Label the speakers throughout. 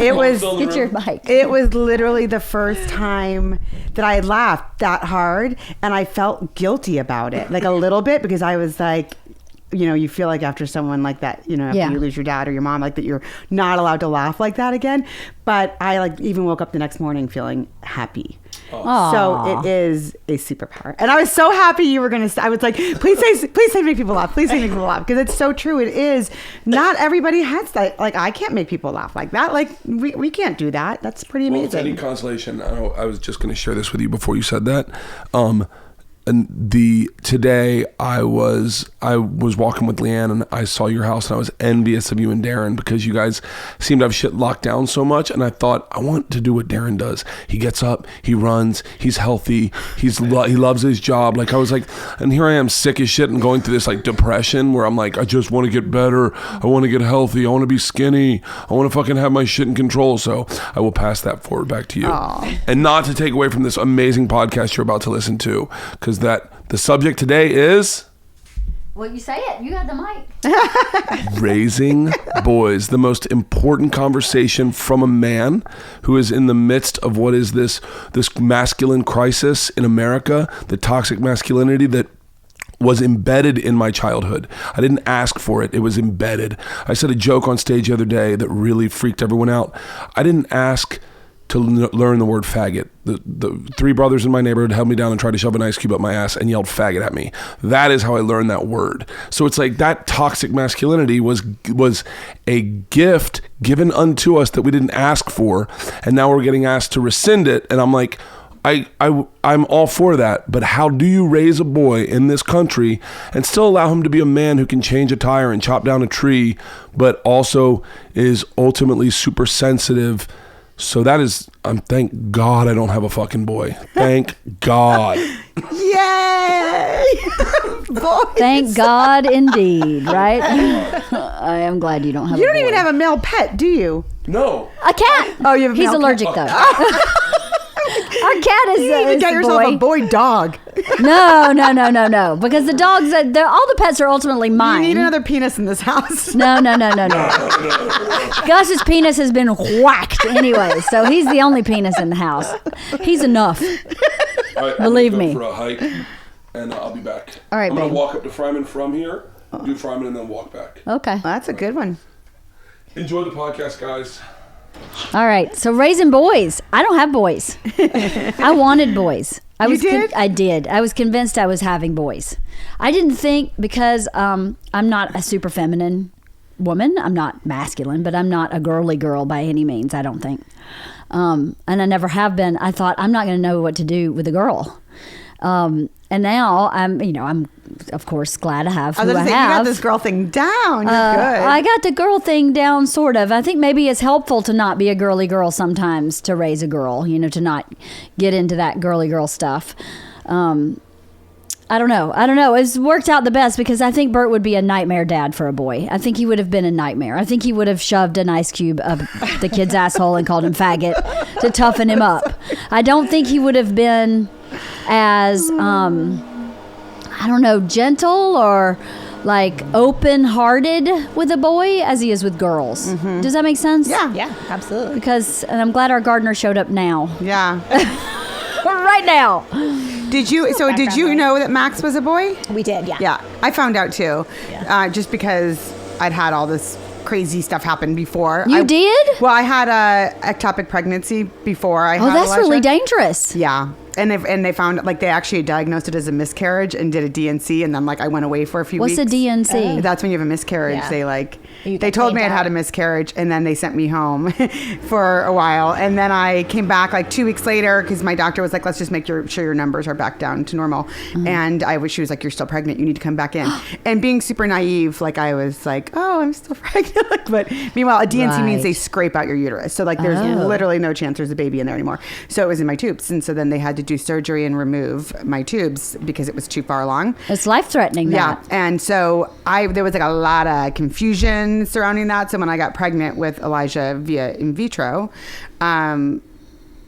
Speaker 1: It was
Speaker 2: Get your mic.
Speaker 1: It was literally the first time that I laughed that hard, and I felt guilty about it, like a little bit, because I was like, you know, you feel like after someone like that, you know, after you lose your dad or your mom, like that you're not allowed to laugh like that again. But I like even woke up the next morning feeling happy.
Speaker 2: Aww.
Speaker 1: So it is a superpower. And I was so happy you were going to, I was like, please say make people laugh. Please say make people laugh. Because it's so true. It is. Not everybody has that. Like, I can't make people laugh like that. Like, we can't do that. That's pretty amazing.
Speaker 3: Well, any consolation, I was just going to share this with you before you said that. And today I was walking with Leanne and I saw your house and I was envious of you and Darren because you guys seem to have shit locked down so much, and I thought I want to do what Darren does. He gets up, he runs, he's healthy, he loves his job. Like I was like, and here I am sick as shit and going through this like depression where I'm like, I just want to get better, I want to get healthy, I want to be skinny, I want to fucking have my shit in control. So I will pass that forward back to you.
Speaker 1: Aww.
Speaker 3: And not to take away from this amazing podcast you're about to listen to, because that the subject today is
Speaker 2: Well, you say it. You got the mic.
Speaker 3: raising boys, the most important conversation from a man who is in the midst of what is this masculine crisis in America, the toxic masculinity that was embedded in my childhood. I didn't ask for it. It was embedded. I said a joke on stage the other day that really freaked everyone out. I didn't ask to learn the word faggot. The three brothers in my neighborhood held me down and tried to shove an ice cube up my ass and yelled faggot at me. That is how I learned that word. So it's like that toxic masculinity was a gift given unto us that we didn't ask for, and now we're getting asked to rescind it. And I'm like, I'm all for that, but how do you raise a boy in this country and still allow him to be a man who can change a tire and chop down a tree, but also is ultimately super sensitive? So that is, thank God I don't have a fucking boy. Thank God.
Speaker 1: Yay! Boys.
Speaker 2: Thank God indeed, right? I am glad you don't have
Speaker 1: You
Speaker 2: a
Speaker 1: don't
Speaker 2: boy.
Speaker 1: even have a male pet, do you?
Speaker 3: No.
Speaker 2: A cat.
Speaker 1: Oh, you have a
Speaker 2: He's
Speaker 1: male
Speaker 2: allergic
Speaker 1: cat?
Speaker 2: though. Our cat is
Speaker 1: You need to get yourself a boy dog.
Speaker 2: No. Because the dogs, all the pets are ultimately mine.
Speaker 1: You need another penis in this house.
Speaker 2: No. Gus's penis has been whacked anyway, so he's the only penis in the house. He's enough.
Speaker 3: All right,
Speaker 2: Believe
Speaker 3: I'm gonna
Speaker 2: me.
Speaker 3: go for a hike, and I'll be back.
Speaker 2: All right,
Speaker 3: I'm going to
Speaker 2: babe.
Speaker 3: walk up to Fryman from here, do Fryman, and then walk back.
Speaker 2: Okay.
Speaker 1: Well, that's a good one.
Speaker 3: Enjoy the podcast, guys.
Speaker 2: All right. So raising boys. I don't have boys. I wanted boys.
Speaker 1: You did?
Speaker 2: I did. I was convinced I was having boys. I didn't think, because I'm not a super feminine woman. I'm not masculine, but I'm not a girly girl by any means, I don't think. And I never have been. I thought, I'm not going to know what to do with a girl. And now I'm of course glad to have who I have.
Speaker 1: You got this girl thing down. You're good.
Speaker 2: I got the girl thing down, sort of. I think maybe it's helpful to not be a girly girl sometimes, to raise a girl, to not get into that girly girl stuff. I don't know. It's worked out the best because I think Bert would be a nightmare dad for a boy. I think he would have been a nightmare. I think he would have shoved an ice cube up the kid's asshole and called him faggot to toughen him up. I don't think he would have been as, gentle or like open-hearted with a boy as he is with girls. Mm-hmm. Does that make sense?
Speaker 4: Yeah, absolutely.
Speaker 2: And I'm glad our gardener showed up now.
Speaker 1: Yeah.
Speaker 2: Right now.
Speaker 1: Did you know that Max was a boy?
Speaker 4: We did, yeah.
Speaker 1: Yeah, I found out too.
Speaker 4: Yeah.
Speaker 1: Just because I'd had all this crazy stuff happen before.
Speaker 2: You did?
Speaker 1: Well, I had a ectopic pregnancy before I had
Speaker 2: that's
Speaker 1: Elijah.
Speaker 2: really dangerous.
Speaker 1: Yeah. And they found, like, they actually diagnosed it as a miscarriage and did a DNC, and then, like, I went away for a few weeks.
Speaker 2: What's a DNC?
Speaker 1: That's when you have a miscarriage.
Speaker 4: Yeah.
Speaker 1: They told me I'd had a miscarriage, and then they sent me home for a while. And then I came back, like, 2 weeks later, because my doctor was like, let's just make sure your numbers are back down to normal. Mm-hmm. And she was like, you're still pregnant. You need to come back in. And being super naive, like, I was like, oh, I'm still pregnant. But meanwhile, a DNC means they scrape out your uterus. So, like, there's literally no chance there's a baby in there anymore. So it was in my tubes. And so then they had to do surgery and remove my tubes because it was too far along.
Speaker 2: It's life-threatening.
Speaker 1: Yeah. And so there was like a lot of confusion surrounding that. So when I got pregnant with Elijah via in vitro,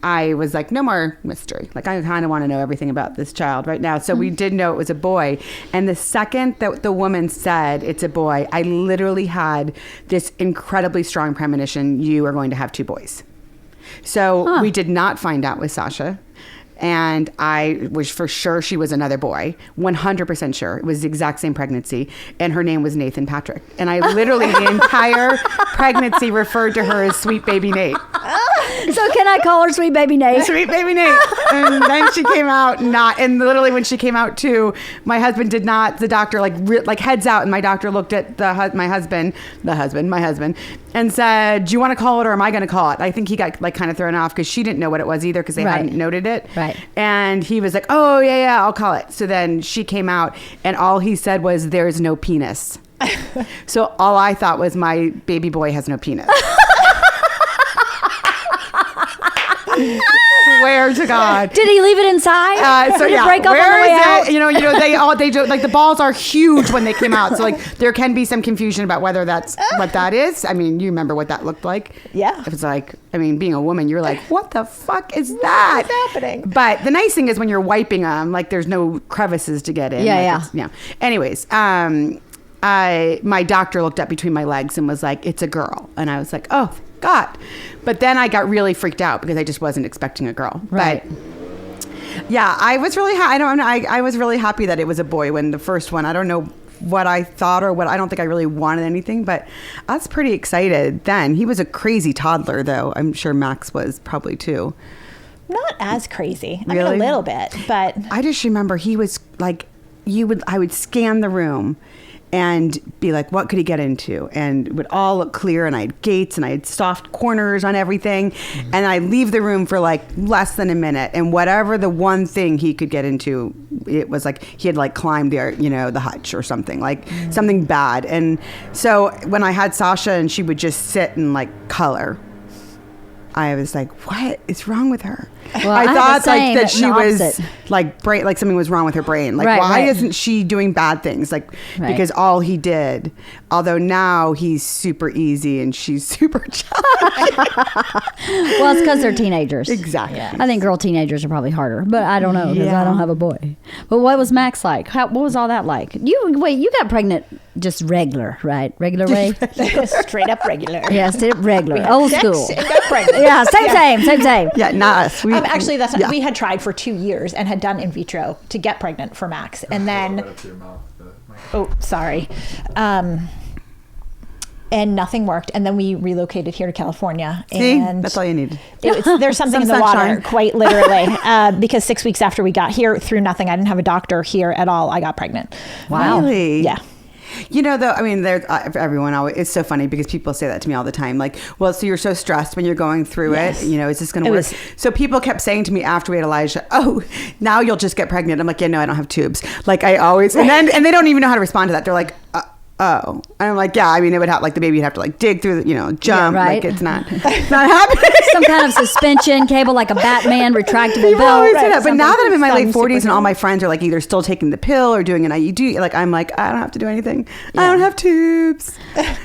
Speaker 1: I was like, no more mystery. Like, I kind of want to know everything about this child right now. So we did know it was a boy. And the second that the woman said it's a boy, I literally had this incredibly strong premonition, you are going to have 2 boys. So we did not find out with Sasha. And I was for sure she was another boy, 100% sure. It was the exact same pregnancy. And her name was Nathan Patrick. And I literally, the entire pregnancy referred to her as Sweet Baby Nate.
Speaker 2: So can I call her Sweet Baby Nate?
Speaker 1: Sweet Baby Nate. And then she came out and literally when she came out too, my husband did not, the doctor like heads out, and my doctor looked at my husband, and said, do you want to call it or am I going to call it? I think he got like kind of thrown off because she didn't know what it was either because they hadn't noted it.
Speaker 2: Right.
Speaker 1: And he was like, oh yeah, I'll call it. So then she came out and all he said was, there's no penis. So all I thought was my baby boy has no penis. Swear to God.
Speaker 2: Did he leave it inside?
Speaker 1: So
Speaker 2: Did
Speaker 1: yeah,
Speaker 2: it break up on the way out?
Speaker 1: You know, they joke, like the balls are huge when they came out. So like there can be some confusion about whether that's what that is. I mean, you remember what that looked like?
Speaker 4: Yeah.
Speaker 1: It was like, I mean, being a woman, you're like, what the fuck is that?
Speaker 4: What's happening?
Speaker 1: But the nice thing is when you're wiping them, like there's no crevices to get in.
Speaker 2: Yeah,
Speaker 1: like Anyways, my doctor looked up between my legs and was like, it's a girl. And I was like, oh, God. But then I got really freaked out because I just wasn't expecting a girl.
Speaker 2: Right.
Speaker 1: But yeah, I was really I was really happy that it was a boy when the first one. I don't know what I thought or what. I don't think I really wanted anything, but I was pretty excited then. He was a crazy toddler, though. I'm sure Max was probably too.
Speaker 4: Not as crazy.
Speaker 1: Really?
Speaker 4: I mean, a little bit, but
Speaker 1: I just remember he was like, I would scan the room and be like, what could he get into? And it would all look clear, and I had gates and I had soft corners on everything. Mm-hmm. And I'd leave the room for like less than a minute, and whatever the one thing he could get into, it was like he had like climbed the hutch or something, like something bad. And so when I had Sasha and she would just sit and like color, I was like, what is wrong with her?
Speaker 2: Well,
Speaker 1: I thought like that she was
Speaker 2: opposite.
Speaker 1: like like something was wrong with her brain. Like,
Speaker 2: Right,
Speaker 1: why
Speaker 2: right.
Speaker 1: isn't she doing bad things? Like, because all he did, although now he's super easy and she's super challenging.
Speaker 2: Well, it's because they're teenagers.
Speaker 1: Exactly.
Speaker 4: Yeah.
Speaker 2: I think girl teenagers are probably harder, but I don't know because I don't have a boy. But what was Max like? What was all that like? You got pregnant just regular, right? Regular way?
Speaker 4: straight up regular.
Speaker 2: Yeah, straight up regular. Old
Speaker 4: Sex
Speaker 2: school.
Speaker 4: and got pregnant.
Speaker 2: Yeah, same.
Speaker 1: Yeah, not us.
Speaker 4: Actually, that's not,
Speaker 1: yeah.
Speaker 4: we had tried for 2 years and had done in vitro to get pregnant for Max, and then sorry, and nothing worked, and then we relocated here to California.
Speaker 1: See,
Speaker 4: and
Speaker 1: that's all you need.
Speaker 4: there's something
Speaker 1: Some
Speaker 4: in the
Speaker 1: sunshine.
Speaker 4: water, quite literally, because 6 weeks after we got here, through nothing, I didn't have a doctor here at all, I got pregnant.
Speaker 2: Wow.
Speaker 1: Really?
Speaker 4: Yeah.
Speaker 1: You know, though, I mean, there's everyone always, it's so funny because people say that to me all the time. Like, well, so you're so stressed when you're going through
Speaker 4: Yes.
Speaker 1: it, you know, is this going to work? So people kept saying to me after we had Elijah, oh, now you'll just get pregnant. I'm like, yeah, no, I don't have tubes. Like I always, and they don't even know how to respond to that. They're like, oh, and I'm like, yeah, I mean, it would have, like the baby would have to like dig through the, jump.
Speaker 2: Yeah, right.
Speaker 1: Like it's not happening.
Speaker 2: Some kind of suspension cable, like a Batman retractable
Speaker 1: People
Speaker 2: belt.
Speaker 1: always say that. But now that I'm in my late
Speaker 4: Something
Speaker 1: 40s and
Speaker 4: super
Speaker 1: all my friends are like either still taking the pill or doing an IUD, like I'm like, I don't have to do anything. I don't have tubes.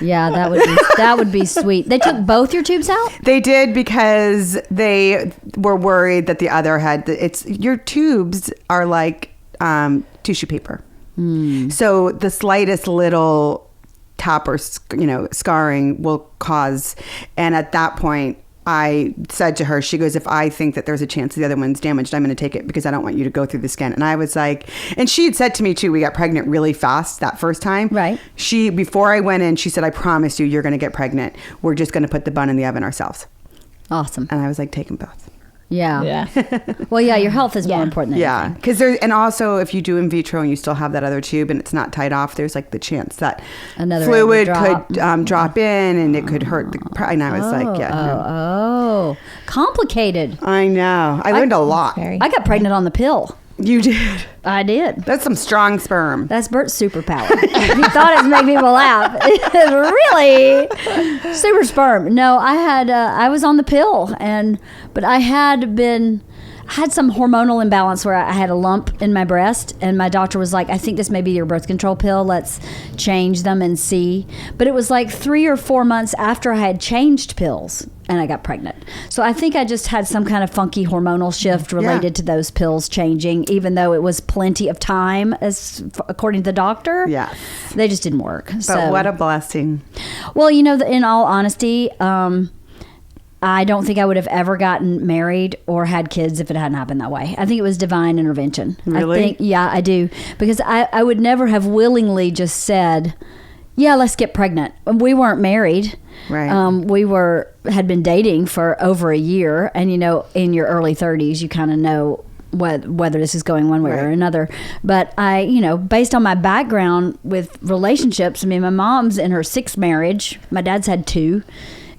Speaker 2: Yeah, that would be sweet. They took both your tubes out?
Speaker 1: They did because they were worried that the other had your tubes are like tissue paper. So the slightest little tap or scarring will cause. And at that point, I said to her, she goes, if I think that there's a chance the other one's damaged, I'm going to take it because I don't want you to go through the skin. And I was like, and she had said to me too, we got pregnant really fast that first time.
Speaker 2: Right.
Speaker 1: Before I went in, she said, I promise you're going to get pregnant. We're just going to put the bun in the oven ourselves.
Speaker 2: Awesome.
Speaker 1: And I was like, take them both.
Speaker 2: Yeah. Well, yeah, your health is more important than
Speaker 1: Yeah, because and also if you do in vitro and you still have that other tube and it's not tied off, there's like the chance that
Speaker 2: Another
Speaker 1: fluid
Speaker 2: egg would
Speaker 1: could drop in and it could hurt. And I was like, yeah. No.
Speaker 2: Complicated.
Speaker 1: I know. I learned a lot.
Speaker 4: Very.
Speaker 2: I got pregnant on the pill.
Speaker 1: You did.
Speaker 2: I did.
Speaker 1: That's some strong sperm.
Speaker 2: That's Bert's superpower. He thought it would make people laugh. Really? Super sperm. No, I was on the pill, but I had some hormonal imbalance where I had a lump in my breast, and my doctor was like, I think this may be your birth control pill. Let's change them and see. But it was like 3 or 4 months after I had changed pills. and I got pregnant. So I think I just had some kind of funky hormonal shift related to those pills changing, even though it was plenty of time, as according to the doctor.
Speaker 1: Yeah,
Speaker 2: they just didn't work.
Speaker 1: But what a blessing.
Speaker 2: Well, in all honesty, I don't think I would have ever gotten married or had kids if it hadn't happened that way. I think it was divine intervention.
Speaker 1: Really?
Speaker 2: I do. Because I would never have willingly just said, yeah, let's get pregnant. We weren't married.
Speaker 1: Right.
Speaker 2: We had been dating for over a year. And, in your early 30s, you kind of know whether this is going one way or another. But based on my background with relationships, my mom's in her 6th marriage. My dad's had 2.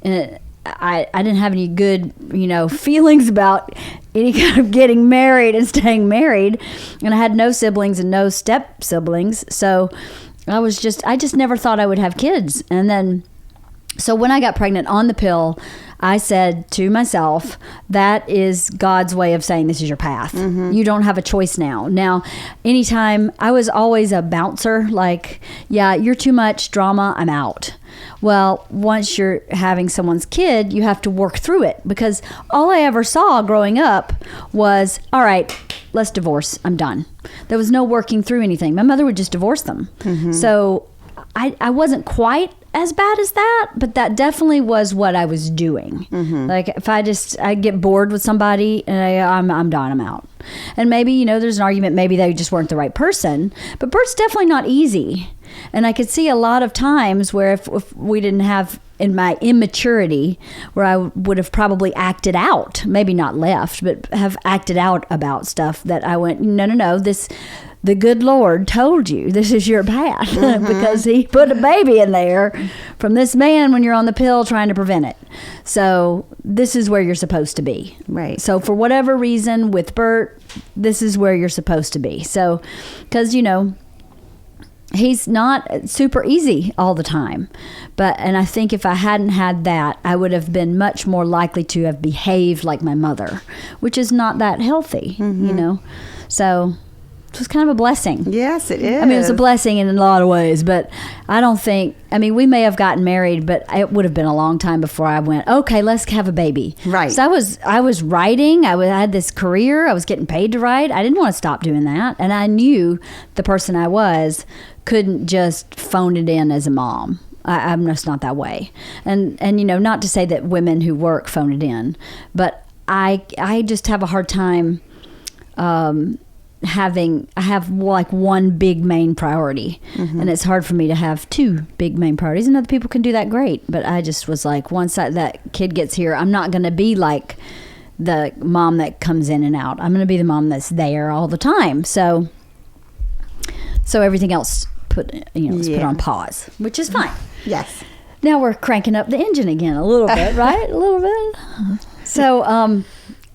Speaker 2: And I didn't have any good, feelings about any kind of getting married and staying married. And I had no siblings and no step siblings. So I just never thought I would have kids. And then, so when I got pregnant on the pill, I said to myself, that is God's way of saying this is your path. Mm-hmm. You don't have a choice now. Now, anytime, I was always a bouncer, like, yeah, you're too much drama, I'm out. Well, once you're having someone's kid, you have to work through it, because all I ever saw growing up was, all right, let's divorce, I'm done. There was no working through anything. My mother would just divorce them. Mm-hmm. So I wasn't quite as bad as that, but that definitely was what I was doing. Mm-hmm. Like, if I get bored with somebody and I'm done, I'm out. And maybe, there's an argument, maybe they just weren't the right person, but birth's definitely not easy. And I could see a lot of times where if we didn't have, in my immaturity, where I would have probably acted out, maybe not left, but have acted out about stuff that I went, no, the good Lord told you this is your path. Mm-hmm. Because he put a baby in there from this man when you're on the pill trying to prevent it. So this is where you're supposed to be.
Speaker 1: Right.
Speaker 2: So for whatever reason with Bert, this is where you're supposed to be. So, because, he's not super easy all the time. And I think if I hadn't had that, I would have been much more likely to have behaved like my mother, which is not that healthy,
Speaker 1: Mm-hmm.
Speaker 2: So it was kind of a blessing.
Speaker 1: Yes, it is.
Speaker 2: I mean, it was a blessing in a lot of ways, but I don't think, we may have gotten married, but it would have been a long time before I went, okay, let's have a baby.
Speaker 1: Right.
Speaker 2: So I was writing. I had this career. I was getting paid to write. I didn't want to stop doing that. And I knew the person I was couldn't just phone it in as a mom. I'm just not that way. And not to say that women who work phone it in, but I just have a hard time I have like one big main priority, mm-hmm. and it's hard for me to have 2 big main priorities, and other people can do that great, but I just was like, once that kid gets here, I'm not going to be like the mom that comes in and out. I'm going to be the mom that's there all the time. So everything else put on pause, which is fine.
Speaker 1: Yes.
Speaker 2: Now we're cranking up the engine again a little bit, right? A little bit.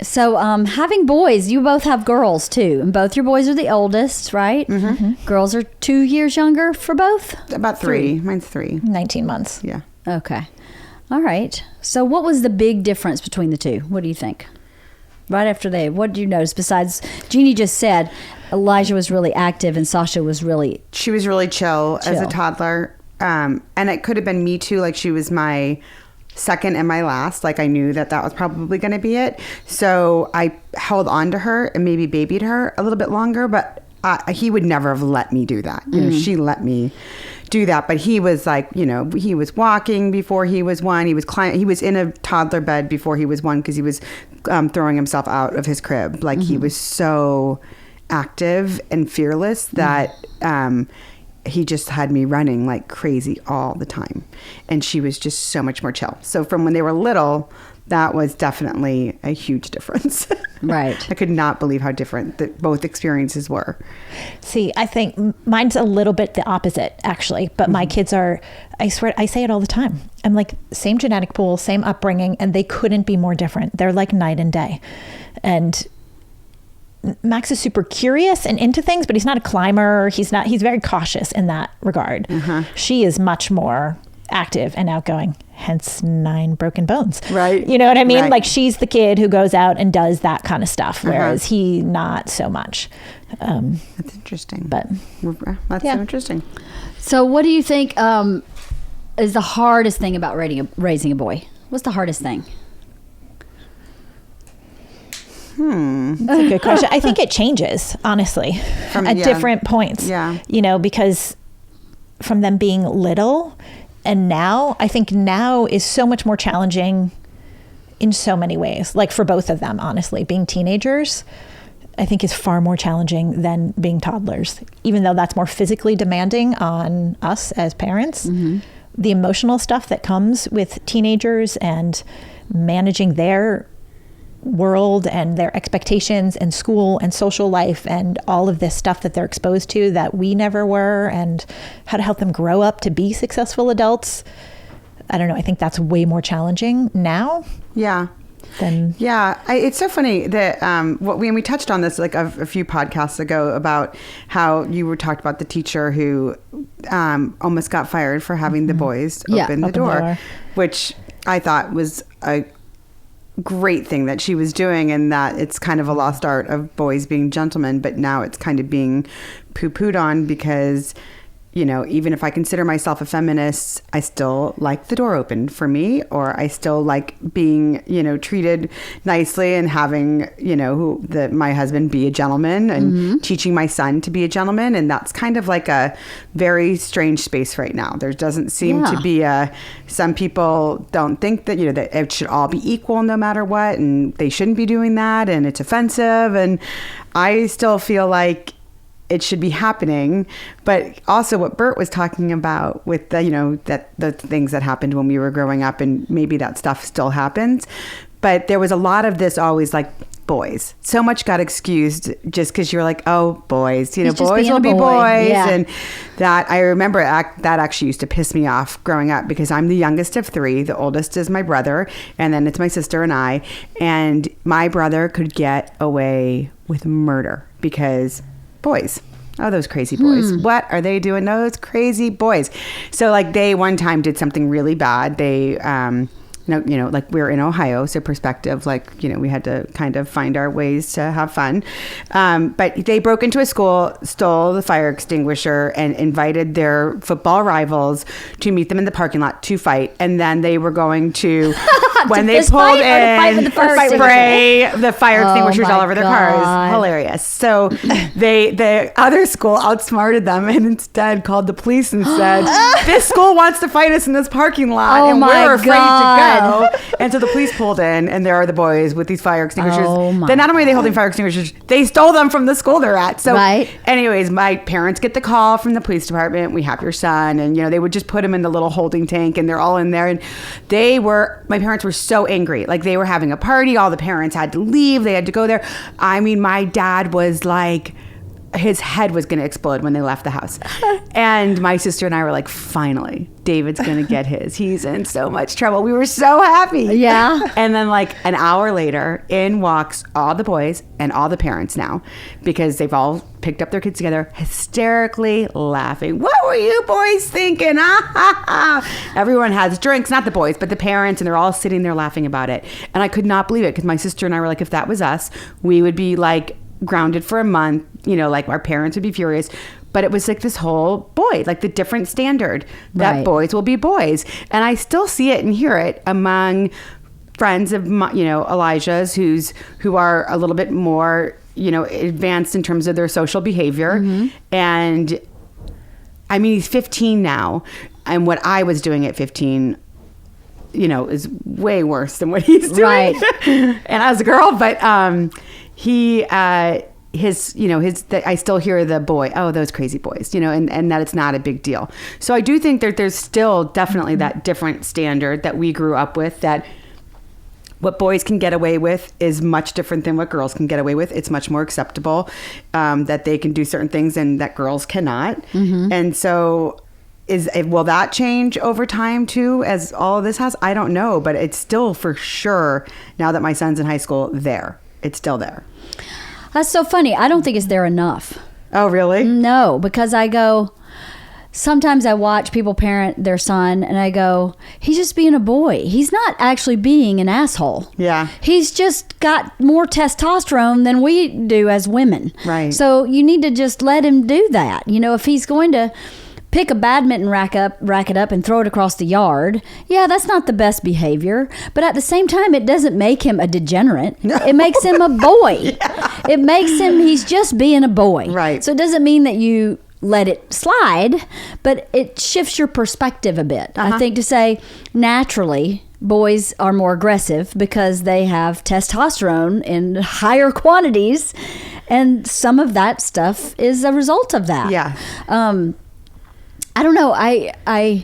Speaker 2: So having boys, you both have girls too, and both your boys are the oldest, right? Mm-hmm. Girls are 2 years younger for both?
Speaker 1: About 3. Mine's 3.
Speaker 4: 19 months.
Speaker 1: Yeah.
Speaker 2: Okay. All right. So what was the big difference between the 2? What do you think? Right after what did you notice besides, Jeannie just said Elijah was really active and Sasha was she was really chill as a toddler. And it could have been me too. Like, she was my second and my last. Like, I knew that was probably going to be it. So I held on to her and maybe babied her a little bit longer, but he would never have let me do that. She let me do that, but he was like, he was walking before he was 1. He was he was in a toddler bed before he was 1 because he was throwing himself out of his crib. Like, he was so active and fearless that he just had me running like crazy all the time. And she was just so much more chill. So from when they were little, that was definitely a huge difference. Right.
Speaker 1: I could not believe how different both experiences were.
Speaker 4: See, I think mine's a little bit the opposite, actually. But my kids are, I swear, I say it all the time. I'm like, same genetic pool, same upbringing, and they couldn't be more different. They're like night and day. And Max is super curious and into things, but he's not a climber. He's very cautious in that regard. Uh-huh. She is much more active and outgoing, hence 9 broken bones.
Speaker 1: Right.
Speaker 4: You know what I mean?
Speaker 1: Right.
Speaker 4: Like, she's the kid who goes out and does that kind of stuff, whereas he not so much.
Speaker 1: That's interesting.
Speaker 4: But
Speaker 1: that's so interesting.
Speaker 2: So what do you think is the hardest thing about raising a boy? What's the hardest thing?
Speaker 4: That's a good question. I think it changes, honestly, at different points.
Speaker 1: Yeah.
Speaker 4: Because from them being little and now, I think now is so much more challenging in so many ways. Like for both of them, honestly, being teenagers, I think is far more challenging than being toddlers, even though that's more physically demanding on us as parents. The emotional stuff that comes with teenagers and managing their world and their expectations and school and social life and all of this stuff that they're exposed to that we never were, and how to help them grow up to be successful adults. I don't know. I think that's way more challenging now.
Speaker 1: Yeah. It's so funny that we touched on this like a few podcasts ago about how you were talked about the teacher who almost got fired for having the boys open the door, which I thought was a great thing that she was doing, and that it's kind of a lost art of boys being gentlemen, but now it's kind of being poo-pooed on because, you know, even if I consider myself a feminist, I still like the door open for me, or I still like being, you know, treated nicely and having, you know, my husband be a gentleman and teaching my son to be a gentleman. And that's kind of like a very strange space right now. There doesn't seem to be some people don't think that, you know, that it should all be equal no matter what, and they shouldn't be doing that, and it's offensive. And I still feel like it should be happening. But also what Bert was talking about with the, you know, that the things that happened when we were growing up, and maybe that stuff still happens, but there was a lot of this always like boys. So much got excused just because you're like, oh, boys, you know, boys will be boys. Yeah. And that, I remember that actually used to piss me off growing up, because I'm the youngest of three. The oldest is my brother, and then it's my sister and I. And my brother could get away with murder because boys. Oh, those crazy boys. What are they doing? Those crazy boys. So like they one time did something really bad. They, you know, like we're in Ohio, so perspective, like, you know, we had to kind of find our ways to have fun. But they broke into a school, stole the fire extinguisher, and invited their football rivals to meet them in the parking lot to fight. And then they were going to, when they pulled in, spray the fire extinguishers all over their cars. Hilarious. So the other school outsmarted them and instead called the police and said, this school wants to fight us in this parking lot, and we're afraid to go. And so the police pulled in, and there are the boys with these fire extinguishers. Then not only are they holding fire extinguishers, they stole them from the school they're at. So anyways, my parents get the call from the police department. We have your son. And, you know, they would just put him in the little holding tank, and they're all in there. And my parents were so angry. Like, they were having a party. All the parents had to leave. They had to go there. I mean, my dad was like, his head was going to explode when they left the house. And my sister and I were like, finally, David's going to get his. He's in so much trouble. We were so happy. Yeah. And then like an hour later, in walks all the boys and all the parents now, because they've all picked up their kids together, hysterically laughing. What were you boys thinking? Everyone has drinks, not the boys, but the parents, and they're all sitting there laughing about it. And I could not believe it, because my sister and I were like, if that was us, we would be like grounded for a month, you know, like our parents would be furious. But it was like this whole like the different standard that boys will be boys. And I still see it and hear it among friends of my, you know, Elijah's who are a little bit more, you know, advanced in terms of their social behavior. And I mean, he's 15 now, and what I was doing at 15, you know, is way worse than what he's doing. And as a girl, but I still hear the boy, oh, those crazy boys, you know, and that it's not a big deal. So I do think that there's still definitely that different standard that we grew up with, that what boys can get away with is much different than what girls can get away with. It's much more acceptable that they can do certain things and that girls cannot. And so will that change over time too, as all of this has? I don't know, but it's still for sure, now that my son's in high school, it's still there.
Speaker 2: That's so funny. I don't think it's there enough.
Speaker 1: Oh, really?
Speaker 2: No, because sometimes I watch people parent their son, and I go, he's just being a boy. He's not actually being an asshole. Yeah. He's just got more testosterone than we do as women. Right. So you need to just let him do that. You know, if he's going to pick a badminton racket up and throw it across the yard. Yeah, that's not the best behavior. But at the same time, it doesn't make him a degenerate. No. It makes him a boy. Yeah. It makes him, he's just being a boy.
Speaker 1: Right.
Speaker 2: So it doesn't mean that you let it slide, but it shifts your perspective a bit. I think to say naturally boys are more aggressive because they have testosterone in higher quantities, and some of that stuff is a result of that.
Speaker 1: Yeah.
Speaker 2: I don't know. I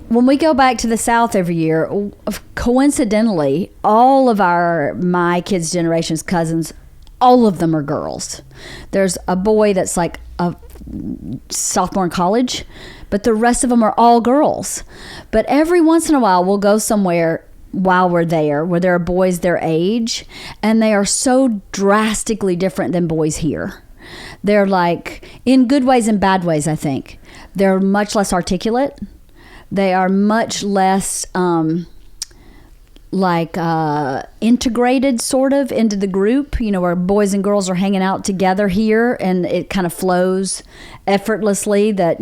Speaker 2: when we go back to the South every year, coincidentally, all of my kids' generation's cousins, all of them are girls. There's a boy that's like a sophomore in college, but the rest of them are all girls. But every once in a while we'll go somewhere while we're there where there are boys their age, and they are so drastically different than boys here. They're like, in good ways and bad ways, I think. They're much less articulate. They are much less integrated sort of into the group, where boys and girls are hanging out together here, and it kind of flows effortlessly that,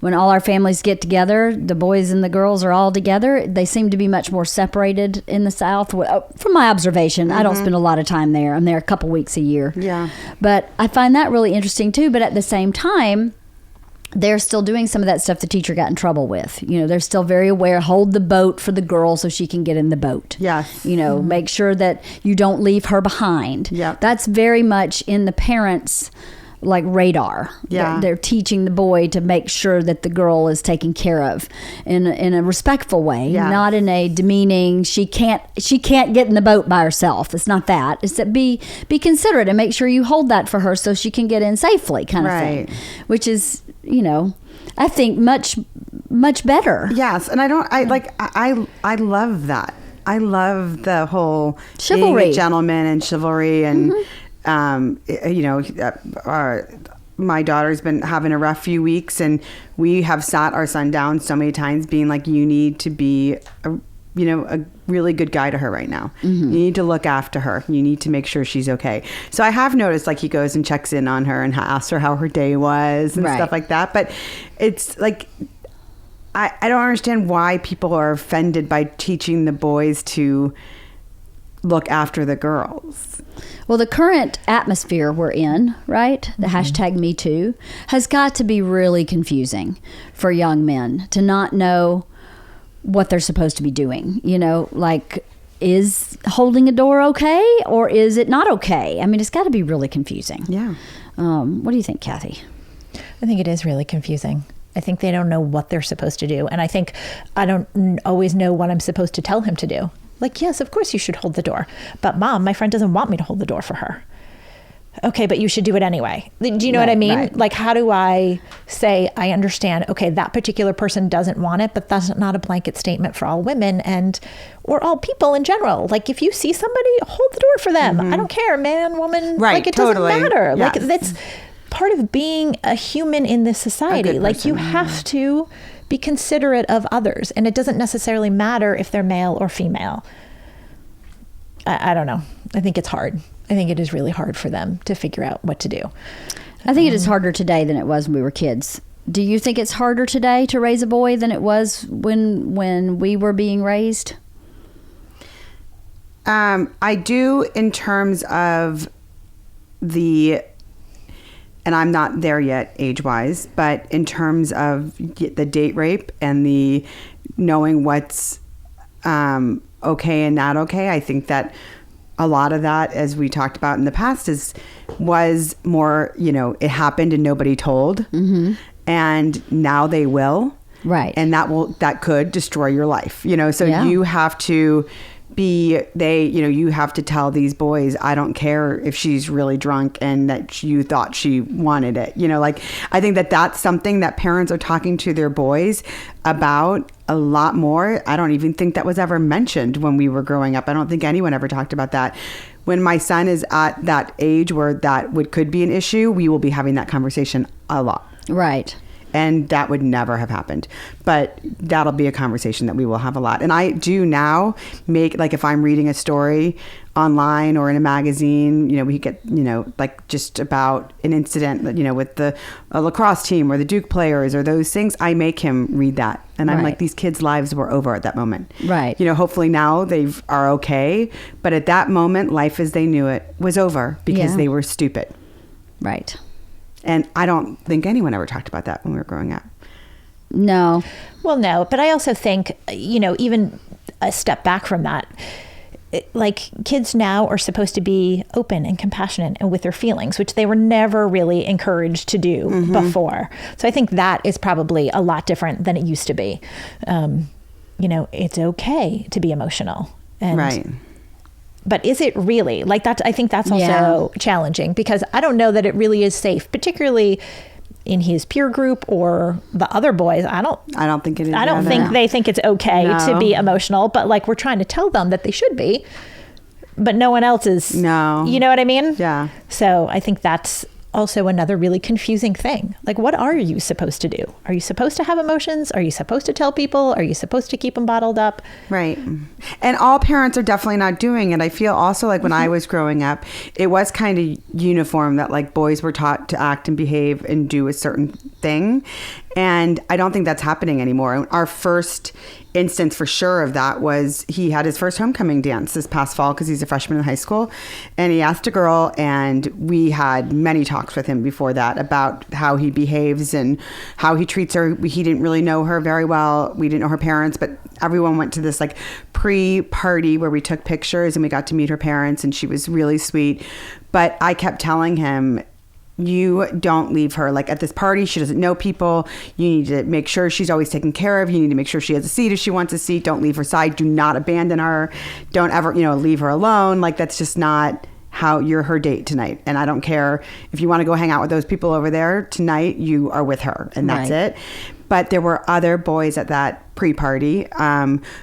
Speaker 2: when all our families get together, the boys and the girls are all together. They seem to be much more separated in the South. From my observation, I don't spend a lot of time there. I'm there a couple weeks a year.
Speaker 1: Yeah.
Speaker 2: But I find that really interesting too. But at the same time, they're still doing some of that stuff the teacher got in trouble with. They're still very aware, hold the boat for the girl so she can get in the boat.
Speaker 1: Yes.
Speaker 2: Make sure that you don't leave her behind.
Speaker 1: Yeah.
Speaker 2: That's very much in the parents' radar.
Speaker 1: Yeah.
Speaker 2: They're teaching the boy to make sure that the girl is taken care of in a respectful way, not in a demeaning, she can't get in the boat by herself. It's not that. It's that be considerate and make sure you hold that for her so she can get in safely kind of thing, which is, I think much better.
Speaker 1: Yes. And I love that. I love the whole
Speaker 2: chivalry,
Speaker 1: being a gentleman and chivalry, and my daughter's been having a rough few weeks, and we have sat our son down so many times being like, you need to be a really good guy to her right now. You need to look after her. You need to make sure she's okay. So I have noticed he goes and checks in on her and asks her how her day was and stuff like that. But it's like, I don't understand why people are offended by teaching the boys to look after the girls.
Speaker 2: Well, the current atmosphere we're in, right? The hashtag Me Too has got to be really confusing for young men to not know what they're supposed to be doing. Is holding a door okay, or is it not okay? I mean, it's got to be really confusing.
Speaker 1: Yeah.
Speaker 2: What do you think, Cathy?
Speaker 4: I think it is really confusing. I think they don't know what they're supposed to do. And I think I don't always know what I'm supposed to tell him to do. Yes, of course you should hold the door. But Mom, my friend doesn't want me to hold the door for her. Okay, but you should do it anyway. Do you know what I mean?
Speaker 1: Right.
Speaker 4: How do I say, I understand, okay, that particular person doesn't want it, but that's not a blanket statement for all women or all people in general. If you see somebody, hold the door for them. I don't care, man, woman.
Speaker 1: Right,
Speaker 4: it
Speaker 1: totally.
Speaker 4: doesn't matter.
Speaker 1: Yes.
Speaker 4: That's part of being a human in this society. You have to be considerate of others, and it doesn't necessarily matter if they're male or female. I don't know. I think it's hard. I think it is really hard for them to figure out what to do.
Speaker 2: I think it is harder today than it was when we were kids. Do you think it's harder today to raise a boy than it was when we were being raised?
Speaker 1: I do, in terms of and I'm not there yet age-wise, but in terms of the date rape and the knowing what's okay and not okay, I think that a lot of that, as we talked about in the past, was more, it happened and nobody told, and now they will,
Speaker 2: right?
Speaker 1: And that could destroy your life, So you have to you have to tell these boys, I don't care if she's really drunk and that you thought she wanted it. I think that that's something that parents are talking to their boys about a lot more. I don't even think that was ever mentioned when we were growing up. I don't think anyone ever talked about that. When my son is at that age where that could be an issue, we will be having that conversation a lot.
Speaker 2: Right.
Speaker 1: And that would never have happened. But that'll be a conversation that we will have a lot. And I do now make, like, if I'm reading a story online or in a magazine, we get, like just about an incident, with the lacrosse team or the Duke players or those things, I make him read that. And I'm like, these kids' lives were over at that moment.
Speaker 2: Right.
Speaker 1: Hopefully now they are okay. But at that moment, life as they knew it was over because they were stupid.
Speaker 2: Right.
Speaker 1: And I don't think anyone ever talked about that when we were growing up.
Speaker 2: No.
Speaker 4: Well, no, but I also think, even a step back from that, like, kids now are supposed to be open and compassionate and with their feelings, which they were never really encouraged to do before. So I think that is probably a lot different than it used to be. It's okay to be emotional. And
Speaker 1: right.
Speaker 4: But is it really like that? I think that's also challenging, because I don't know that it really is safe, particularly in his peer group or the other boys. I don't think it is. I don't think they think it's okay to be emotional, but like, we're trying to tell them that they should be, but no one else is.
Speaker 1: No.
Speaker 4: You know what I mean?
Speaker 1: Yeah.
Speaker 4: So I think that's also another really confusing thing. Like, what are you supposed to do? Are you supposed to have emotions? Are you supposed to tell people? Are you supposed to keep them bottled up?
Speaker 1: Right. And all parents are definitely not doing it. I feel also like when I was growing up, it was kind of uniform that, like, boys were taught to act and behave and do a certain thing. And I don't think that's happening anymore. Our first instance for sure of that was he had his first homecoming dance this past fall because he's a freshman in high school, and he asked a girl, and we had many talks with him before that about how he behaves and how he treats her. He didn't really know her very well. We didn't know her parents, but everyone went to this like pre-party where we took pictures and we got to meet her parents, and she was really sweet. But I kept telling him, you don't leave her. Like, at this party, she doesn't know people. You need to make sure she's always taken care of. You need to make sure she has a seat if she wants a seat. Don't leave her side. Do not abandon her. Don't ever, leave her alone. Like, that's just not how you're her date tonight. And I don't care if you want to go hang out with those people over there tonight, you are with her, and that's it. But there were other boys at that pre-party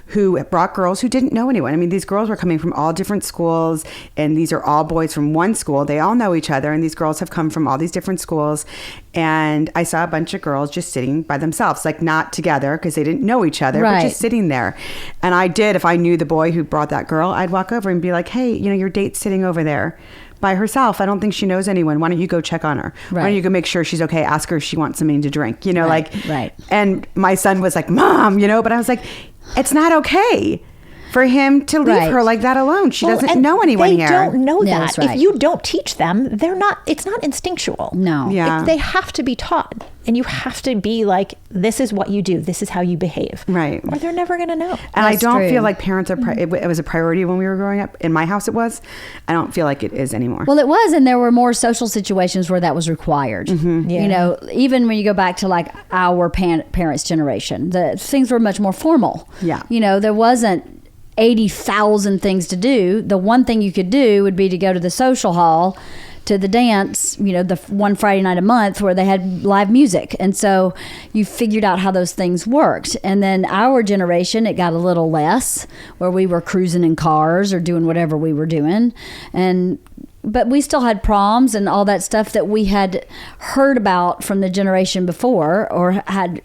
Speaker 1: who brought girls who didn't know anyone. I mean, these girls were coming from all different schools, and these are all boys from one school. They all know each other, and these girls have come from all these different schools. And I saw a bunch of girls just sitting by themselves, like not together because they didn't know each other, but just sitting there. And I did, if I knew the boy who brought that girl, I'd walk over and be like, hey, your date's sitting over there by herself. I don't think she knows anyone. Why don't you go check on her? Why don't you go make sure she's okay? Ask her if she wants something to drink, And my son was like, Mom, but I was like, it's not okay for him to leave her like that alone. She doesn't know anyone here.
Speaker 4: They don't know that.
Speaker 2: That's right.
Speaker 4: If you don't teach them, it's not instinctual.
Speaker 2: No.
Speaker 1: Yeah.
Speaker 4: They have to be taught. And you have to be like, this is what you do. This is how you behave.
Speaker 1: Right.
Speaker 4: Or they're never going to know.
Speaker 1: And I don't feel like parents are, it was a priority when we were growing up. In my house it was. I don't feel like it is anymore.
Speaker 2: Well, it was, and there were more social situations where that was required. Yeah. Even when you go back to like our parents' generation, the things were much more formal.
Speaker 1: Yeah.
Speaker 2: There wasn't 80,000 things to do. The one thing you could do would be to go to the social hall, to the dance, the one Friday night a month where they had live music. And so you figured out how those things worked. And then our generation, it got a little less, where we were cruising in cars or doing whatever we were doing. But we still had proms and all that stuff that we had heard about from the generation before, or had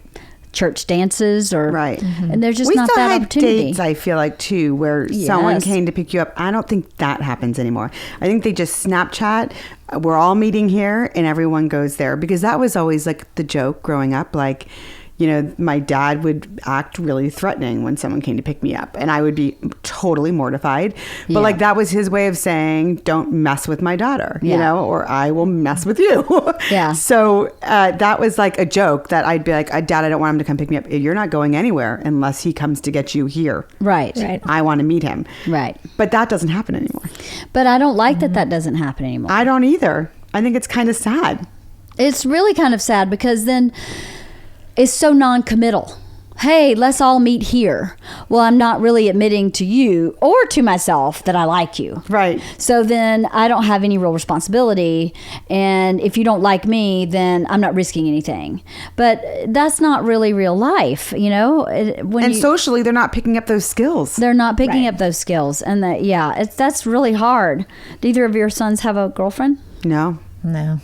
Speaker 2: church dances, or and there's just not that opportunity.
Speaker 1: Dates, I feel like, too, where someone came to pick you up. I don't think that happens anymore. I think they just Snapchat, we're all meeting here, and everyone goes there, because that was always like the joke growing up. Like, my dad would act really threatening when someone came to pick me up, and I would be totally mortified. But like, that was his way of saying, don't mess with my daughter, or I will mess with you. So that was like a joke that I'd be like, Dad, I don't want him to come pick me up. You're not going anywhere unless he comes to get you here.
Speaker 2: Right.
Speaker 1: I want to meet him.
Speaker 2: Right.
Speaker 1: But that doesn't happen anymore.
Speaker 2: But I don't like that doesn't happen anymore.
Speaker 1: I don't either. I think it's kind of sad.
Speaker 2: It's really kind of sad, because then it's so non-committal. Hey, let's all meet here. Well, I'm not really admitting to you or to myself that I like you.
Speaker 1: Right.
Speaker 2: So then I don't have any real responsibility. And if you don't like me, then I'm not risking anything. But that's not really real life,
Speaker 1: Socially, they're not picking up those skills.
Speaker 2: They're not picking up those skills. And that's really hard. Do either of your sons have a girlfriend?
Speaker 1: No.
Speaker 2: No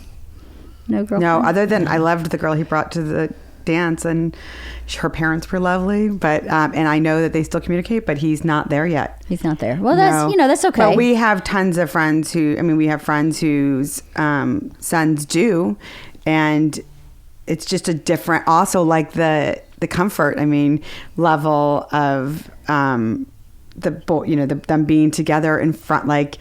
Speaker 2: girlfriend?
Speaker 1: No, other than I loved the girl he brought to the dance, and her parents were lovely, but and I know that they still communicate, but he's not there yet.
Speaker 2: He's not there. Well, that's that's okay.
Speaker 1: But we have tons of friends we have friends whose sons do, and it's just a different, also like the comfort, level of them being together in front, like,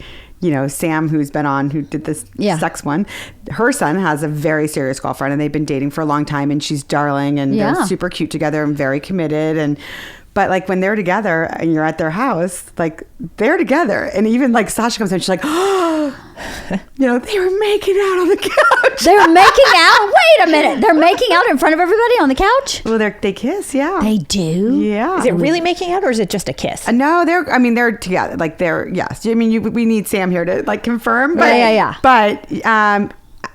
Speaker 1: Sam, who's been on, who did this sex one, her son has a very serious girlfriend, and they've been dating for a long time, and she's darling, and they're super cute together and very committed. But like when they're together and you're at their house, like they're together. And even like Sasha comes in, she's like, oh, they were making out on the couch.
Speaker 2: They're making out? Wait a minute. They're making out in front of everybody on the couch?
Speaker 1: Well, they kiss, yeah.
Speaker 2: They do?
Speaker 1: Yeah.
Speaker 4: Is it really making out, or is it just a kiss?
Speaker 1: No, they're together. Like yes. We need Sam here to like confirm. But,
Speaker 2: yeah.
Speaker 1: But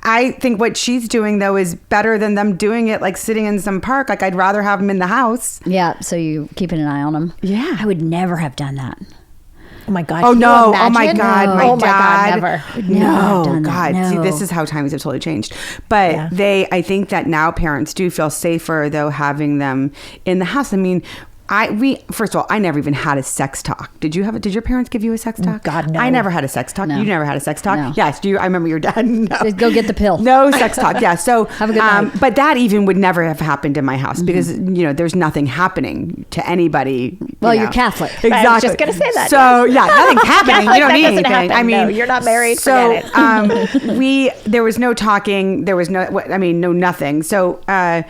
Speaker 1: I think what she's doing, though, is better than them doing it like sitting in some park. Like, I'd rather have them in the house.
Speaker 2: Yeah, so you keeping an eye on them.
Speaker 1: Yeah.
Speaker 2: I would never have done that.
Speaker 4: Oh, my God.
Speaker 1: Oh, no.
Speaker 4: Oh, my
Speaker 1: God.
Speaker 4: No.
Speaker 1: My
Speaker 4: oh,
Speaker 1: dad.
Speaker 4: my God, never.
Speaker 1: No, God.
Speaker 2: No.
Speaker 1: See, this is how times have totally changed. But I think that now parents do feel safer, though, having them in the house. First of all, I never even had a sex talk. Did your parents give you a sex talk?
Speaker 4: God, no.
Speaker 1: I never had a sex talk.
Speaker 2: No.
Speaker 1: You never had a sex talk?
Speaker 2: No.
Speaker 1: Yes. I remember your dad. No.
Speaker 2: Just go get the pill.
Speaker 1: No sex talk. Yeah. So
Speaker 2: have a good night.
Speaker 1: But that even would never have happened in my house because, there's nothing happening to anybody.
Speaker 2: Well, you're Catholic.
Speaker 1: Exactly.
Speaker 4: I was just going to say that.
Speaker 1: So nothing's happening. You don't need anything.
Speaker 4: Happen. No, you're not married.
Speaker 1: So
Speaker 4: forget it.
Speaker 1: there was no talking. There was no nothing. So I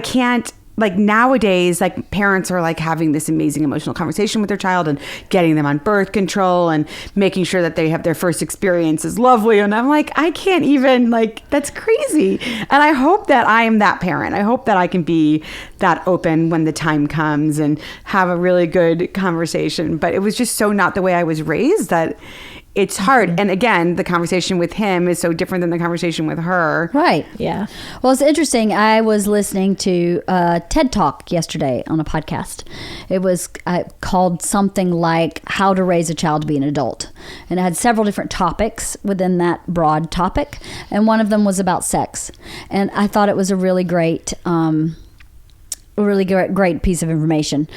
Speaker 1: can't. Like nowadays, like parents are like having this amazing emotional conversation with their child and getting them on birth control and making sure that they have their first experience is lovely. And I'm like, I can't even, like, that's crazy. And I hope that I am that parent. I hope that I can be that open when the time comes and have a really good conversation. But it was just so not the way I was raised that it's hard. Mm-hmm. And again, the conversation with him is so different than the conversation with her.
Speaker 2: Right.
Speaker 4: Yeah.
Speaker 2: Well, it's interesting. I was listening to a TED Talk yesterday on a podcast. It was called something like How to Raise a Child to Be an Adult. And it had several different topics within that broad topic. And one of them was about sex. And I thought it was a really great piece of information.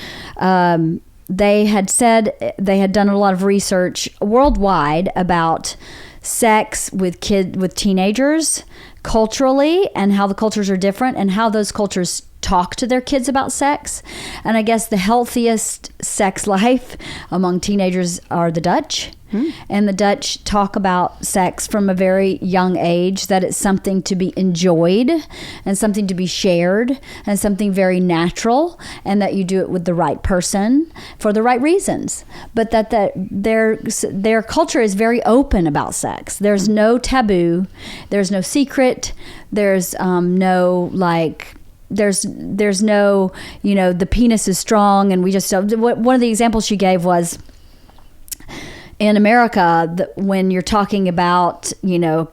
Speaker 2: They had said they had done a lot of research worldwide about sex with teenagers culturally, and how the cultures are different and how those cultures talk to their kids about sex. And I guess the healthiest sex life among teenagers are the Dutch. And the Dutch talk about sex from a very young age, that it's something to be enjoyed and something to be shared and something very natural, and that you do it with the right person for the right reasons. But that their culture is very open about sex. There's no taboo. There's no secret. There's no like... There's no, the penis is strong and we just don't. One of the examples she gave was in America, when you're talking about,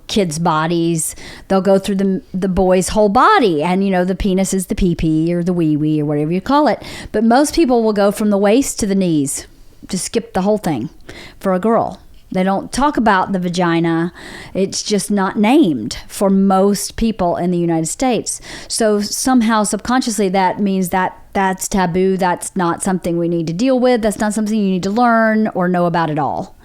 Speaker 2: kids' bodies, they'll go through the boy's whole body, and, the penis is the pee-pee or the wee-wee or whatever you call it. But most people will go from the waist to the knees, to skip the whole thing for a girl. They don't talk about the vagina. It's just not named for most people in the United States. So somehow subconsciously that means that that's taboo. That's not something we need to deal with. That's not something you need to learn or know about at all.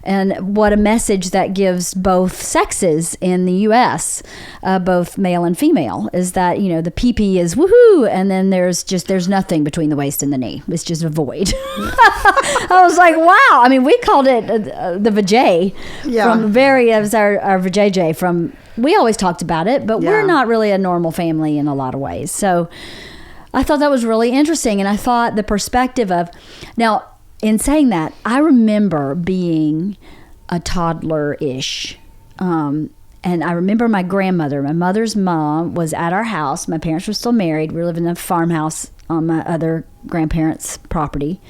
Speaker 2: And what a message that gives both sexes in the U.S., both male and female, is that, the pee-pee is woohoo, and then there's nothing between the waist and the knee. It's just a void. I was like, wow. I mean, we called it the vajay.
Speaker 1: Yeah.
Speaker 2: It was our vajayjay from, we always talked about it, but we're not really a normal family in a lot of ways. So I thought that was really interesting. And I thought the perspective of, now, in saying that, I remember being a toddler-ish. And I remember my grandmother, my mother's mom, was at our house. My parents were still married. We were living in a farmhouse on my other grandparents' property.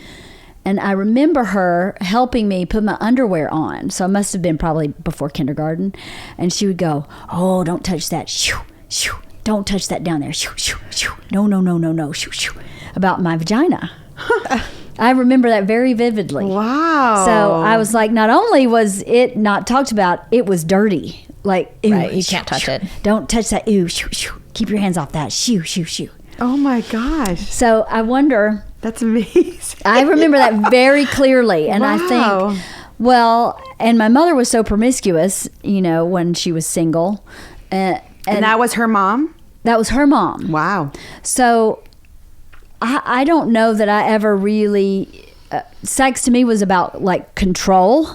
Speaker 2: And I remember her helping me put my underwear on. So I must have been probably before kindergarten. And she would go, oh, don't touch that. Shoo, shoo. Don't touch that down there. Shoo, shoo, shoo. No. Shoo, shoo. About my vagina. I remember that very vividly.
Speaker 1: Wow.
Speaker 2: So I was like, not only was it not talked about, it was dirty. like, ew,
Speaker 4: Right, you can't touch it.
Speaker 2: Don't touch that. Ew, shoo, shoo. Keep your hands off that. Shoo, shoo, shoo.
Speaker 1: Oh my gosh.
Speaker 2: So I wonder.
Speaker 1: That's amazing.
Speaker 2: I remember that very clearly. And I
Speaker 1: Wow.
Speaker 2: think, well, and my mother was so promiscuous, you know, when she was single. And
Speaker 1: that was her mom?
Speaker 2: that was her mom.
Speaker 1: Wow.
Speaker 2: So I don't know that I ever really, sex to me was about like control.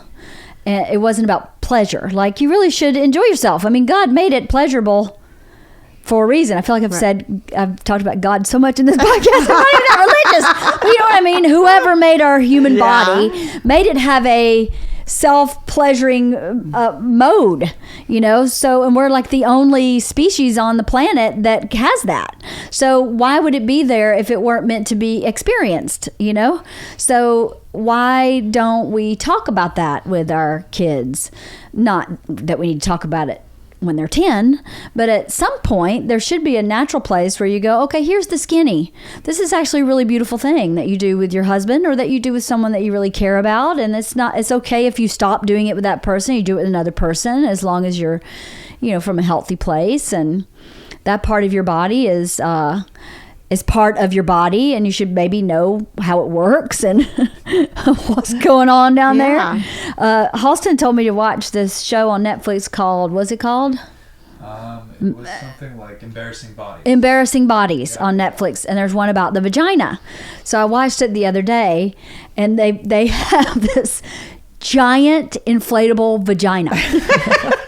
Speaker 2: And it wasn't about pleasure. Like, you really should enjoy yourself. I mean, God made it pleasurable for a reason. I feel like I've talked about God so much in this podcast. I'm not even that religious. But you know what I mean? Whoever made our human body made it have a self-pleasuring mode, you know? So, and we're like the only species on the planet that has that. So why would it be there if it weren't meant to be experienced, you know? So why don't we talk about that with our kids? Not that we need to talk about it when they're 10, but at some point there should be a natural place where you go, okay, here's the skinny. This is actually a really beautiful thing that you do with your husband or that you do with someone that you really care about. And it's okay if you stop doing it with that person, you do it with another person, as long as you're, you know, from a healthy place. And that part of your body is part of your body, and you should maybe know how it works and what's going on down there. Halston told me to watch this show on Netflix called, what's it called?
Speaker 5: It was something like Embarrassing Bodies.
Speaker 2: Embarrassing Bodies on Netflix, and there's one about the vagina. So I watched it the other day, and they have this giant inflatable vagina.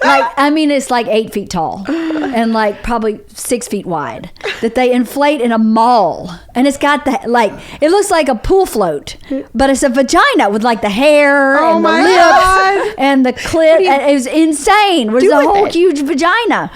Speaker 2: Like, I mean, it's like 8 feet tall and like probably 6 feet wide, that they inflate in a mall. And it's got like, it looks like a pool float, but it's a vagina with like the hair and the lips and the clit. And it was insane. It was a whole huge vagina.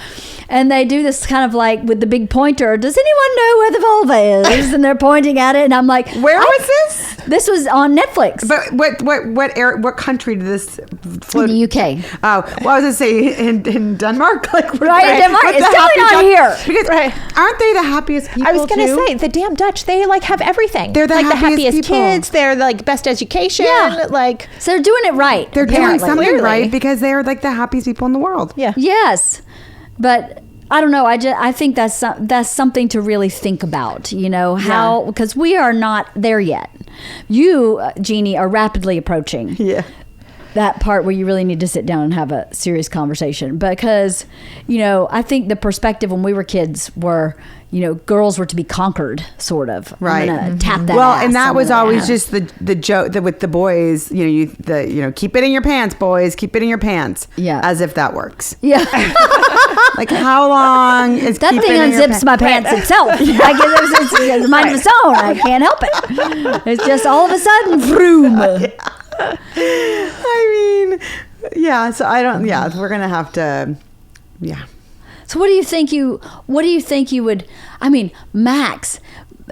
Speaker 2: And they do this kind of like with the big pointer. Does anyone know where the vulva is? And they're pointing at it, and I'm like,
Speaker 1: where was this?
Speaker 2: This was on Netflix.
Speaker 1: But what country did this float?
Speaker 2: In the UK.
Speaker 1: Oh, well, I was gonna say in Denmark, like
Speaker 2: Right, in Denmark. It's definitely not here.
Speaker 1: Because aren't they the happiest people?
Speaker 4: I was gonna
Speaker 1: too?
Speaker 4: say the damn Dutch. They like have everything.
Speaker 1: They're the
Speaker 4: like
Speaker 1: happiest
Speaker 4: the happiest
Speaker 1: people.
Speaker 4: kids. They're like best education.
Speaker 2: Yeah.
Speaker 4: Like
Speaker 2: So they're doing it right.
Speaker 1: They're doing
Speaker 2: apparently.
Speaker 1: something
Speaker 4: Clearly.
Speaker 1: right because they're like the happiest people in the world.
Speaker 4: yeah.
Speaker 2: Yes, but I don't know. I think that's something to really think about. You know how, because we are not there yet. You, Jeannie, are rapidly approaching.
Speaker 1: Yeah.
Speaker 2: That part where you really need to sit down and have a serious conversation, because, you know, I think the perspective when we were kids were, you know, girls were to be conquered, sort of.
Speaker 1: Right.
Speaker 2: I'm gonna tap that.
Speaker 1: Well,
Speaker 2: ass.
Speaker 1: and that
Speaker 2: I'm
Speaker 1: was
Speaker 2: gonna-
Speaker 1: always just the joke with the boys. You know, keep it in your pants, boys. Keep it in your pants.
Speaker 2: Yeah.
Speaker 1: As if that works.
Speaker 2: Yeah.
Speaker 1: Like, how long is
Speaker 2: That
Speaker 1: keep
Speaker 2: thing
Speaker 1: it in your
Speaker 2: unzips my pants itself. Like it's mind of its own. I can't help it. It's just all of a sudden, vroom.
Speaker 1: I mean, yeah. So I don't. Yeah, we're gonna have to. Yeah.
Speaker 2: So what do you think you would? I mean, Max.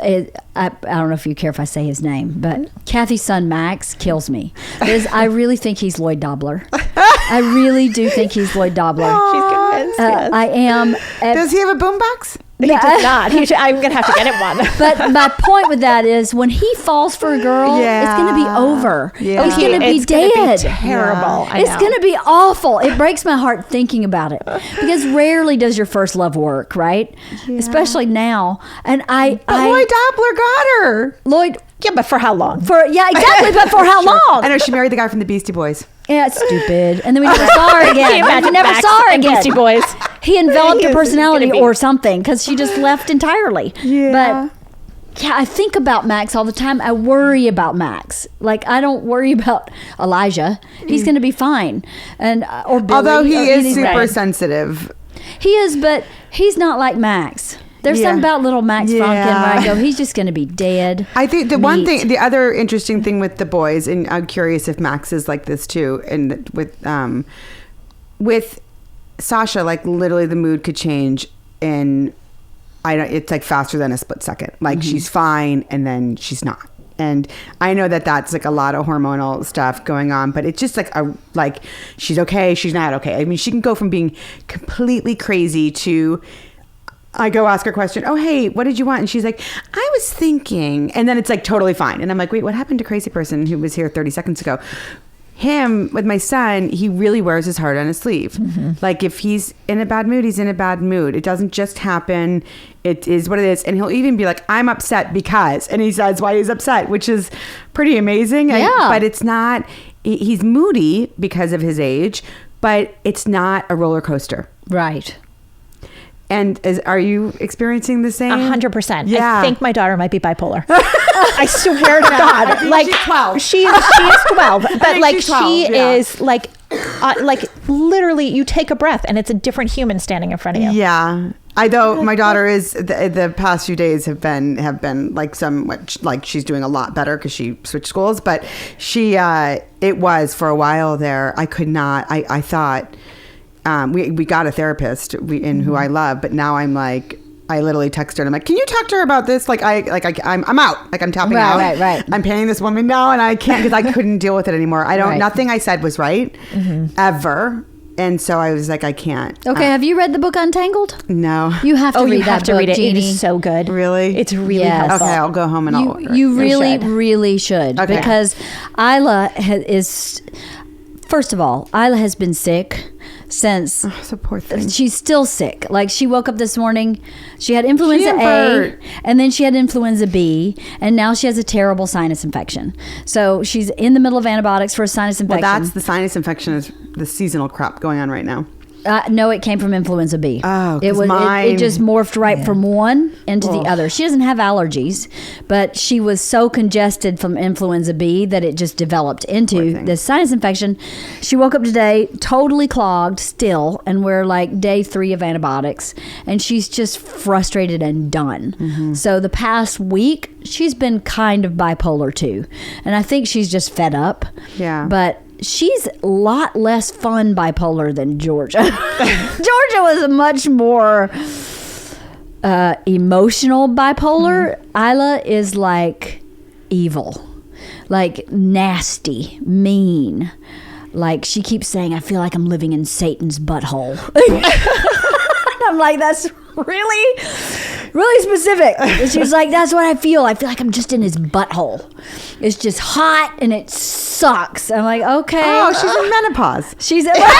Speaker 2: I don't know if you care if I say his name, but Cathy's son Max kills me because I really think he's Lloyd Dobler. I really do think he's Lloyd Dobler.
Speaker 4: She's convinced. Yes.
Speaker 2: I am.
Speaker 1: Does he have a boombox?
Speaker 4: He does not. I'm gonna have to get him one.
Speaker 2: But my point with that is, when he falls for a girl, it's going to be over.
Speaker 1: Yeah.
Speaker 2: He's going to be
Speaker 4: It's gonna
Speaker 2: dead.
Speaker 4: be terrible. I
Speaker 2: It's
Speaker 4: know.
Speaker 2: going to be awful. It breaks my heart thinking about it, because rarely does your first love work, right? Especially now. And
Speaker 1: But Lloyd Dobler got her.
Speaker 2: Lloyd.
Speaker 4: Yeah, but for how long?
Speaker 2: Exactly. But for how long?
Speaker 1: I know she married the guy from the Beastie Boys.
Speaker 2: Yeah, it's stupid. And then we never saw her again. We never
Speaker 4: Max
Speaker 2: saw her
Speaker 4: and
Speaker 2: again.
Speaker 4: Beastie Boys.
Speaker 2: He enveloped her
Speaker 4: He's
Speaker 2: personality
Speaker 4: gonna be-
Speaker 2: or something, because she just left entirely.
Speaker 1: Yeah.
Speaker 2: But yeah, I think about Max all the time. I worry about Max. Like, I don't worry about Elijah. He's going to be fine. And or Billy.
Speaker 1: Although he
Speaker 2: or
Speaker 1: is
Speaker 2: any-
Speaker 1: super
Speaker 4: Right.
Speaker 1: sensitive.
Speaker 2: He is, but he's not like Max. There's something about little Max Franken where I go, he's just going to be dead.
Speaker 1: I think the one
Speaker 2: Neat.
Speaker 1: thing, the other interesting thing with the boys, and I'm curious if Max is like this too, and with Sasha, like literally the mood could change in, it's like faster than a split second. Like she's fine and then she's not. And I know that that's like a lot of hormonal stuff going on, but it's just like she's okay, she's not okay. I mean, she can go from being completely crazy to, I go ask her a question. Oh, hey, what did you want? And she's like, I was thinking. And then it's like totally fine. And I'm like, wait, what happened to crazy person who was here 30 seconds ago? him, with my son, he really wears his heart on his sleeve. Like if he's in a bad mood, he's in a bad mood. It doesn't just happen. It is what it is. And he'll even be like, I'm upset because, and he says why he's upset, which is pretty amazing. But it's not, he's moody because of his age, but it's not a roller coaster.
Speaker 2: Right.
Speaker 1: And are you experiencing the same?
Speaker 4: 100%.
Speaker 1: Yeah.
Speaker 4: I think my daughter might be bipolar. I swear to God.
Speaker 1: Like she's 12.
Speaker 4: She is 12. But like
Speaker 1: she's 12,
Speaker 4: she
Speaker 1: yeah.
Speaker 4: is like literally you take a breath and it's a different human standing in front of you.
Speaker 1: Yeah. My daughter is the past few days have been like like she's doing a lot better because she switched schools, but she it was for a while there. I could not. I thought we got a therapist in who I love, but now I'm like, I literally text her and I'm like, can you talk to her about this? I'm out. Like I'm tapping out.
Speaker 2: Right.
Speaker 1: I'm paying this woman now and I can't because I couldn't deal with it anymore. Nothing I said was right ever. And so I was like, I can't.
Speaker 2: Okay, have you read the book Untangled?
Speaker 1: No.
Speaker 2: You have to read
Speaker 4: you
Speaker 2: that
Speaker 4: have to
Speaker 2: book,
Speaker 4: read it.
Speaker 2: Jeannie.
Speaker 4: It is so good.
Speaker 1: Really?
Speaker 4: It's really
Speaker 2: Yes.
Speaker 4: helpful.
Speaker 1: Okay, I'll go home and
Speaker 2: You really,
Speaker 4: should.
Speaker 2: really should.
Speaker 1: Okay.
Speaker 2: Because Isla is, first of all, Isla has been sick since.
Speaker 1: Oh, so poor thing.
Speaker 2: She's still sick. Like she woke up this morning, she had influenza
Speaker 1: She and
Speaker 2: A,
Speaker 1: Bert.
Speaker 2: and then she had influenza B, and now she has a terrible sinus infection. So she's in the middle of antibiotics for a sinus infection.
Speaker 1: Well, that's the sinus infection is the seasonal crap going on right now.
Speaker 2: No, it came from influenza B.
Speaker 1: Oh, 'cause
Speaker 2: it
Speaker 1: mine-
Speaker 2: it just morphed right from one into the other. She doesn't have allergies, but she was so congested from influenza B that it just developed into this sinus infection. She woke up today totally clogged still, and we're like day 3 of antibiotics, and she's just frustrated and done. So the past week, she's been kind of bipolar too, and I think she's just fed up.
Speaker 1: Yeah.
Speaker 2: But she's a lot less fun bipolar than Georgia. Georgia was a much more emotional bipolar. Isla is like evil, like nasty, mean. Like she keeps saying, I feel like I'm living in Satan's butthole. I'm like, that's really specific. And she was like, that's what I feel. I feel like I'm just in his butthole. It's just hot and it sucks. I'm like, okay.
Speaker 1: Oh, she's in menopause.
Speaker 2: She's exactly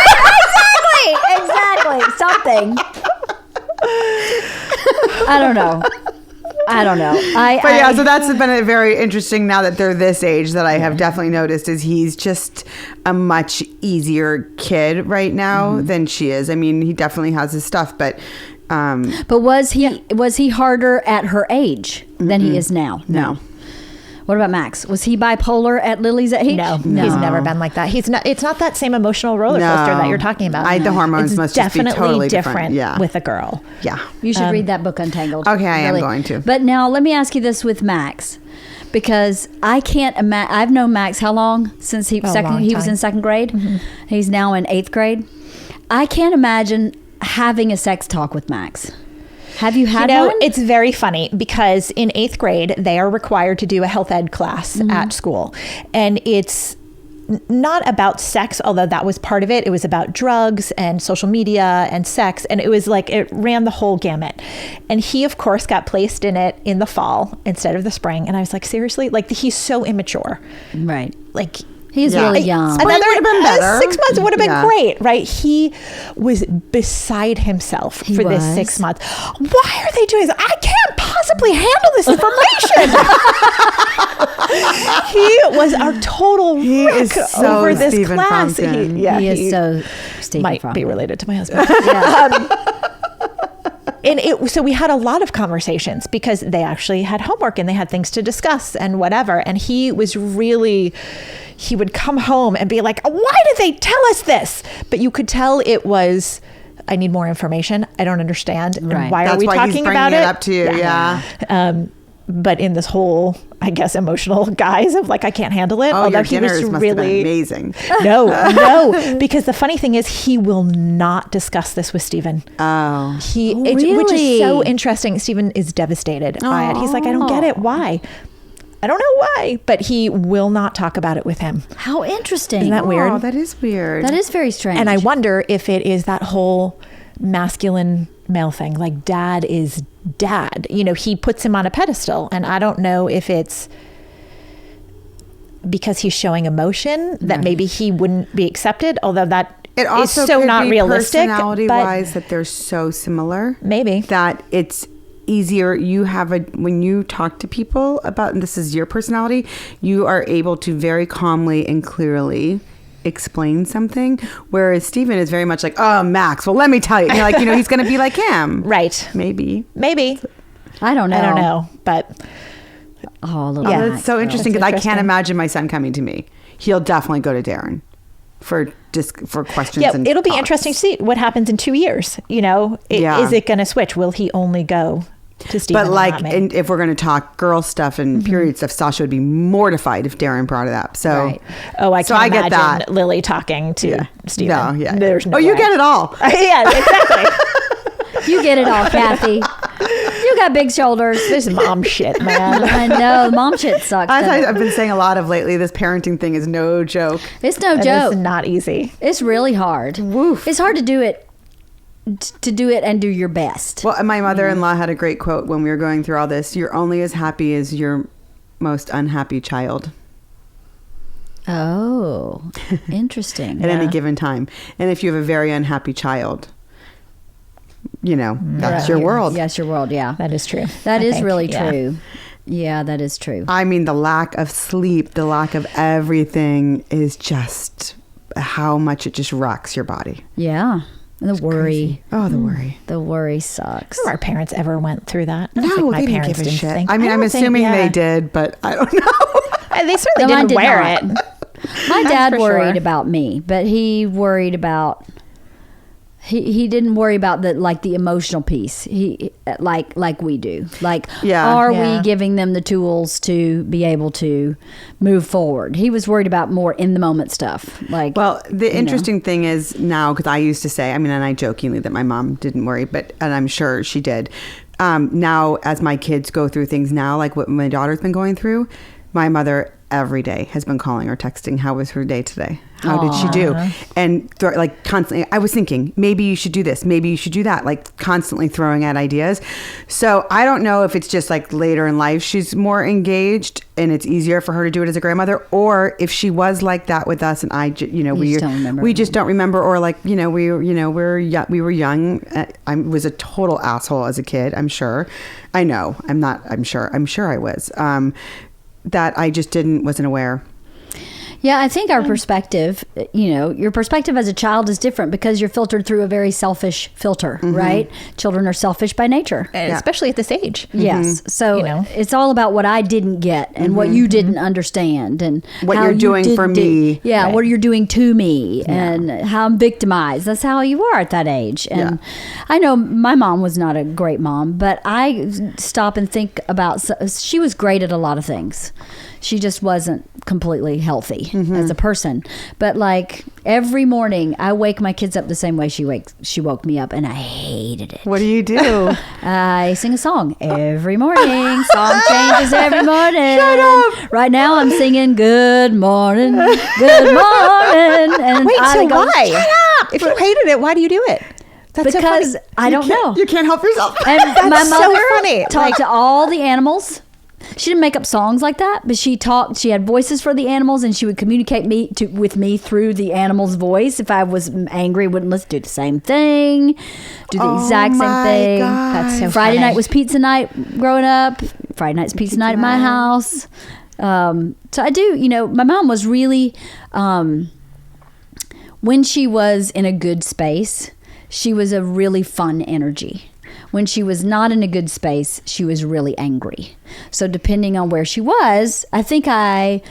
Speaker 2: something. I don't know.
Speaker 1: So that's been a very interesting, now that they're this age, that I have definitely noticed is he's just a much easier kid right now than she is. I mean, he definitely has his stuff, but
Speaker 2: was he harder at her age than he is now?
Speaker 1: no.
Speaker 2: What about Max? Was he bipolar at Lily's age?
Speaker 4: No, he's never been like that. He's not. It's not that same emotional roller coaster that you're talking about.
Speaker 1: The hormones
Speaker 4: it's
Speaker 1: must just be
Speaker 4: definitely
Speaker 1: totally
Speaker 4: different
Speaker 1: Yeah.
Speaker 4: with a girl.
Speaker 1: Yeah.
Speaker 2: You should read that book, Untangled.
Speaker 1: Okay, I am going to.
Speaker 2: But now let me ask you this with Max, because I can't imagine. I've known Max how long? Since he was in 2nd grade. He's now in 8th grade. I can't imagine having a sex talk with Max. Have you had one?
Speaker 4: It's very funny because in 8th grade, they are required to do a health ed class at school. And it's not about sex, although that was part of it. It was about drugs and social media and sex. And it was like, it ran the whole gamut. And he, of course, got placed in it in the fall instead of the spring. And I was like, seriously? Like, he's so immature.
Speaker 2: Right.
Speaker 4: Like,
Speaker 2: he's really young.
Speaker 1: Spring would have been better.
Speaker 4: 6 months would have been great, right? He was beside himself for this 6 months. Why are they doing this? I can't possibly handle this information. He was our total wreck over this
Speaker 1: Stephen
Speaker 4: class.
Speaker 1: Fromkin.
Speaker 2: He is so Stephen
Speaker 4: might
Speaker 2: Fromkin.
Speaker 4: be related to my husband. So we had a lot of conversations because they actually had homework and they had things to discuss and whatever. And he was really, he would come home and be like, why did they tell us this? But you could tell it was, I need more information. I don't understand.
Speaker 2: Right.
Speaker 4: And why
Speaker 1: That's
Speaker 4: are we
Speaker 1: why
Speaker 4: talking
Speaker 1: he's bringing
Speaker 4: about
Speaker 1: it up to you. Yeah.
Speaker 4: But in this whole, I guess, emotional guise of like, I can't handle it.
Speaker 1: Oh,
Speaker 4: although
Speaker 1: your
Speaker 4: he was
Speaker 1: dinners must have been
Speaker 4: really
Speaker 1: amazing.
Speaker 4: No, because the funny thing is he will not discuss this with Stephen.
Speaker 1: Oh.
Speaker 4: Which is so interesting. Stephen is devastated by it. He's like, I don't get it. Why? I don't know why, but he will not talk about it with him.
Speaker 2: How interesting.
Speaker 4: Isn't that weird?
Speaker 1: Oh, that is weird.
Speaker 2: That is very strange.
Speaker 4: And I wonder if it is that whole masculine male thing, like dad is dad. You know, he puts him on a pedestal, and I don't know if it's because he's showing emotion that maybe he wouldn't be accepted, although that
Speaker 1: It also
Speaker 4: is so
Speaker 1: could
Speaker 4: not
Speaker 1: be
Speaker 4: realistic.
Speaker 1: personality-wise that they're so similar.
Speaker 4: Maybe.
Speaker 1: That it's easier. When you talk to people about, and this is your personality, you are able to very calmly and clearly explain something, whereas Steven is very much like, oh, Max, well, let me tell you. And you're like, he's going to be like him.
Speaker 4: Right.
Speaker 1: Maybe.
Speaker 2: I don't know.
Speaker 4: But
Speaker 2: little
Speaker 4: Yeah.
Speaker 1: It's so interesting because I can't imagine my son coming to me. He'll definitely go to Darren for questions.
Speaker 4: yeah,
Speaker 1: and
Speaker 4: it'll be
Speaker 1: thoughts.
Speaker 4: interesting to see what happens in 2 years. Is it going to switch? Will he only go to Steven?
Speaker 1: But like, and if we're going to talk girl stuff and period stuff, Sasha would be mortified if Darren brought it up. So,
Speaker 2: Right.
Speaker 4: I
Speaker 1: so
Speaker 4: can't
Speaker 1: I get
Speaker 4: imagine
Speaker 1: that.
Speaker 4: Lily talking to Steven.
Speaker 1: No, yeah.
Speaker 4: There's no
Speaker 1: you
Speaker 4: way.
Speaker 1: get it all.
Speaker 4: Yeah, exactly.
Speaker 2: You get it all, Kathy. You got big shoulders.
Speaker 4: This is mom shit, man.
Speaker 2: I know. Mom shit sucks.
Speaker 1: I've been saying a lot of lately, this parenting thing is no joke.
Speaker 2: It's no
Speaker 4: That
Speaker 2: joke.
Speaker 4: is not easy.
Speaker 2: It's really hard.
Speaker 1: Woof.
Speaker 2: It's hard to do it and do your best.
Speaker 1: Well, my mother-in-law had a great quote when we were going through all this. You're only as happy as your most unhappy child
Speaker 2: Oh, interesting.
Speaker 1: at any given time. And if you have a very unhappy child, that's your world.
Speaker 2: Yes, your world. Yeah.
Speaker 4: That is true.
Speaker 2: That
Speaker 4: I
Speaker 2: is
Speaker 4: think,
Speaker 2: really
Speaker 4: yeah.
Speaker 2: true. Yeah, that is true.
Speaker 1: I mean, the lack of sleep, the lack of everything is just how much it just rocks your body.
Speaker 2: Yeah. And the worry.
Speaker 1: Crazy. Oh, the worry.
Speaker 2: The worry sucks.
Speaker 4: None of our parents ever went through that. I don't
Speaker 1: No,
Speaker 4: think my
Speaker 1: they didn't
Speaker 4: parents
Speaker 1: give a
Speaker 4: didn't
Speaker 1: shit.
Speaker 4: think.
Speaker 1: I mean, I'm
Speaker 4: don't think-
Speaker 1: assuming
Speaker 4: yeah.
Speaker 1: they did, but I don't know.
Speaker 4: They certainly
Speaker 2: No, mine
Speaker 4: didn't
Speaker 2: did
Speaker 4: wear
Speaker 2: not.
Speaker 4: it.
Speaker 2: My dad
Speaker 4: for
Speaker 2: worried
Speaker 4: sure.
Speaker 2: about me, but he worried about he didn't worry about the emotional piece. He like we do. Are
Speaker 4: Yeah.
Speaker 2: we giving them the tools to be able to move forward? He was worried about more in the moment stuff.
Speaker 1: Well, the interesting thing is now, because I used to say, and I jokingly that my mom didn't worry, and I'm sure she did. Now, as my kids go through things now, like what my daughter's been going through, my mother every day has been calling or texting, how was her day today? How did she do? And constantly, I was thinking, maybe you should do this, maybe you should do that, constantly throwing out ideas. So I don't know if it's just later in life she's more engaged and it's easier for her to do it as a grandmother, or if she was like that with us and we
Speaker 2: just don't remember.
Speaker 1: we just don't remember, or we were young. I was a total asshole as a kid. I'm sure. I know. I'm not. I'm sure. I'm sure I was. That I just wasn't aware.
Speaker 2: Yeah, I think our perspective, your perspective as a child is different because you're filtered through a very selfish filter, right? Children are selfish by nature.
Speaker 4: And especially at this age.
Speaker 2: Yes. So it's all about what I didn't get and what you didn't understand and
Speaker 1: What
Speaker 2: how
Speaker 1: you're
Speaker 2: you
Speaker 1: doing for
Speaker 2: didn't
Speaker 1: me.
Speaker 2: Yeah,
Speaker 1: Right.
Speaker 2: what you're doing to me and how I'm victimized. That's how you are at that age. And I know my mom was not a great mom, but I stop and think about, she was great at a lot of things. She just wasn't completely healthy as a person. But every morning I wake my kids up the same way she woke me up, and I hated it.
Speaker 1: What do you do?
Speaker 2: I sing a song every morning. Song changes every morning.
Speaker 1: Shut up.
Speaker 2: Right now I'm singing good morning, good morning. And
Speaker 4: Wait,
Speaker 2: I
Speaker 4: so
Speaker 2: go,
Speaker 4: why?
Speaker 2: "Shut up."
Speaker 4: If you hated it, why do you do it? That's so
Speaker 2: Because
Speaker 4: funny.
Speaker 2: I don't know.
Speaker 1: You can't help yourself.
Speaker 2: And my
Speaker 4: That's so
Speaker 2: mother
Speaker 4: funny.
Speaker 2: talked to all the animals. She didn't make up songs like that, but she had voices for the animals, and she would communicate with me through the animal's voice. If I was angry, wouldn't listen, do the same thing, do the exact same thing.
Speaker 1: God.
Speaker 4: That's so
Speaker 2: Friday
Speaker 4: funny.
Speaker 2: night was pizza night growing up. Friday night's pizza night at my house. So I do, my mom was really, when she was in a good space, she was a really fun energy. When she was not in a good space, she was really angry. So depending on where she was, I think I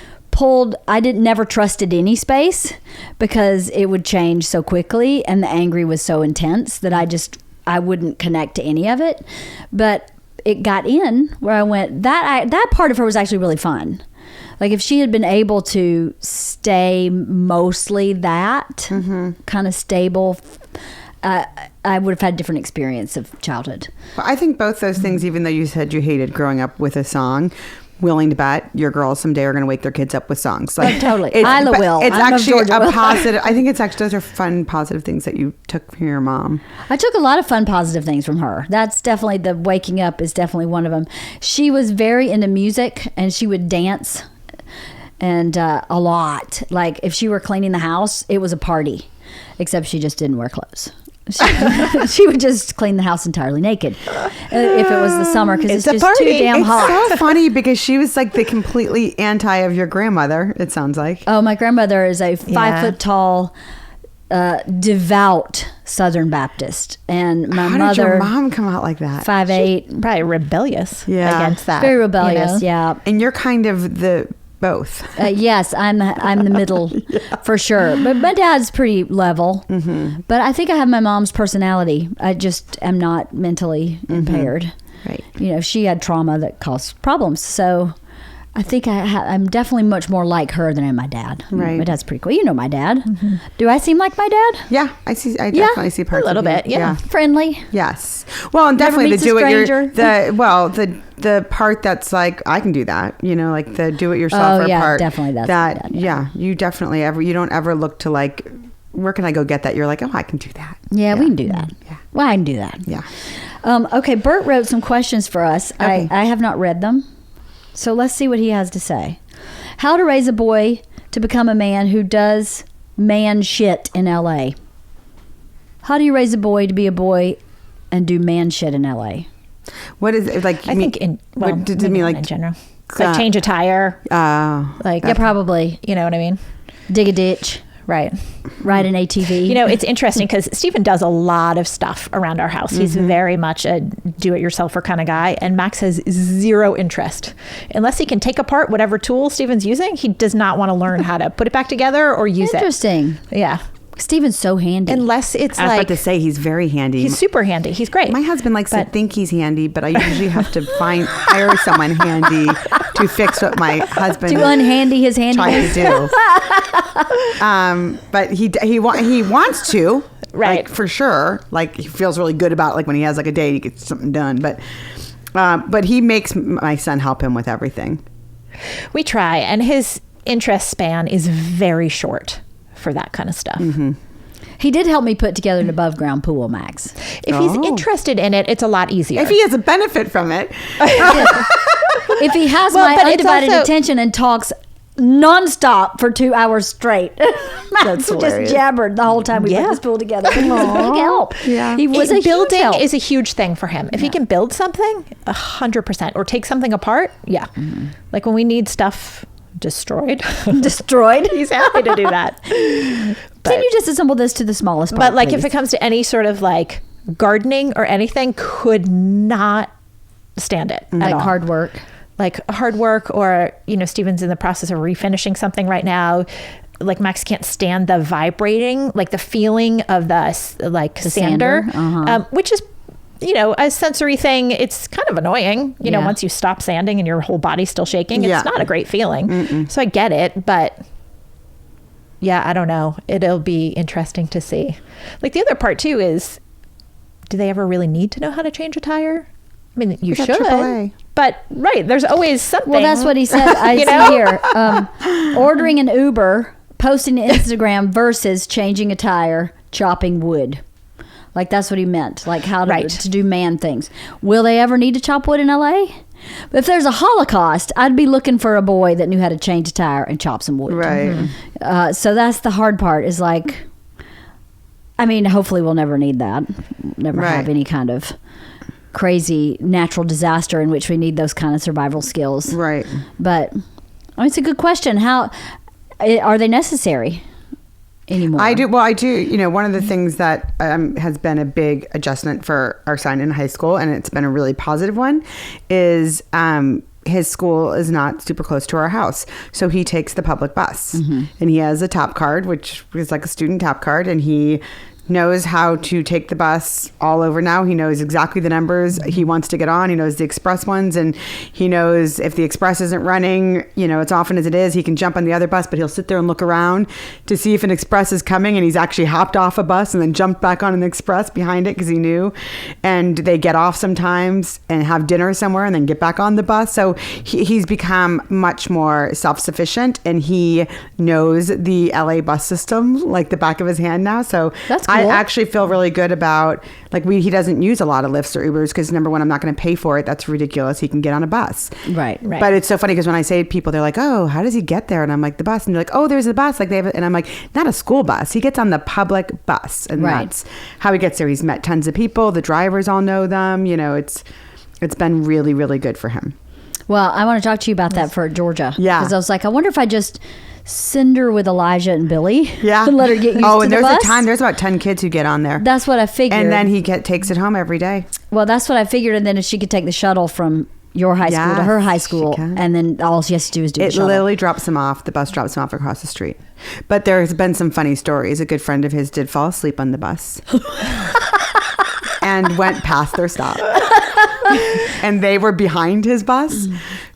Speaker 2: never trusted any space because it would change so quickly and the angry was so intense that I wouldn't connect to any of it. But it got in where I went, that part of her was actually really fun. If she had been able to stay mostly that kind of stable, I would have had a different experience of childhood.
Speaker 1: Well, I think both those things, even though you said you hated growing up with a song, willing to bet your girls someday are going to wake their kids up with songs.
Speaker 2: Totally.
Speaker 1: It's,
Speaker 2: Isla
Speaker 1: but
Speaker 2: will.
Speaker 1: It's
Speaker 2: I know
Speaker 1: actually
Speaker 2: Georgia
Speaker 1: a
Speaker 2: will.
Speaker 1: positive. I think it's actually, those are fun, positive things that you took from your mom.
Speaker 2: I took a lot of fun, positive things from her. That's definitely, the waking up is definitely one of them. She was very into music and she would dance. and a lot. Like if she were cleaning the house, it was a party, except she just didn't wear clothes. She would just clean the house entirely naked if it was the summer, because it's just
Speaker 4: party.
Speaker 2: too damn hot.
Speaker 1: It's so funny because she was like the completely anti of your grandmother, it sounds like.
Speaker 2: Oh, my grandmother is a 5 foot tall, devout Southern Baptist, and my
Speaker 1: How
Speaker 2: mother.
Speaker 1: did your mom come out like that?
Speaker 2: 5'8",
Speaker 4: Probably rebellious
Speaker 1: Yeah.
Speaker 4: against that.
Speaker 2: very rebellious.
Speaker 4: you know?
Speaker 2: Yeah.
Speaker 1: And you're kind of the both.
Speaker 2: Yes, I'm the middle for sure. But my dad's pretty level. But I think I have my mom's personality. I just am not mentally impaired.
Speaker 1: Right.
Speaker 2: You know, she had trauma that caused problems. So I think I'm definitely much more like her than I am my dad.
Speaker 1: Right.
Speaker 2: My dad's pretty cool. You know my dad. Do I seem like my dad?
Speaker 1: Yeah, I definitely see parts
Speaker 4: a little
Speaker 1: of you.
Speaker 4: bit, yeah.
Speaker 2: Friendly.
Speaker 1: Yes. Well, and
Speaker 2: Never
Speaker 1: definitely the
Speaker 2: meets a
Speaker 1: do it
Speaker 2: stranger.
Speaker 1: the part that's like I can do that, you know, like the do it yourself
Speaker 2: Oh, yeah,
Speaker 1: part.
Speaker 2: definitely that's
Speaker 1: that.
Speaker 2: my dad,
Speaker 1: Yeah, you definitely you don't ever look to like, where can I go get that? You're like, oh, I can do that.
Speaker 2: Yeah, we can do that.
Speaker 1: Yeah.
Speaker 2: Well, I can do that.
Speaker 1: Yeah.
Speaker 2: Okay, Bert wrote some questions for us.
Speaker 1: Okay.
Speaker 2: I have not read them. So let's see what he has to say. How to raise a boy to become a man who does man shit in LA. How do you raise a boy to be a boy and do man shit in LA?
Speaker 1: What is it like?
Speaker 4: I think in
Speaker 1: did it
Speaker 4: maybe
Speaker 1: mean
Speaker 4: not
Speaker 1: like
Speaker 4: in general, like change a tire, like
Speaker 2: Yeah, probably.
Speaker 4: you know what I mean,
Speaker 2: Dig a ditch.
Speaker 4: right?
Speaker 2: Ride an ATV.
Speaker 4: You know, it's interesting because Stephen does a lot of stuff around our house. He's very much a do-it-yourselfer kind of guy, and Max has zero interest. Unless he can take apart whatever tool Stephen's using, he does not want to learn how to put it back together or use it.
Speaker 2: Interesting.
Speaker 4: Yeah.
Speaker 2: Steven's so handy.
Speaker 4: Unless it's
Speaker 1: I was
Speaker 4: like,
Speaker 1: about to say he's very handy.
Speaker 4: he's super handy. He's great.
Speaker 1: My husband likes to
Speaker 4: But-
Speaker 1: think he's handy, but I usually have to hire someone handy to fix what my husband
Speaker 2: to unhandy his
Speaker 1: tries
Speaker 2: handiness.
Speaker 1: to do. But he wants to,
Speaker 4: Right.
Speaker 1: like, for sure. Like he feels really good about like when he has like a day and he gets something done. But he makes my son help him with everything.
Speaker 4: We try, and his interest span is very short for that kind of stuff.
Speaker 2: He did help me put together an above ground pool, Max.
Speaker 4: If he's interested in it, it's a lot easier.
Speaker 1: If he has a benefit from it,
Speaker 2: If he has
Speaker 4: Well,
Speaker 2: my
Speaker 4: but it's
Speaker 2: undivided
Speaker 4: also-
Speaker 2: attention and talks nonstop for 2 hours straight. Max just
Speaker 1: hilarious.
Speaker 2: jabbered the whole time we put this pool together. He was a big help.
Speaker 1: Yeah.
Speaker 2: He was a huge
Speaker 4: building
Speaker 2: help.
Speaker 4: is a huge thing for him. If he can build something, 100%, or take something apart, yeah. Like when we need stuff destroyed,
Speaker 2: destroyed.
Speaker 4: he's happy to do that.
Speaker 2: Can you just assemble this to the smallest part,
Speaker 4: But like if
Speaker 2: please?
Speaker 4: it comes to any sort of like gardening or anything, could not stand it at
Speaker 2: like
Speaker 4: all.
Speaker 2: hard work.
Speaker 4: Like hard work, or you know, Steven's in the process of refinishing something right now. Like Max can't stand the vibrating, like the feeling of the sander,
Speaker 2: sander?
Speaker 4: which is, you know, a sensory thing. It's kind of annoying, you know,
Speaker 2: Yeah.
Speaker 4: once you stop sanding and your whole body's still shaking.
Speaker 1: Yeah.
Speaker 4: It's not a great feeling. So I get it, but yeah, I don't know. It'll be interesting to see. Like the other part too is, do they ever really need to know how to change a tire? I mean, you
Speaker 1: got
Speaker 4: should,
Speaker 1: AAA.
Speaker 4: but right, there's always something.
Speaker 2: Well, that's what he said. I
Speaker 4: You
Speaker 2: see
Speaker 4: know?
Speaker 2: here. Ordering an Uber, posting to Instagram versus changing a tire, chopping wood. Like that's what he meant. Like how to,
Speaker 4: Right.
Speaker 2: to do man things. Will they ever need to chop wood in LA? If there's a Holocaust, I'd be looking for a boy that knew how to change a tire and chop some wood.
Speaker 1: right?
Speaker 2: So that's the hard part is like, I mean, hopefully we'll never need that. Never
Speaker 1: Right.
Speaker 2: have any kind of crazy natural disaster in which we need those kind of survival skills.
Speaker 1: Right.
Speaker 2: But I mean, it's a good question. How are they necessary anymore?
Speaker 1: I do. Well, I do. You know, one of the things that has been a big adjustment for our son in high school, and it's been a really positive one, is his school is not super close to our house. So he takes the public bus, and he has a tap card, which is like a student tap card, and he knows how to take the bus all over now. He knows exactly the numbers he wants to get on. He knows the express ones, and he knows if the express isn't running, you know, as often as it is, he can jump on the other bus, but he'll sit there and look around to see if an express is coming, and he's actually hopped off a bus and then jumped back on an express behind it because he knew. And they get off sometimes and have dinner somewhere and then get back on the bus. So he's become much more self-sufficient, and he knows the LA bus system like the back of his hand now. So
Speaker 2: That's
Speaker 1: I I actually feel really good about, like, he doesn't use a lot of Lyfts or Ubers because, number one, I'm not going to pay for it. That's ridiculous. He can get on a bus.
Speaker 2: Right.
Speaker 1: But it's so funny because when I say to people, they're like, oh, how does he get there? And I'm like, the bus. And they're like, oh, there's a bus. Like, and I'm like, not a school bus. He gets on the public bus. And that's how he gets there. He's met tons of people. The drivers all know them. You know, it's been really, really good for him.
Speaker 2: Well, I want to talk to you about that for Georgia.
Speaker 1: Yeah.
Speaker 2: Because I was like, I wonder if I just send her with Elijah and Billy.
Speaker 1: Yeah.
Speaker 2: And let her get used to the bus.
Speaker 1: Oh, and there's about 10 kids who get on there.
Speaker 2: That's what I figured.
Speaker 1: And then he takes it home every day.
Speaker 2: Well, that's what I figured. And then if she could take the shuttle from your high school to her high school, and then all she has to do is do the shuttle.
Speaker 1: It literally drops him off. The bus drops him off across the street. But there's been some funny stories. A good friend of his did fall asleep on the bus and went past their stop. And they were behind his bus.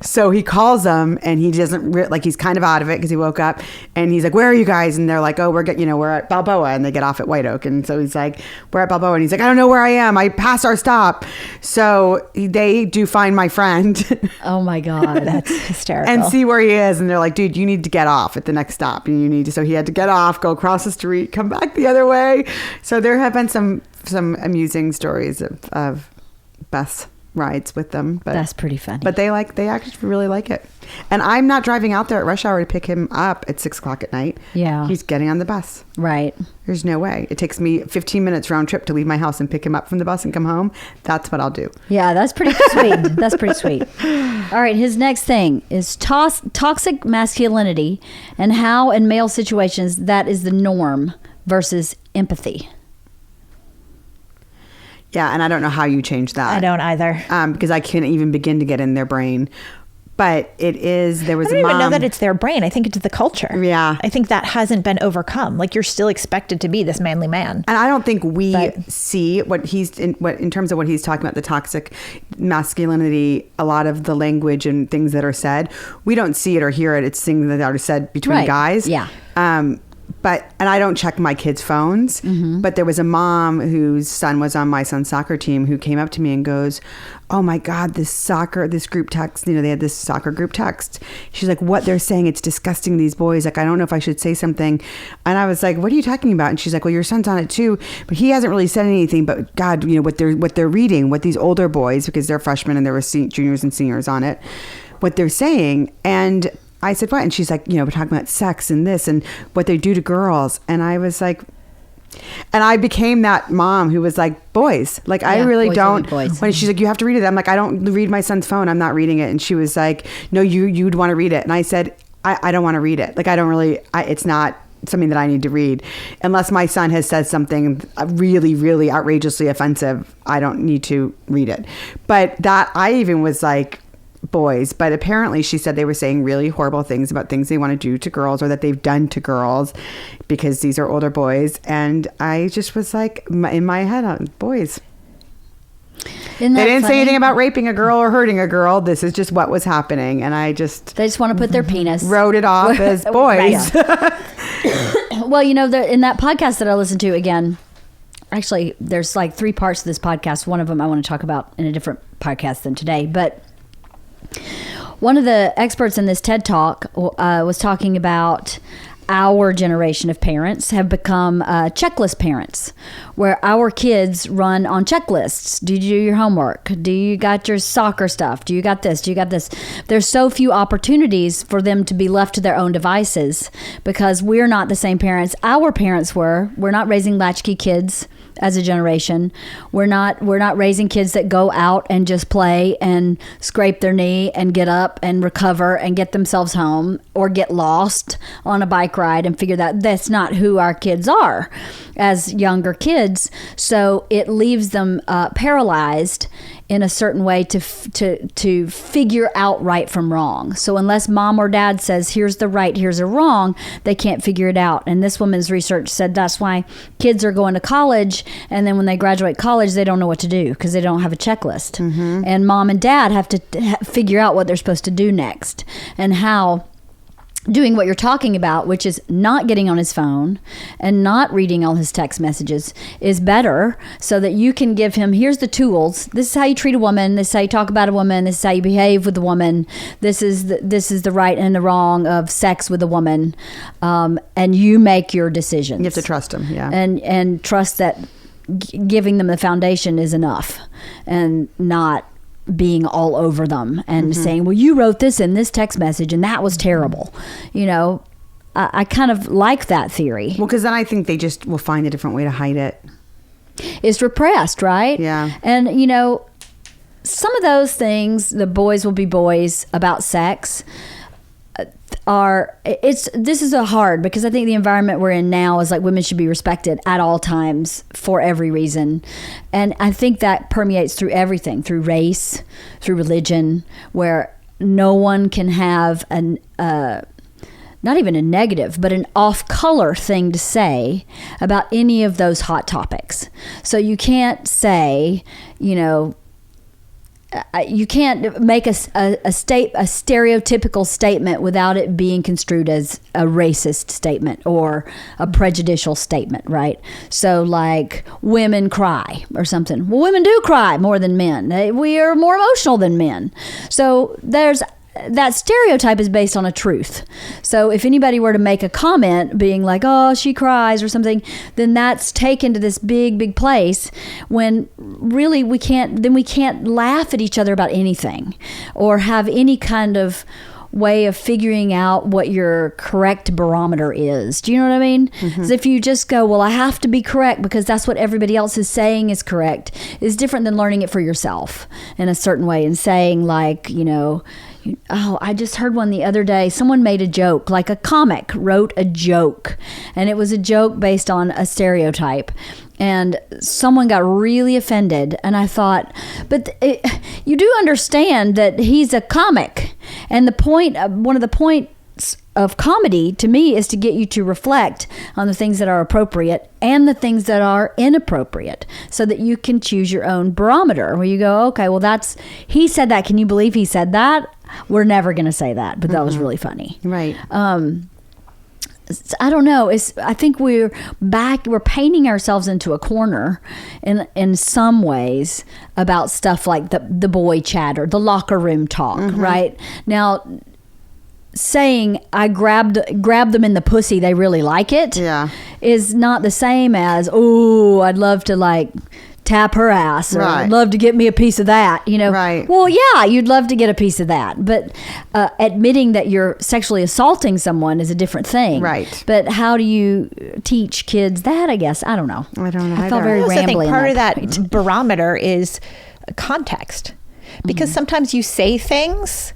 Speaker 1: So he calls them and he doesn't he's kind of out of it because he woke up and he's like, where are you guys? And they're like, oh, we're at Balboa. And they get off at White Oak. And so he's like, we're at Balboa. And he's like, I don't know where I am. I passed our stop. So they do find my friend.
Speaker 2: Oh my God.
Speaker 4: That's hysterical.
Speaker 1: And see where he is. And they're like, dude, you need to get off at the next stop. And so he had to get off, go across the street, come back the other way. So there have been some amusing stories of bus rides with them. But
Speaker 2: that's pretty funny.
Speaker 1: But they actually really like it. And I'm not driving out there at rush hour to pick him up at 6:00 at night.
Speaker 2: Yeah.
Speaker 1: He's getting on the bus.
Speaker 2: Right.
Speaker 1: There's no way. It takes me 15 minutes round trip to leave my house and pick him up from the bus and come home. That's what I'll do.
Speaker 2: Yeah, that's pretty sweet. That's pretty sweet. All right, his next thing is toxic masculinity and how in male situations that is the norm versus empathy.
Speaker 1: Yeah, and I don't know how you change that.
Speaker 4: I don't either.
Speaker 1: Because I can't even begin to get in their brain. But there was a mom.
Speaker 4: I don't even know that it's their brain. I think it's the culture.
Speaker 1: Yeah.
Speaker 4: I think that hasn't been overcome. Like, you're still expected to be this manly man.
Speaker 1: And I don't think we see what in terms of what he's talking about, the toxic masculinity, a lot of the language and things that are said, we don't see it or hear it. It's things that are said between guys.
Speaker 2: Yeah.
Speaker 1: And I don't check my kids' phones, but there was a mom whose son was on my son's soccer team who came up to me and goes, oh my God, this group text, they had this soccer group text. She's like, what they're saying, it's disgusting, these boys. Like, I don't know if I should say something. And I was like, what are you talking about? And she's like, well, your son's on it too, but he hasn't really said anything, but God, what they're reading, what these older boys, because they're freshmen and there were juniors and seniors on it, what they're saying. And I said, what? And she's like, we're talking about sex and this and what they do to girls. And I was like, and I became that mom who was like, boys. Like, I really don't. When she's like, you have to read it. I'm like, I don't read my son's phone. I'm not reading it. And she was like, no, you'd want to read it. And I said, I don't want to read it. Like, I don't really, it's not something that I need to read. Unless my son has said something really, really outrageously offensive, I don't need to read it. But that, I even was like, boys, but apparently she said they were saying really horrible things about things they want to do to girls or that they've done to girls because these are older boys. And I just was like, in my head, boys. They didn't say anything about raping a girl or hurting a girl. This is just what was happening. And they just
Speaker 2: want to put their penis.
Speaker 1: Wrote it off as boys.
Speaker 2: Well, in that podcast that I listened to, again, actually, there's like 3 parts to this podcast. One of them I want to talk about in a different podcast than today, but one of the experts in this TED Talk was talking about our generation of parents have become checklist parents, where our kids run on checklists. Do you do your homework? Do you got your soccer stuff? Do you got this? Do you got this? There's so few opportunities for them to be left to their own devices because we're not the same parents our parents were. We're not raising latchkey kids as a generation. We're not raising kids that go out and just play and scrape their knee and get up and recover and get themselves home or get lost on a bike ride and figure that that's not who our kids are as younger kids. So it leaves them paralyzed in a certain way to figure out right from wrong. So unless mom or dad says, here's the right, here's the wrong, they can't figure it out. And this woman's research said that's why kids are going to college, and then when they graduate college, they don't know what to do because they don't have a checklist. And mom and dad have to figure out what they're supposed to do next and how doing what you're talking about, which is not getting on his phone and not reading all his text messages, is better, so that you can give him, here's the tools. This is how you treat a woman. This is how you talk about a woman. This is how you behave with a woman. This is the right and the wrong of sex with a woman. And you make your decisions.
Speaker 1: You have to trust him. Yeah.
Speaker 2: And trust that giving them the foundation is enough, and not being all over them and saying, well, you wrote this in this text message and that was terrible. You know, I kind of like that theory.
Speaker 1: Well, because then I think they just will find a different way to hide it.
Speaker 2: It's repressed, right?
Speaker 1: Yeah.
Speaker 2: And, you know, some of those things, the boys will be boys about sex, this is a hard, because I think the environment we're in now is like women should be respected at all times for every reason. And I think that permeates through everything, through race, through religion, where no one can have not even a negative, but an off-color thing to say about any of those hot topics. So you can't say, you know, you can't make a stereotypical statement without it being construed as a racist statement or a prejudicial statement, right? So like, women cry or something. Well, women do cry more than men. We are more emotional than men. So that stereotype is based on a truth. So if anybody were to make a comment being like, oh, she cries or something, then that's taken to this big place, when really we can't laugh at each other about anything or have any kind of way of figuring out what your correct barometer is. Do you know what I mean? Because if you just go, well, I have to be correct because that's what everybody else is saying is correct, is different than learning it for yourself in a certain way and saying, like, you know, oh, I just heard one the other day. Someone made a joke, like a comic wrote a joke, and it was a joke based on a stereotype. And someone got really offended. And I thought, but you do understand that he's a comic. And one of the points of comedy to me is to get you to reflect on the things that are appropriate and the things that are inappropriate, so that you can choose your own barometer where you go, okay, well, he said that. Can you believe he said that? We're never going to say that, but that was really funny.
Speaker 1: Right.
Speaker 2: I don't know. I think we're painting ourselves into a corner in some ways about stuff like the boy chatter, the locker room talk, right? Now, saying I grabbed them in the pussy, they really like it, is not the same as, oh, I'd love to like tap her ass, or I'd love to get me a piece of that, you know.
Speaker 1: Right.
Speaker 2: Well, yeah, you'd love to get a piece of that, but admitting that you're sexually assaulting someone is a different thing.
Speaker 1: Right.
Speaker 2: But how do you teach kids that? I guess I don't know.
Speaker 1: I don't know.
Speaker 2: I felt very
Speaker 4: I also
Speaker 2: rambly.
Speaker 4: think part of that
Speaker 2: point.
Speaker 4: barometer is context, because sometimes you say things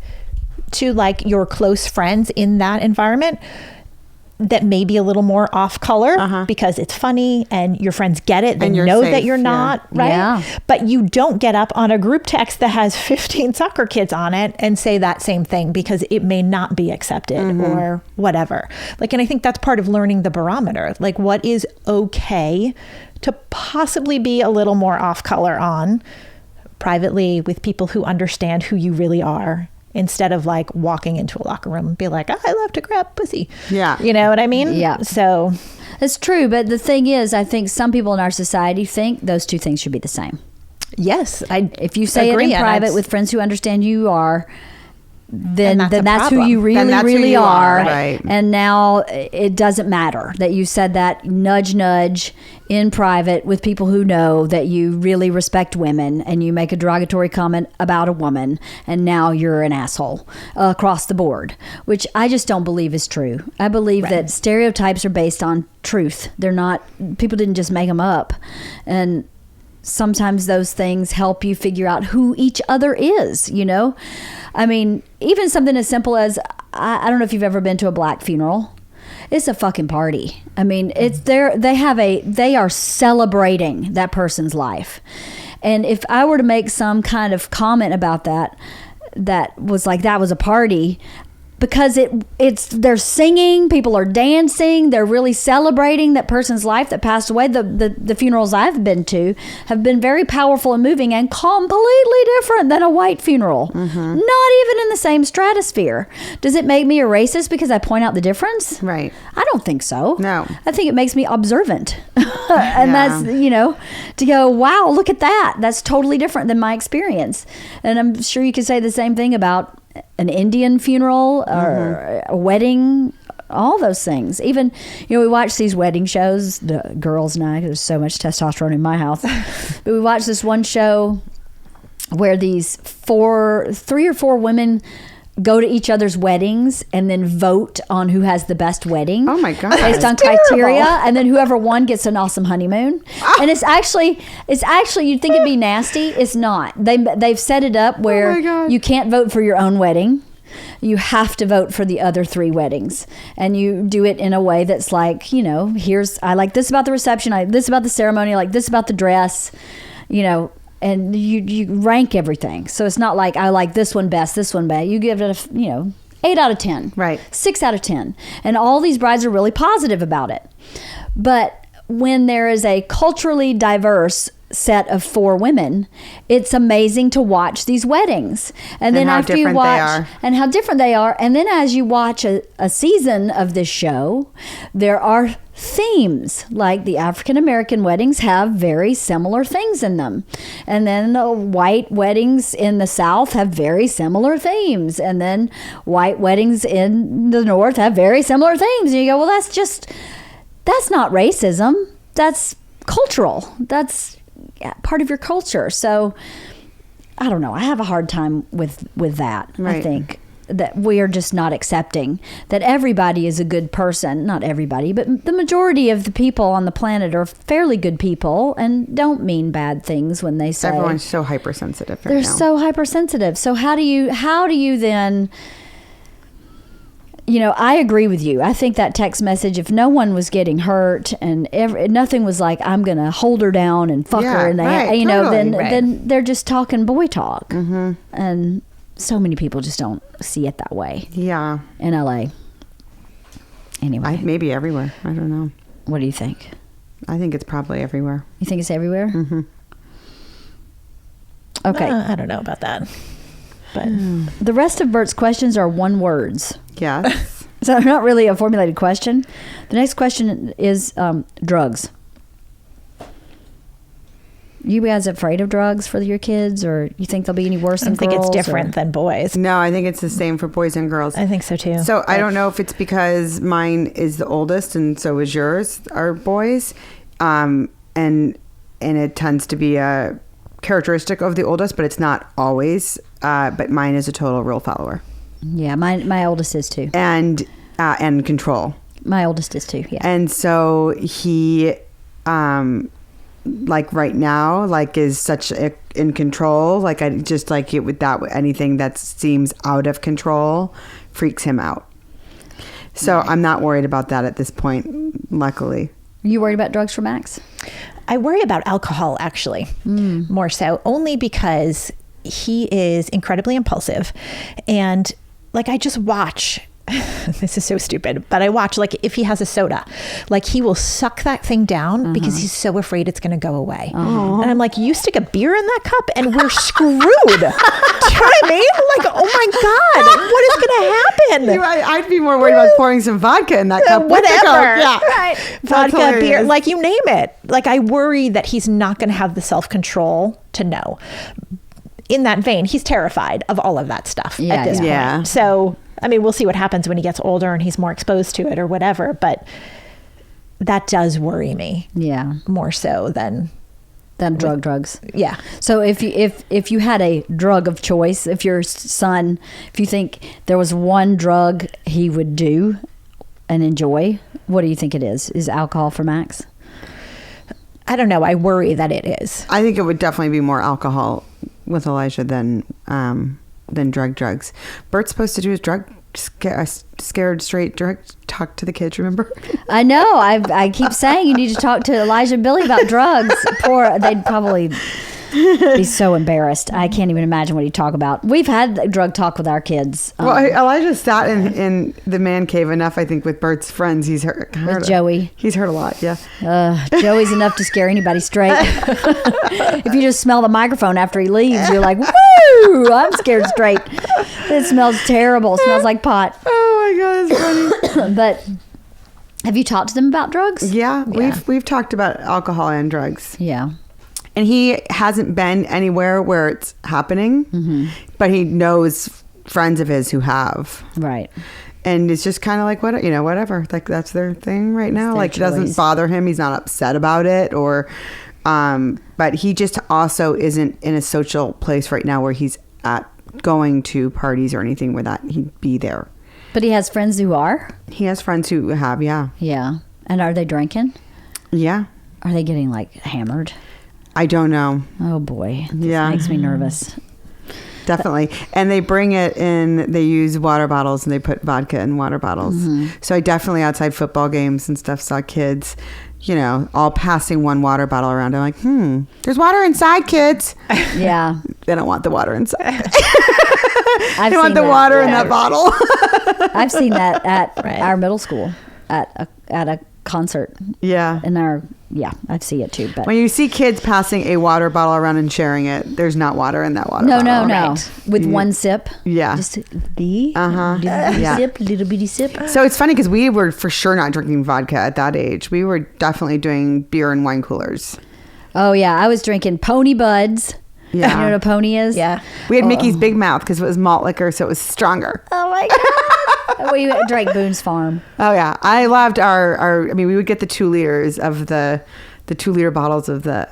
Speaker 4: to like your close friends in that environment that may be a little more off color because it's funny and your friends get it. They know
Speaker 1: safe,
Speaker 4: that you're not, right?
Speaker 2: Yeah.
Speaker 4: But you don't get up on a group text that has 15 soccer kids on it and say that same thing, because it may not be accepted or whatever. Like, and I think that's part of learning the barometer. Like, what is okay to possibly be a little more off color on privately with people who understand who you really are, instead of like walking into a locker room and be like, oh, I love to grab pussy.
Speaker 1: Yeah.
Speaker 4: You know what I mean?
Speaker 2: Yeah.
Speaker 4: So
Speaker 2: it's true. But the thing is, I think some people in our society think those two things should be the same.
Speaker 4: yes,
Speaker 2: If you say
Speaker 4: agree,
Speaker 2: it in
Speaker 4: and
Speaker 2: private
Speaker 4: I've-
Speaker 2: with friends who understand who you are, then
Speaker 4: And that's a
Speaker 2: that's who
Speaker 4: problem.
Speaker 2: you
Speaker 1: Then that's who
Speaker 2: really
Speaker 1: you are,
Speaker 2: are.
Speaker 1: right.
Speaker 2: And now it doesn't matter that you said that nudge in private with people who know that you really respect women, and you make a derogatory comment about a woman, and now you're an asshole across the board, which I just don't believe is true. I believe that stereotypes are based on truth. They're not, people didn't just make them up. And sometimes those things help you figure out who each other is, you know? I mean, even something as simple as, I don't know if you've ever been to a black funeral. It's a fucking party. I mean, they are celebrating that person's life. And if I were to make some kind of comment about that was like, that was a party, because they're singing, people are dancing, they're really celebrating that person's life that passed away. The funerals I've been to have been very powerful and moving and completely different than a white funeral. Not even in the same stratosphere. Does it make me a racist because I point out the difference?
Speaker 1: Right.
Speaker 2: I don't think so.
Speaker 1: No.
Speaker 2: I think it makes me observant. And that's, to go, wow, look at that. That's totally different than my experience. And I'm sure you could say the same thing about an Indian funeral or a wedding, all those things. Even, we watch these wedding shows, the girls and I, there's so much testosterone in my house. But we watched this one show where these 3 or 4 women go to each other's weddings and then vote on who has the best wedding.
Speaker 1: Oh my God.
Speaker 2: Based on criteria. And then whoever won gets an awesome honeymoon. And it's actually, you'd think it'd be nasty. It's not. They've set it up where you can't vote for your own wedding. You have to vote for the other 3 weddings. And you do it in a way that's like, I like this about the reception, I like this about the ceremony, I like this about the dress, and you rank everything. So it's not like I like this one best, this one bad. You give it 8 out of 10.
Speaker 1: Right.
Speaker 2: 6 out of 10. And all these brides are really positive about it. But when there is a culturally diverse set of 4 women, it's amazing to watch these weddings. And then
Speaker 1: how
Speaker 2: after you
Speaker 1: different
Speaker 2: watch
Speaker 1: they are.
Speaker 2: and how different they are, and then as you watch a season of this show, there are themes. Like the African American weddings have very similar things in them, and then the white weddings in the South have very similar themes, and then white weddings in the North have very similar themes. And you go, well, that's not racism, that's cultural, that's part of your culture. So I don't know, I have a hard time with that.
Speaker 1: Right.
Speaker 2: I think that we are just not accepting that everybody is a good person. Not everybody, but the majority of the people on the planet are fairly good people and don't mean bad things when they say.
Speaker 1: Everyone's so hypersensitive right
Speaker 2: they're
Speaker 1: now.
Speaker 2: so hypersensitive. So how do you then, I agree with you. I think that text message, if no one was getting hurt and nothing was like, I'm going to hold her down and fuck her, and then they're just talking boy talk. And so many people just don't see it that way.
Speaker 1: Yeah.
Speaker 2: In LA. Anyway.
Speaker 1: Maybe everywhere. I don't know.
Speaker 2: What do you think?
Speaker 1: I think it's probably everywhere.
Speaker 2: You think it's everywhere? Okay.
Speaker 4: I don't know about that. But
Speaker 2: The rest of Bert's questions are one words.
Speaker 1: Yes.
Speaker 2: So not really a formulated question. The next question is drugs. You guys afraid of drugs for your kids, or you think they'll be any worse than girls?
Speaker 4: I think it's different than boys.
Speaker 1: No, I think it's the same for boys and girls.
Speaker 4: I think so too.
Speaker 1: So I don't know if it's because mine is the oldest and so is yours are boys. And it tends to be a characteristic of the oldest, but it's not always. But mine is a total rule follower.
Speaker 2: Yeah, my oldest is too.
Speaker 1: And control.
Speaker 2: My oldest is too, yeah.
Speaker 1: And so he, like right now, like is such in control. Like I just like it with that, anything that seems out of control freaks him out. So I'm not worried about that at this point, luckily.
Speaker 2: Are you worried about drugs for Max?
Speaker 4: I worry about alcohol, actually, more so, only because he is incredibly impulsive. And like, I just watch, this is so stupid, but I watch, like, if he has a soda, like he will suck that thing down because he's so afraid it's going to go away. And I'm like, you stick a beer in that cup and we're screwed. Do you know what I mean? Like, oh my God, what is going to happen?
Speaker 1: I'd be more worried about pouring some vodka in that cup.
Speaker 4: Whatever.
Speaker 1: Yeah.
Speaker 4: Right. Vodka,
Speaker 1: hilarious.
Speaker 4: beer, like you name it. Like, I worry that he's not going to have the self-control to know. In that vein, he's terrified of all of that stuff at this point.
Speaker 1: Yeah.
Speaker 4: So, I mean, we'll see what happens when he gets older and he's more exposed to it or whatever. But that does worry me.
Speaker 2: Yeah.
Speaker 4: More so than
Speaker 2: drugs.
Speaker 4: Yeah.
Speaker 2: So if you had a drug of choice, if your son, if you think there was one drug he would do and enjoy, what do you think it is? Is alcohol for Max?
Speaker 4: I don't know. I worry that it is.
Speaker 1: I think it would definitely be more alcohol with Elijah than drugs. Bert's supposed to do his scared straight drug talk to the kids, remember?
Speaker 2: I know. I keep saying you need to talk to Elijah and Billy about drugs. They'd probably Be so embarrassed. I can't even imagine what he'd talk about. We've had drug talk with our kids.
Speaker 1: Well, Elijah sat in the man cave enough, I think, with Bert's friends. He's heard
Speaker 2: with Joey.
Speaker 1: He's heard a lot, yeah.
Speaker 2: Joey's enough to scare anybody straight. If you just smell the microphone after he leaves, you're like, woo! I'm scared straight. It smells terrible. It smells like pot.
Speaker 1: Oh my God, it's funny.
Speaker 2: But have you talked to them about drugs?
Speaker 1: Yeah, we've talked about alcohol and drugs.
Speaker 2: Yeah.
Speaker 1: And he hasn't been anywhere where it's happening, but he knows friends of his who have.
Speaker 2: Right.
Speaker 1: And it's just kind of like, whatever. Like, that's their thing right now.
Speaker 2: their
Speaker 1: Like, it doesn't
Speaker 2: choice.
Speaker 1: bother him. He's not upset about it. Or, but he just also isn't in a social place right now where he's at going to parties or anything where that he'd be there.
Speaker 2: But he has friends who are?
Speaker 1: He has friends who have, yeah.
Speaker 2: Yeah. And are they drinking?
Speaker 1: Yeah.
Speaker 2: Are they getting, like, hammered?
Speaker 1: I don't know.
Speaker 2: Oh, boy. This
Speaker 1: Yeah.
Speaker 2: makes me nervous.
Speaker 1: Definitely. And they bring it in, they use water bottles and they put vodka in water bottles. So I definitely, outside football games and stuff, saw kids, all passing one water bottle around. I'm like, there's water inside, kids.
Speaker 2: Yeah.
Speaker 1: They don't want the water inside.
Speaker 2: I've
Speaker 1: They want
Speaker 2: seen
Speaker 1: the
Speaker 2: that.
Speaker 1: water in that bottle.
Speaker 2: I've seen that at
Speaker 4: Right.
Speaker 2: our middle school at a concert.
Speaker 1: Yeah.
Speaker 2: In our I see it too. But
Speaker 1: When you see kids passing a water bottle around and sharing it, there's not water in that water
Speaker 2: no,
Speaker 1: bottle.
Speaker 2: Right. With one sip.
Speaker 1: Yeah.
Speaker 2: Just the
Speaker 1: Yeah.
Speaker 2: sip, little bitty sip.
Speaker 1: So it's funny because we were for sure not drinking vodka at that age. We were definitely doing beer and wine coolers.
Speaker 2: Oh yeah, I was drinking Pony Buds.
Speaker 1: Yeah.
Speaker 2: You know what a pony is?
Speaker 4: Yeah.
Speaker 1: We had Mickey's Big Mouth because it was malt liquor, so it was stronger.
Speaker 2: Oh my god. We drank Boone's Farm.
Speaker 1: Oh yeah, I loved our. I mean, we would get the 2 liters of the 2 liter bottles of the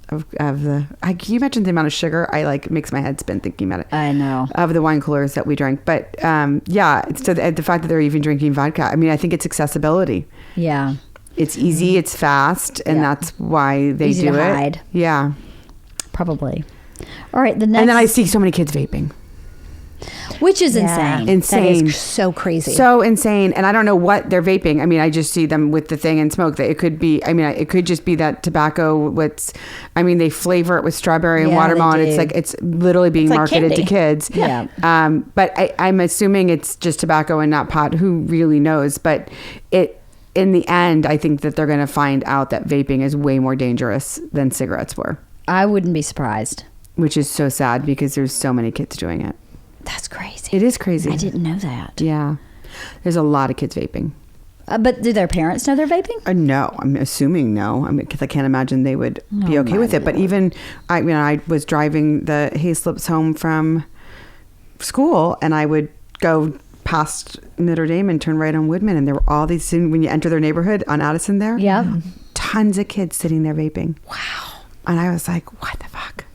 Speaker 1: of the. Can you imagine the amount of sugar? It makes my head spin thinking about it.
Speaker 2: I know.
Speaker 1: Of the wine coolers that we drank, but yeah. So the fact that they're even drinking vodka, I mean, I think it's accessibility.
Speaker 2: Yeah.
Speaker 1: It's easy, it's fast, and
Speaker 2: Yeah.
Speaker 1: that's why they
Speaker 2: Easy
Speaker 1: do
Speaker 2: to
Speaker 1: it.
Speaker 2: hide.
Speaker 1: Yeah.
Speaker 2: Probably. All right. The next.
Speaker 1: And then I see so many kids vaping.
Speaker 2: which is
Speaker 4: Yeah.
Speaker 2: insane.
Speaker 1: Insane.
Speaker 4: That is so crazy.
Speaker 1: So insane. And I don't know what they're vaping. I mean, I just see them with the thing and smoke. That it could be, I mean, it could just be that tobacco. They flavor it with strawberry and
Speaker 2: Yeah, they
Speaker 1: watermelon.
Speaker 2: do.
Speaker 1: It's like, it's literally being
Speaker 4: It's like
Speaker 1: marketed to
Speaker 4: candy.
Speaker 1: kids.
Speaker 2: Yeah.
Speaker 1: But I'm assuming it's just tobacco and not pot. Who really knows? But in the end, I think that they're going to find out that vaping is way more dangerous than cigarettes were,
Speaker 2: I wouldn't be surprised.
Speaker 1: which is so sad because there's so many kids doing it.
Speaker 2: That's crazy.
Speaker 1: It is crazy.
Speaker 2: I didn't know that.
Speaker 1: Yeah. There's a lot of kids vaping.
Speaker 2: But do their parents know they're vaping?
Speaker 1: No, I'm assuming no. I mean, because I can't imagine they would be
Speaker 2: Oh,
Speaker 1: okay
Speaker 2: my
Speaker 1: with it. But
Speaker 2: Lord.
Speaker 1: even I was driving the Hayslips home from school, and I would go past Notre Dame and turn right on Woodman, and there were all these. When you enter their neighborhood on Addison, there,
Speaker 2: Yeah.
Speaker 1: tons of kids sitting there vaping. Wow. And I was like, what the fuck?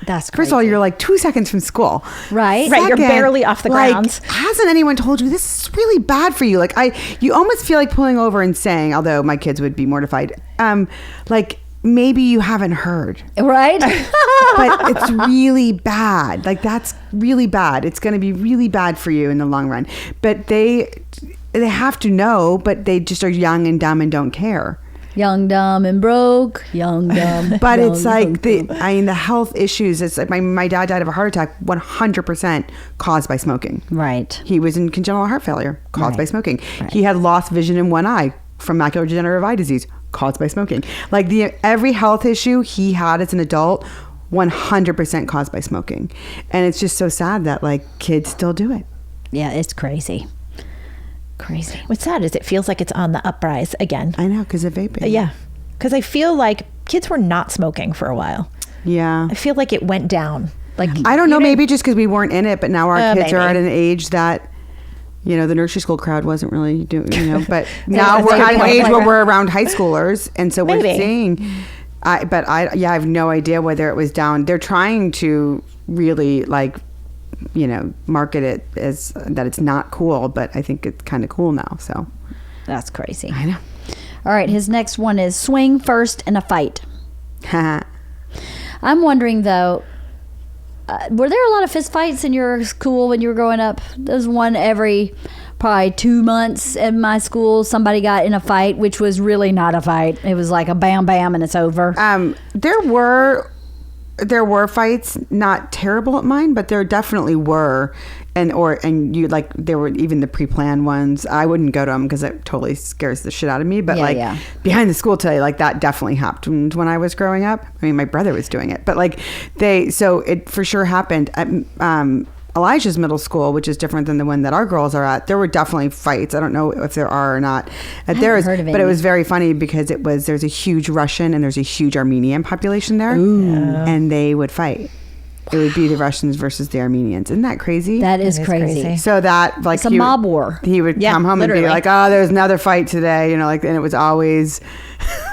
Speaker 2: That's crazy.
Speaker 1: First of all, you're like 2 seconds from school.
Speaker 2: Right.
Speaker 4: Right, you're
Speaker 1: Second,
Speaker 4: barely off the grounds.
Speaker 1: Hasn't anyone told you this is really bad for you? Like you almost feel like pulling over and saying, although my kids would be mortified, like maybe you haven't heard,
Speaker 2: Right?
Speaker 1: but it's really bad. Like that's really bad. It's going to be really bad for you in the long run. But they have to know, but they just are young and dumb and don't care.
Speaker 2: Young, dumb, and broke. Young, dumb.
Speaker 1: But
Speaker 2: young,
Speaker 1: it's like
Speaker 2: dumb.
Speaker 1: the health issues. It's like my dad died of a heart attack, 100% caused by smoking.
Speaker 2: Right.
Speaker 1: He was in congenital heart failure caused
Speaker 2: Right.
Speaker 1: by smoking.
Speaker 2: Right.
Speaker 1: He had lost vision in one eye from macular degenerative eye disease caused by smoking. Like every health issue he had as an adult, 100% caused by smoking. And it's just so sad that like kids still do it.
Speaker 2: Yeah, it's crazy. Crazy.
Speaker 4: What's sad is it feels like it's on the uprise again.
Speaker 1: I know, because of vaping.
Speaker 4: Yeah. Because I feel like kids were not smoking for a while.
Speaker 1: Yeah.
Speaker 4: I feel like it went down. Like
Speaker 1: I don't know, maybe just because we weren't in it, but now our kids are
Speaker 4: maybe.
Speaker 1: at an age that, the nursery school crowd wasn't really doing, but now
Speaker 4: that's
Speaker 1: we're
Speaker 4: a good
Speaker 1: at an
Speaker 4: point.
Speaker 1: age where we're around high schoolers. And so we're
Speaker 4: Maybe.
Speaker 1: seeing, I have no idea whether it was down. They're trying to really market it as that it's not cool, but I think it's kind of cool now. So
Speaker 2: That's crazy.
Speaker 1: I know.
Speaker 2: All right. His next one is swing first in a fight.
Speaker 1: I
Speaker 2: I'm wondering, though, were there a lot of fist fights in your school when you were growing up? There's one every probably 2 months at my school. Somebody got in a fight, which was really not a fight. It was like a bam, bam, and it's over.
Speaker 1: There were there were fights, not terrible at mine, but there definitely were. And you like, there were even the pre-planned ones. I wouldn't go to them because it totally scares the shit out of me. But behind the school today, like that definitely happened when I was growing up. I mean, my brother was doing it, but like so it for sure happened at Elijah's middle school, which is different than the one that our girls are at. There were definitely fights. I don't know if there are or not at theirs, but it was very funny because there's a huge Russian and there's a huge Armenian population there. Ooh. And they would fight. It would be the Russians versus the Armenians. Isn't that crazy?
Speaker 2: That is crazy.
Speaker 1: So that like
Speaker 2: it's a mob war.
Speaker 1: He would come home and be like, "Oh, there's another fight today," like, and it was always.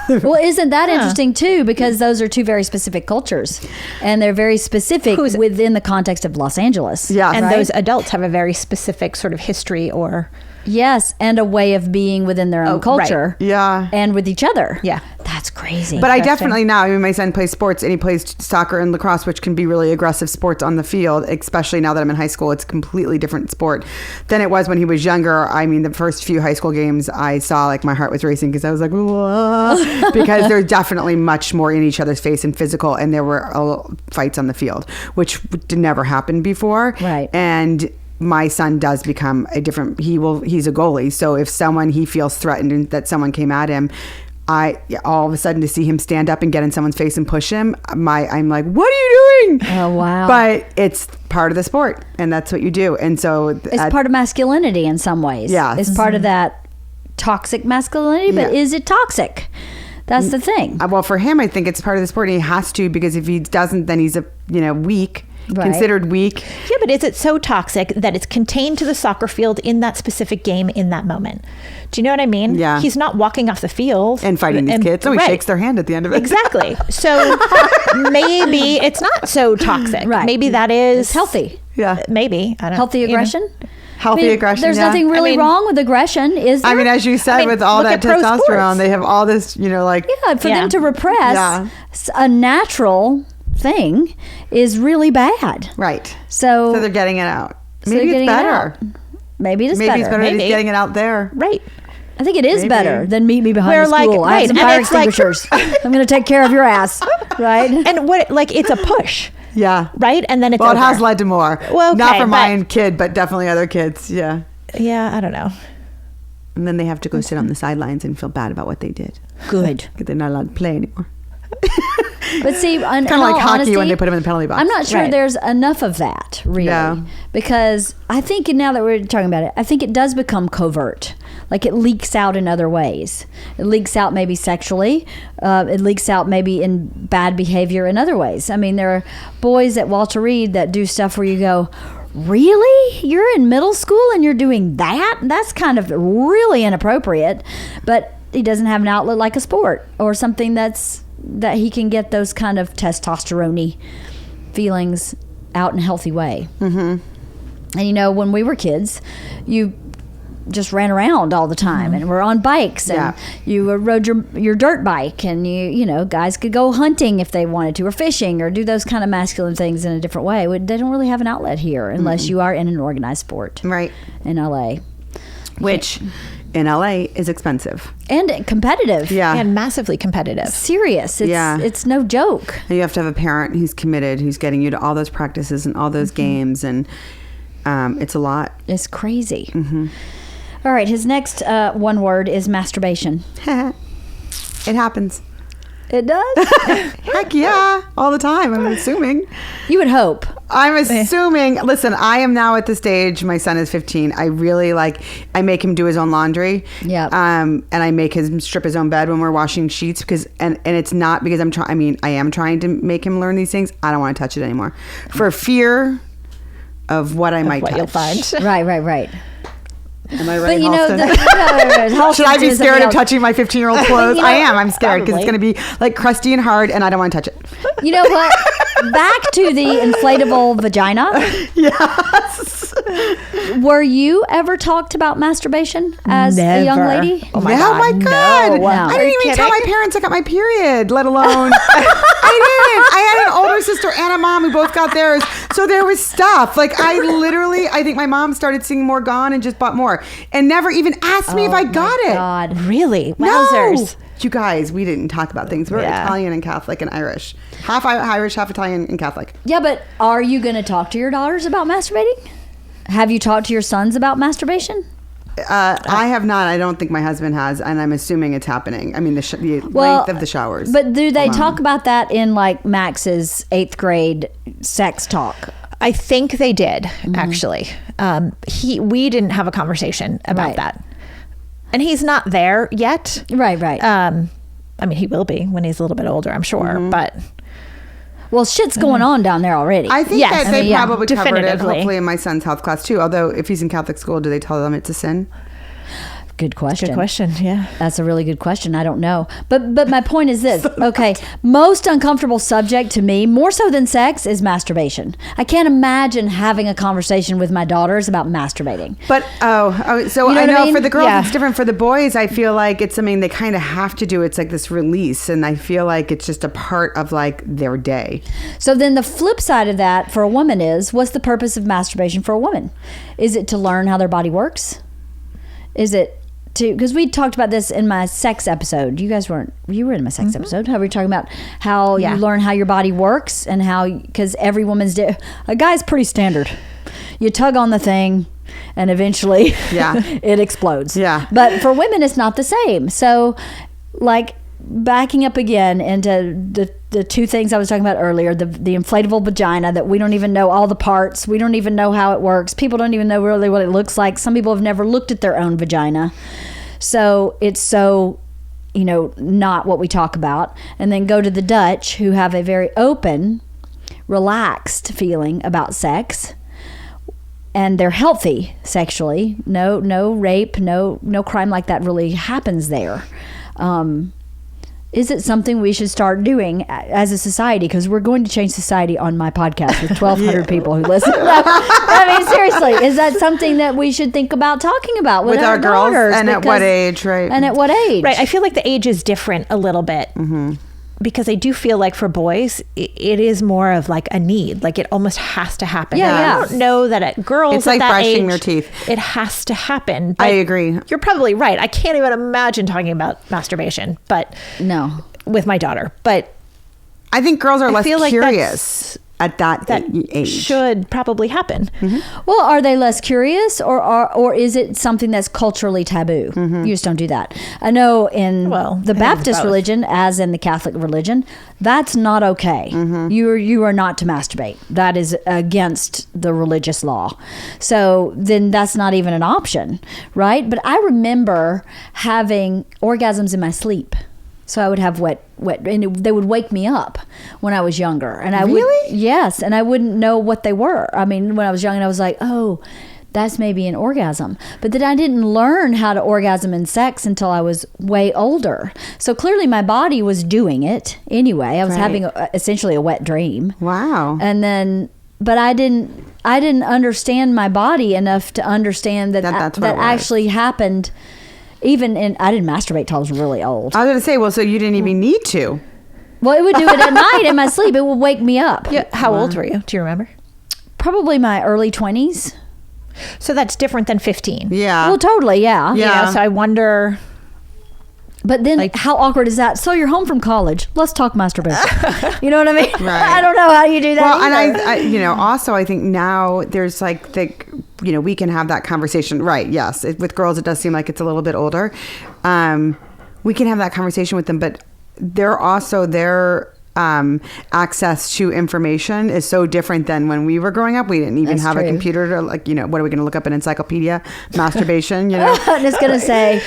Speaker 2: Well, isn't that interesting too? Because those are two very specific cultures, and they're very specific within the context of Los Angeles.
Speaker 1: Yeah,
Speaker 4: and those adults have a very specific sort of history or.
Speaker 2: Yes, and a way of being within their own culture.
Speaker 1: Right. Yeah.
Speaker 2: And with each other.
Speaker 4: Yeah.
Speaker 2: That's crazy.
Speaker 1: But I definitely now, I mean, my son plays sports and he plays soccer and lacrosse, which can be really aggressive sports on the field, especially now that I'm in high school. It's a completely different sport than it was when he was younger. I mean, the first few high school games I saw, like my heart was racing because I was like, whoa, because they're definitely much more in each other's face and physical. And there were fights on the field, which never happened before.
Speaker 2: Right.
Speaker 1: And my son does become he's a goalie. So if he feels threatened and that someone came at him, all of a sudden to see him stand up and get in someone's face and push him, I'm like, what are you doing?
Speaker 2: Oh, wow.
Speaker 1: But it's part of the sport and that's what you do. And so
Speaker 2: it's part of masculinity in some ways.
Speaker 1: Yeah.
Speaker 2: It's part of that toxic masculinity, but is it toxic? That's the thing.
Speaker 1: Well, for him, I think it's part of the sport and he has to, because if he doesn't, then he's weak. Right. Considered weak.
Speaker 4: Yeah, but is it so toxic that it's contained to the soccer field in that specific game in that moment? Do you know what I mean?
Speaker 1: Yeah.
Speaker 4: He's not walking off the field
Speaker 1: and fighting these kids. So he shakes their hand at the end of it.
Speaker 4: Exactly. So maybe it's not so toxic.
Speaker 2: Right.
Speaker 4: Maybe that is
Speaker 2: it's healthy.
Speaker 1: Yeah.
Speaker 4: Maybe. I don't know.
Speaker 2: Healthy aggression.
Speaker 1: Healthy aggression.
Speaker 2: There's nothing really wrong with aggression, is there?
Speaker 1: I mean, as you said, with all that testosterone, they have all this, for
Speaker 2: them to repress a natural thing is really bad.
Speaker 1: Right.
Speaker 2: So
Speaker 1: they're getting it out. Maybe it's better.
Speaker 2: Maybe it's better.
Speaker 1: Maybe it's better than getting it out there.
Speaker 4: Right.
Speaker 2: I think it is better than meet me behind the school. I have some fire extinguishers. I'm going to take care of your ass. Right.
Speaker 4: And it's a push.
Speaker 1: Yeah.
Speaker 4: Right. And then it's
Speaker 1: it has led to more.
Speaker 4: Well, okay,
Speaker 1: not for my kid, but definitely other kids. Yeah.
Speaker 4: Yeah. I don't know.
Speaker 1: And then they have to go sit on the sidelines and feel bad about what they did.
Speaker 2: Good.
Speaker 1: They're not allowed to play anymore.
Speaker 2: But see, kind
Speaker 1: of like hockey when they put them in the penalty box.
Speaker 2: I'm not sure there's enough of that, really, because I think now that we're talking about it, I think it does become covert. Like it leaks out in other ways. It leaks out maybe sexually. It leaks out maybe in bad behavior in other ways. I mean, there are boys at Walter Reed that do stuff where you go, really? You're in middle school and you're doing that? That's kind of really inappropriate. But he doesn't have an outlet like a sport or something that he can get those kind of testosterone-y feelings out in a healthy way. Mm-hmm. And when we were kids, you just ran around all the time and were on bikes and you rode your dirt bike and guys could go hunting if they wanted to or fishing or do those kind of masculine things in a different way. They don't really have an outlet here unless you are in an organized sport.
Speaker 1: Right.
Speaker 2: In LA.
Speaker 1: Which in LA is expensive.
Speaker 2: And competitive.
Speaker 1: Yeah.
Speaker 4: And massively competitive.
Speaker 2: Serious. It's no joke.
Speaker 1: And you have to have a parent who's committed, who's getting you to all those practices and all those games. And it's a lot.
Speaker 2: It's crazy. Mm-hmm. All right. His next one word is masturbation.
Speaker 1: It happens.
Speaker 2: It does?
Speaker 1: Heck yeah. All the time. I'm assuming.
Speaker 2: You would hope.
Speaker 1: I'm assuming. Listen, I am now at the stage. My son is 15. I really I make him do his own laundry.
Speaker 2: Yeah.
Speaker 1: And I make him strip his own bed when we're washing sheets because it's not because I'm trying. I mean, I am trying to make him learn these things. I don't want to touch it anymore for fear of what I might touch.
Speaker 4: You'll find.
Speaker 2: Right.
Speaker 1: Am I right,
Speaker 2: but
Speaker 1: Halston? Should I be scared of touching my 15-year-old clothes? I am. I'm scared because
Speaker 4: probably.
Speaker 1: it's going to be like crusty and hard and I don't want to touch it.
Speaker 2: You know what? Back to the inflatable vagina.
Speaker 1: Yes.
Speaker 2: Were you ever talked about masturbation as a young lady?
Speaker 1: Oh my God.
Speaker 2: No.
Speaker 1: I didn't even tell my parents I got my period, let alone. I didn't. I had an older sister and a mom who both got theirs. So there was stuff. Like I think my mom started seeing more Gone and just bought more and never even asked me if I got it.
Speaker 2: God.
Speaker 4: Really? Wowzers.
Speaker 1: No. You guys, we didn't talk about things. We're Italian and Catholic and Irish. Half Irish, half Italian and Catholic.
Speaker 2: Yeah, but are you going to talk to your daughters about masturbating? Have you talked to your sons about masturbation?
Speaker 1: I have not. I don't think my husband has, and I'm assuming it's happening. I mean, the length of the showers.
Speaker 2: But do they talk about that in like Max's 8th grade sex talk?
Speaker 4: I think they did, actually. We didn't have a conversation about that. And he's not there yet.
Speaker 2: Right.
Speaker 4: I mean, he will be when he's a little bit older, I'm sure. But
Speaker 2: well, shit's going on down there already.
Speaker 1: I think that they probably covered it,
Speaker 4: definitively.
Speaker 1: hopefully, in my son's health class too. Although, if he's in Catholic school, do they tell them it's a sin?
Speaker 2: Good question.
Speaker 4: Good question. Yeah.
Speaker 2: That's a really good question. I don't know. But my point is this. Okay. Most uncomfortable subject to me, more so than sex, is masturbation. I can't imagine having a conversation with my daughters about masturbating.
Speaker 1: But, so
Speaker 2: You know
Speaker 1: I
Speaker 2: what I
Speaker 1: know
Speaker 2: mean?
Speaker 1: for the girls
Speaker 4: Yeah.
Speaker 1: it's different. For the boys, I feel like it's something they kind of have to do. It's like this release. And I feel like it's just a part of like their day.
Speaker 2: So then the flip side of that for a woman is, what's the purpose of masturbation for a woman? Is it to learn how their body works? Is it to, because we talked about this in my sex episode. You were in my sex episode. How we were talking about how you learn how your body works and how, because every woman's, a guy's pretty standard. You tug on the thing and eventually it explodes.
Speaker 1: Yeah.
Speaker 2: But for women, it's not the same. So like backing up again into the two things I was talking about earlier, the inflatable vagina that we don't even know all the parts. We don't even know how it works. People don't even know really what it looks like. Some people have never looked at their own vagina. So it's so, not what we talk about. And then go to the Dutch, who have a very open, relaxed feeling about sex. And they're healthy sexually. No rape, no crime like that really happens there. Is it something we should start doing as a society? Because we're going to change society on my podcast with 1,200 people who listen. I mean, seriously, is that something that we should think about talking about with
Speaker 1: our girls?
Speaker 2: daughters?
Speaker 1: And at what age, right?
Speaker 2: And at what age?
Speaker 4: Right. I feel like the age is different a little bit. Because I do feel like for boys, it is more of like a need. Like it almost has to happen.
Speaker 2: Yeah.
Speaker 4: I don't know that at girls
Speaker 1: It's
Speaker 4: at
Speaker 1: like
Speaker 4: that
Speaker 1: brushing
Speaker 4: age,
Speaker 1: their teeth.
Speaker 4: It has to happen.
Speaker 1: I
Speaker 4: But
Speaker 1: agree.
Speaker 4: You're probably right. I can't even imagine talking about masturbation, but
Speaker 2: No.
Speaker 4: with my daughter. But
Speaker 1: I think girls are less
Speaker 4: feel like
Speaker 1: curious at that age.
Speaker 4: should probably happen.
Speaker 2: Well, are they less curious, or is it something that's culturally taboo? You just don't do that. I know in
Speaker 4: Well,
Speaker 2: the
Speaker 4: I think
Speaker 2: Baptist
Speaker 4: it's both.
Speaker 2: religion, as in the Catholic religion, that's not okay. You are not to masturbate. That is against the religious law. So then that's not even an option, right? But I remember having orgasms in my sleep. So I would have wet, and they would wake me up when I was younger. And I would, yes, and I wouldn't know what they were. I mean, when I was young, and I was like, oh, that's maybe an orgasm. But then I didn't learn how to orgasm in sex until I was way older. So clearly my body was doing it anyway. I was having essentially a wet dream.
Speaker 1: Wow.
Speaker 2: And then, but I didn't understand my body enough to understand that
Speaker 1: That's what it was.
Speaker 2: actually happened. Even I didn't masturbate till I was really old.
Speaker 1: I was going to say, well, so you didn't even need to.
Speaker 2: Well, it would do it at night in my sleep. It would wake me up.
Speaker 4: Yeah. How old were you? Do you remember?
Speaker 2: Probably my early 20s.
Speaker 4: So that's different than 15.
Speaker 1: Yeah.
Speaker 2: Well, totally, yeah.
Speaker 1: Yeah.
Speaker 4: So I wonder.
Speaker 2: But then
Speaker 4: Like-
Speaker 2: how awkward is that? So you're home from college. Let's talk masturbation. You know what I mean?
Speaker 1: Right.
Speaker 2: I don't know how you do that
Speaker 1: Well,
Speaker 2: either.
Speaker 1: and also I think now there's like we can have that conversation. Right. Yes. With girls, it does seem like it's a little bit older. We can have that conversation with them, but they're also their access to information is so different than when we were growing up. We didn't even
Speaker 2: That's
Speaker 1: have
Speaker 2: true.
Speaker 1: a computer to what are we going to look up an encyclopedia? Masturbation,
Speaker 2: And it's going to say,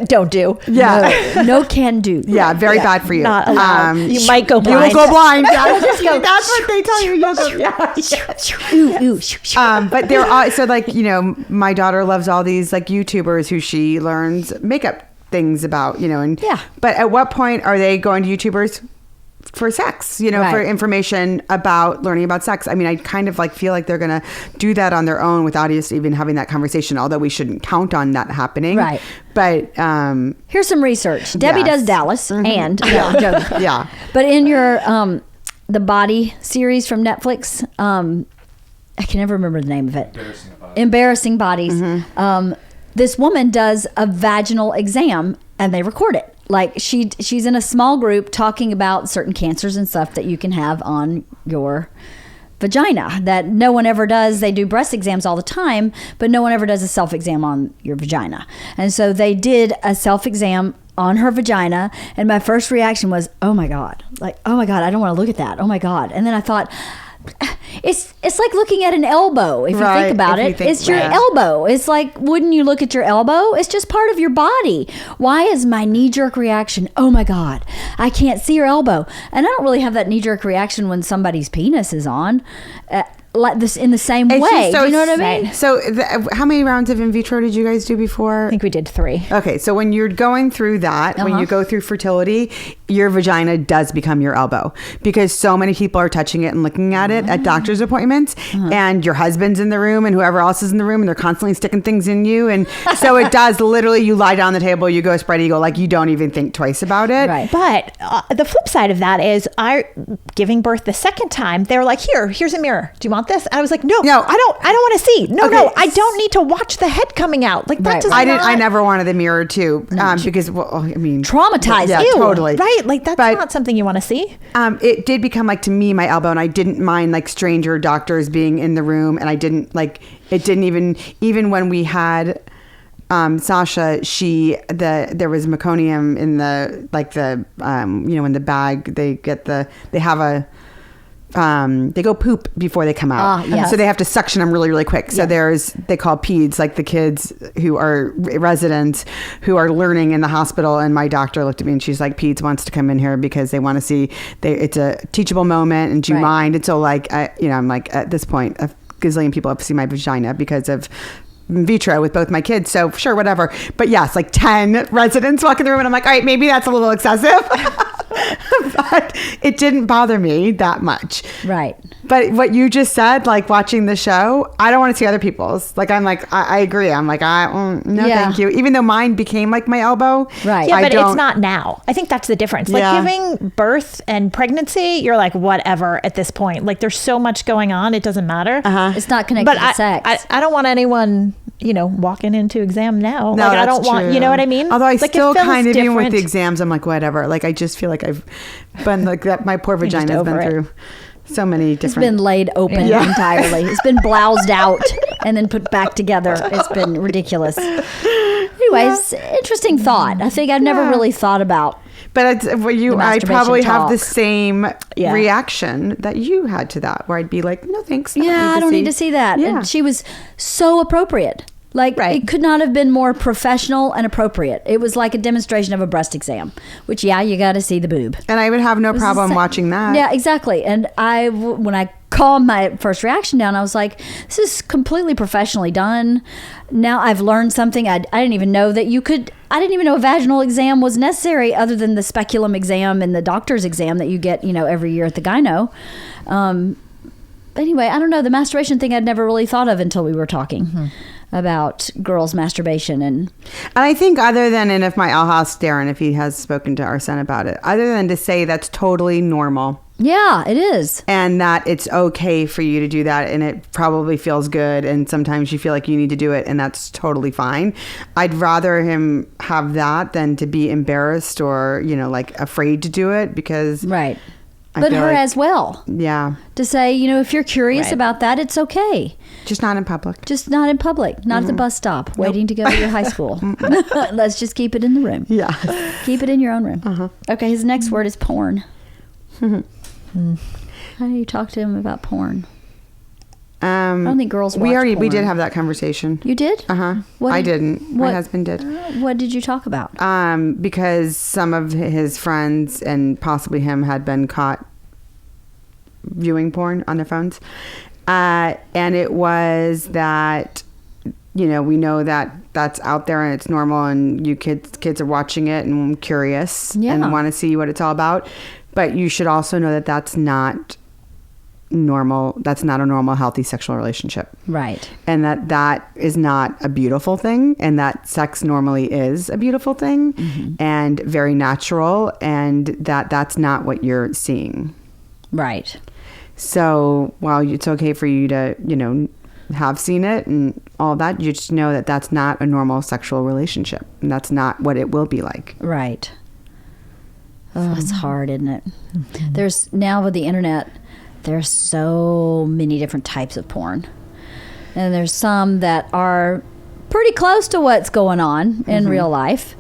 Speaker 4: Don't do.
Speaker 1: Yeah.
Speaker 2: no can do.
Speaker 1: Yeah. Very bad for you.
Speaker 4: Not allowed. You might go
Speaker 1: You
Speaker 4: blind.
Speaker 1: will go blind. Yeah.
Speaker 2: Just go.
Speaker 1: That's what they tell you. You'll go. Yeah.
Speaker 2: Ooh.
Speaker 1: But there are my daughter loves all these like YouTubers who she learns makeup things about, and
Speaker 2: Yeah.
Speaker 1: But at what point are they going to YouTubers for sex, for
Speaker 2: Right.
Speaker 1: information about learning about sex? I mean, I kind of feel like they're going to do that on their own without us even having that conversation, although we shouldn't count on that happening.
Speaker 2: Right.
Speaker 1: But
Speaker 2: Here's some research. Debbie
Speaker 1: Yes.
Speaker 2: does Dallas and no, I'm joking.
Speaker 1: Yeah.
Speaker 2: But in your the Body series from Netflix, I can never remember the name of it. Embarrassing Bodies. This woman does a vaginal exam and they record it. Like she's in a small group talking about certain cancers and stuff that you can have on your vagina that no one ever does. They do breast exams all the time, but no one ever does a self-exam on your vagina. And so they did a self-exam on her vagina, and my first reaction was, oh my God, I don't want to look at that. Oh my God. And then I thought, it's like looking at an elbow. If you think about it, it's your elbow. It's like, wouldn't you look at your elbow? It's just part of your body. Why is my knee-jerk reaction, oh my God, I can't see your elbow? And I don't really have that knee-jerk reaction when somebody's penis is on. Like this in the same way. Do you know what I mean?
Speaker 1: So how many rounds of in vitro did you guys do before?
Speaker 4: I think we did 3.
Speaker 1: Okay, so when you're going through that, when you go through fertility, your vagina does become your elbow because so many people are touching it and looking at it at doctor's appointments, and your husband's in the room and whoever else is in the room, and they're constantly sticking things in you, and so it does literally. You lie down on the table, you go spread eagle, like you don't even think twice about it.
Speaker 2: Right.
Speaker 4: But the flip side of that is, giving birth the second time, they were like, here's a mirror. Do you want this? And I was like, no, I don't want to see. No, I don't need to watch the head coming out. Like that does not.
Speaker 1: I never wanted the mirror too, because
Speaker 2: traumatized.
Speaker 1: Yeah,
Speaker 4: Ew,
Speaker 1: totally.
Speaker 4: Right. Like that's not something you want to see.
Speaker 1: It did become like to me my elbow, and I didn't mind like stranger doctors being in the room, and I didn't like it. Didn't even when we had Sasha, there was meconium in the in the bag. They go poop before they come out.
Speaker 2: Yes.
Speaker 1: So they have to suction them really, really quick. So they call peds, like the kids who are residents who are learning in the hospital. And my doctor looked at me and she's like, peds wants to come in here because they want to see, it's a teachable moment. And do you mind? And so like, I'm like, at this point, a gazillion people have seen my vagina because of in vitro with both my kids. So sure, whatever. But yes, like 10 residents walk in the room and I'm like, all right, maybe that's a little excessive. But it didn't bother me that much.
Speaker 2: Right.
Speaker 1: But what you just said, like watching the show, I don't want to see other people's. Like, I'm like, I agree. I'm like, thank you. Even though mine became like my elbow.
Speaker 2: Right.
Speaker 4: Yeah, but it's not now. I think that's the difference. Like giving birth and pregnancy, you're like, whatever at this point. Like there's so much going on. It doesn't matter.
Speaker 2: It's not connected to sex.
Speaker 4: I don't want anyone, walking into exam now.
Speaker 1: No,
Speaker 4: like I don't want, you know what I mean?
Speaker 1: Although I
Speaker 4: like
Speaker 1: still kind of, even with the exams, I'm like, whatever. Like, I just feel like I've been like that. My poor vagina has been through so many different.
Speaker 2: It's been laid open entirely. It's been bloused out and then put back together. It's been ridiculous. Anyways, interesting thought. I think I've never really thought about.
Speaker 1: But I probably have the
Speaker 2: talk.
Speaker 1: same reaction that you had to that, where I'd be like, no, thanks.
Speaker 2: I don't need to see that.
Speaker 1: Yeah.
Speaker 2: And she was so appropriate. Like, it could not have been more professional and appropriate. It was like a demonstration of a breast exam, which, you got to see the boob.
Speaker 1: And I would have no problem watching that.
Speaker 2: Yeah, exactly. And when I calmed my first reaction down, I was like, this is completely professionally done. Now I've learned something. I didn't even know that I didn't even know a vaginal exam was necessary other than the speculum exam and the doctor's exam that you get, every year at the gyno. Anyway, I don't know. The masturbation thing I'd never really thought of until we were talking about girls' masturbation. And
Speaker 1: I think other than, and if I'll ask Darren if he has spoken to our son about it, other than to say that's totally normal.
Speaker 2: Yeah, it is.
Speaker 1: And that it's okay for you to do that, and it probably feels good, and sometimes you feel like you need to do it, and that's totally fine. I'd rather him have that than to be embarrassed or, like afraid to do it, because...
Speaker 2: Right. But her as well.
Speaker 1: Yeah.
Speaker 2: To say, if you're curious about that, it's okay.
Speaker 1: Just not in public.
Speaker 2: Just not in public. Not at the bus stop, waiting to go to your high school. Let's just keep it in the room.
Speaker 1: Yeah.
Speaker 2: Keep it in your own room. Okay, his next word is porn. How do you talk to him about porn? I don't think girls watch porn.
Speaker 1: We did have that conversation.
Speaker 2: You did?
Speaker 1: I didn't. My husband did.
Speaker 2: What did you talk about?
Speaker 1: Because some of his friends and possibly him had been caught viewing porn on their phones. And it was that, we know that that's out there and it's normal, and you kids are watching it and curious and want to see what it's all about. But you should also know that that's not normal. That's not a normal, healthy sexual relationship.
Speaker 2: Right.
Speaker 1: And that is not a beautiful thing, and that sex normally is a beautiful thing and very natural, and that's not what you're seeing.
Speaker 2: Right.
Speaker 1: So while it's okay for you to, have seen it and all that, you just know that that's not a normal sexual relationship, and that's not what it will be like.
Speaker 2: Right. Oh, it's hard, isn't it? There's now with the internet, there's so many different types of porn, and there's some that are pretty close to what's going on in real life,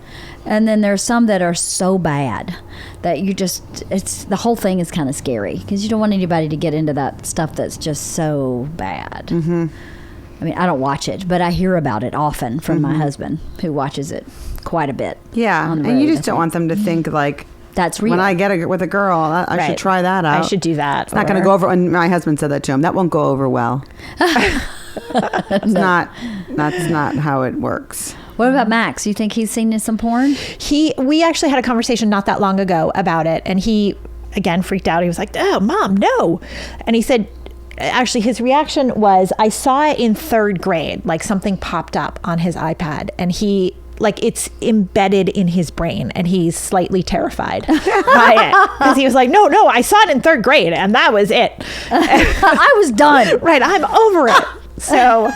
Speaker 2: and then there's some that are so bad that you just, it's, the whole thing is kind of scary because you don't want anybody to get into that stuff that's just so bad. I mean, I don't watch it, but I hear about it often from my husband, who watches it quite a bit.
Speaker 1: Yeah,
Speaker 2: on the
Speaker 1: and you
Speaker 2: road,
Speaker 1: just don't want them to think like,
Speaker 2: that's real.
Speaker 1: when I get with a girl, I should
Speaker 4: Right.
Speaker 1: try that out.
Speaker 4: I should do that.
Speaker 1: It's not going to go over. And my husband said that to him. That won't go over well. It's not. That's not how it works.
Speaker 2: What about Max? You think he's seen some porn?
Speaker 4: We actually had a conversation not that long ago about it, and he again freaked out. He was like, "Oh, Mom, no!" And he said, actually, his reaction was, "I saw it in 3rd grade. Like something popped up on his iPad, and he." Like it's embedded in his brain, and he's slightly terrified by it because he was like, no, I saw it in 3rd grade, and that was it.
Speaker 2: I was done.
Speaker 4: Right, I'm over it. So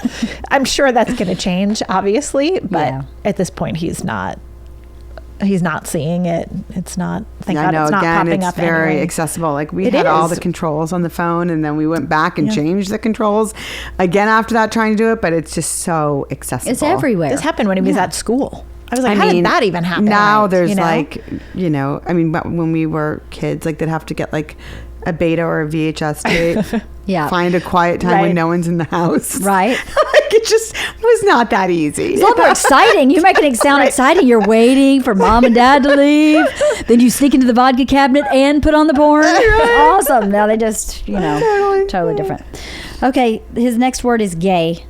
Speaker 4: I'm sure that's going to change, obviously, but at this point, he's not seeing it. It's not. Thank God,
Speaker 1: I know.
Speaker 4: it's not
Speaker 1: Again,
Speaker 4: popping
Speaker 1: it's
Speaker 4: up.
Speaker 1: very
Speaker 4: anyway.
Speaker 1: accessible. Like we
Speaker 4: It
Speaker 1: had all
Speaker 4: is.
Speaker 1: the controls on the phone, and then we went back and changed the controls again after that, trying to do it. But it's just so accessible.
Speaker 2: It's everywhere.
Speaker 4: This happened when he was at school. I was like,
Speaker 1: I
Speaker 4: how
Speaker 1: mean,
Speaker 4: did that even happen?
Speaker 1: Now there's
Speaker 4: You know?
Speaker 1: like, I mean, but when we were kids, like they'd have to get like a beta or a VHS tape.
Speaker 2: Yeah.
Speaker 1: Find a quiet time
Speaker 4: Right.
Speaker 1: when no one's in the house.
Speaker 2: Right.
Speaker 1: Like it just was not that easy.
Speaker 2: It's a lot more exciting. You're making it sound exciting. You're waiting for Mom and Dad to leave. Then you sneak into the vodka cabinet and put on the porn. Awesome. Now they just, totally different. Okay. His next word is gay.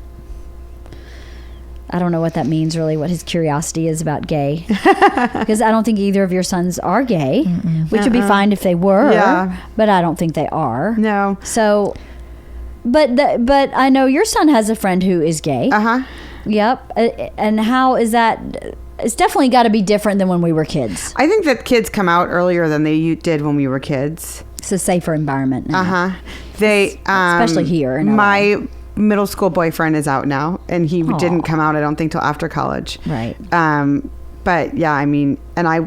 Speaker 2: I don't know what that means really, what his curiosity is about gay. Because I don't think either of your sons are gay, which would be fine if they were.
Speaker 1: Yeah.
Speaker 2: But I don't think they are.
Speaker 1: No.
Speaker 2: So, but I know your son has a friend who is gay.
Speaker 1: Uh-huh.
Speaker 2: Yep. And how is that? It's definitely got to be different than when we were kids.
Speaker 1: I think that kids come out earlier than they did when we were kids.
Speaker 2: It's a safer environment now.
Speaker 1: Uh-huh. They
Speaker 2: Especially here in LA.
Speaker 1: my middle school boyfriend is out now, and he didn't come out, I don't think, till after college.
Speaker 2: Right.
Speaker 1: But yeah, I mean, and I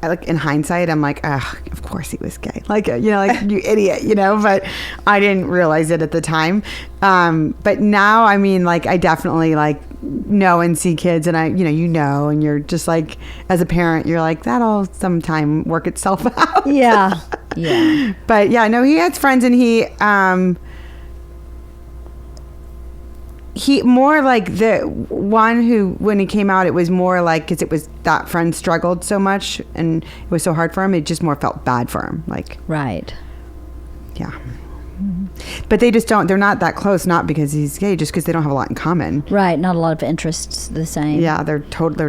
Speaker 1: like in hindsight, I'm like, of course he was gay. Like, like you idiot, but I didn't realize it at the time. But now, I mean, like I definitely like know and see kids, and and you're just like, as a parent, you're like, that'll sometime work itself out.
Speaker 2: Yeah. Yeah.
Speaker 1: But yeah, no, he has friends, and he more like the one who, when he came out, it was more like, because it was that friend struggled so much and it was so hard for him, it just more felt bad for him. Like,
Speaker 2: Right.
Speaker 1: yeah. But they just don't, they're not that close, not because he's gay, just because they don't have a lot in common.
Speaker 2: Right. Not a lot of interests the same.
Speaker 1: Yeah, they're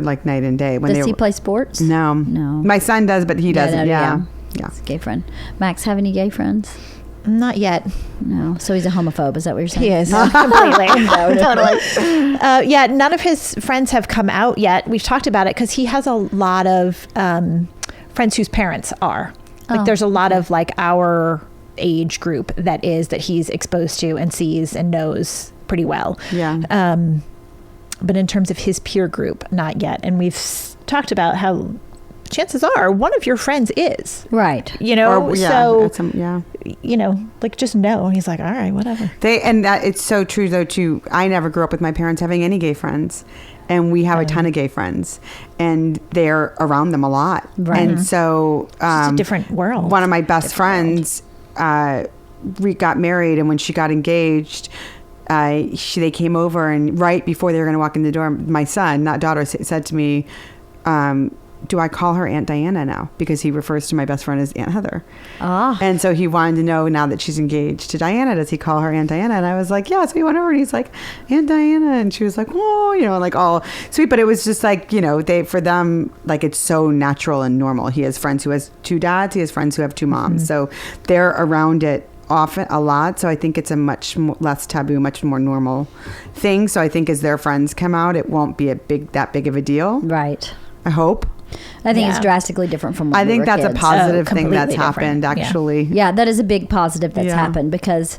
Speaker 1: like night and day.
Speaker 2: Does he play sports?
Speaker 1: No.
Speaker 2: No.
Speaker 1: My son does, but he doesn't. Yeah.
Speaker 2: It's a gay friend. Max, have any gay friends?
Speaker 4: Not yet.
Speaker 2: No. So he's a homophobe. Is that what you're saying?
Speaker 4: He is completely. Totally. Yeah, none of his friends have come out yet. We've talked about it because he has a lot of friends whose parents are. Like, there's a lot of like our age group that he's exposed to and sees and knows pretty well.
Speaker 1: Yeah.
Speaker 4: But in terms of his peer group, not yet. And we've talked about how chances are one of your friends is.
Speaker 2: Right.
Speaker 4: Like just know. He's like, all right, whatever.
Speaker 1: It's so true though too. I never grew up with my parents having any gay friends, and we have a ton of gay friends, and they're around them a lot.
Speaker 2: Right.
Speaker 1: And so
Speaker 4: It's just a different world.
Speaker 1: One of my best friends got married, and when she got engaged, they came over, and right before they were going to walk in the door, my son, not daughter, said to me, do I call her Aunt Diana now? Because he refers to my best friend as Aunt Heather. And so he wanted to know, now that she's engaged to Diana, does he call her Aunt Diana? And I was like, yeah. So he went over and he's like, Aunt Diana. And she was like, oh, like all sweet. But it was just like, for them, like it's so natural and normal. He has friends who has 2 dads. He has friends who have 2 moms. So they're around it often, a lot. So I think it's a much less taboo, much more normal thing. So I think as their friends come out, it won't be that big of a deal.
Speaker 2: Right.
Speaker 1: I hope.
Speaker 2: I think it's drastically different from when
Speaker 1: I
Speaker 2: we
Speaker 1: think
Speaker 2: were
Speaker 1: that's
Speaker 2: kids.
Speaker 1: a positive thing
Speaker 4: completely
Speaker 1: that's happened,
Speaker 4: different.
Speaker 1: actually.
Speaker 2: Yeah, that is a big positive that's
Speaker 1: Yeah.
Speaker 2: happened because,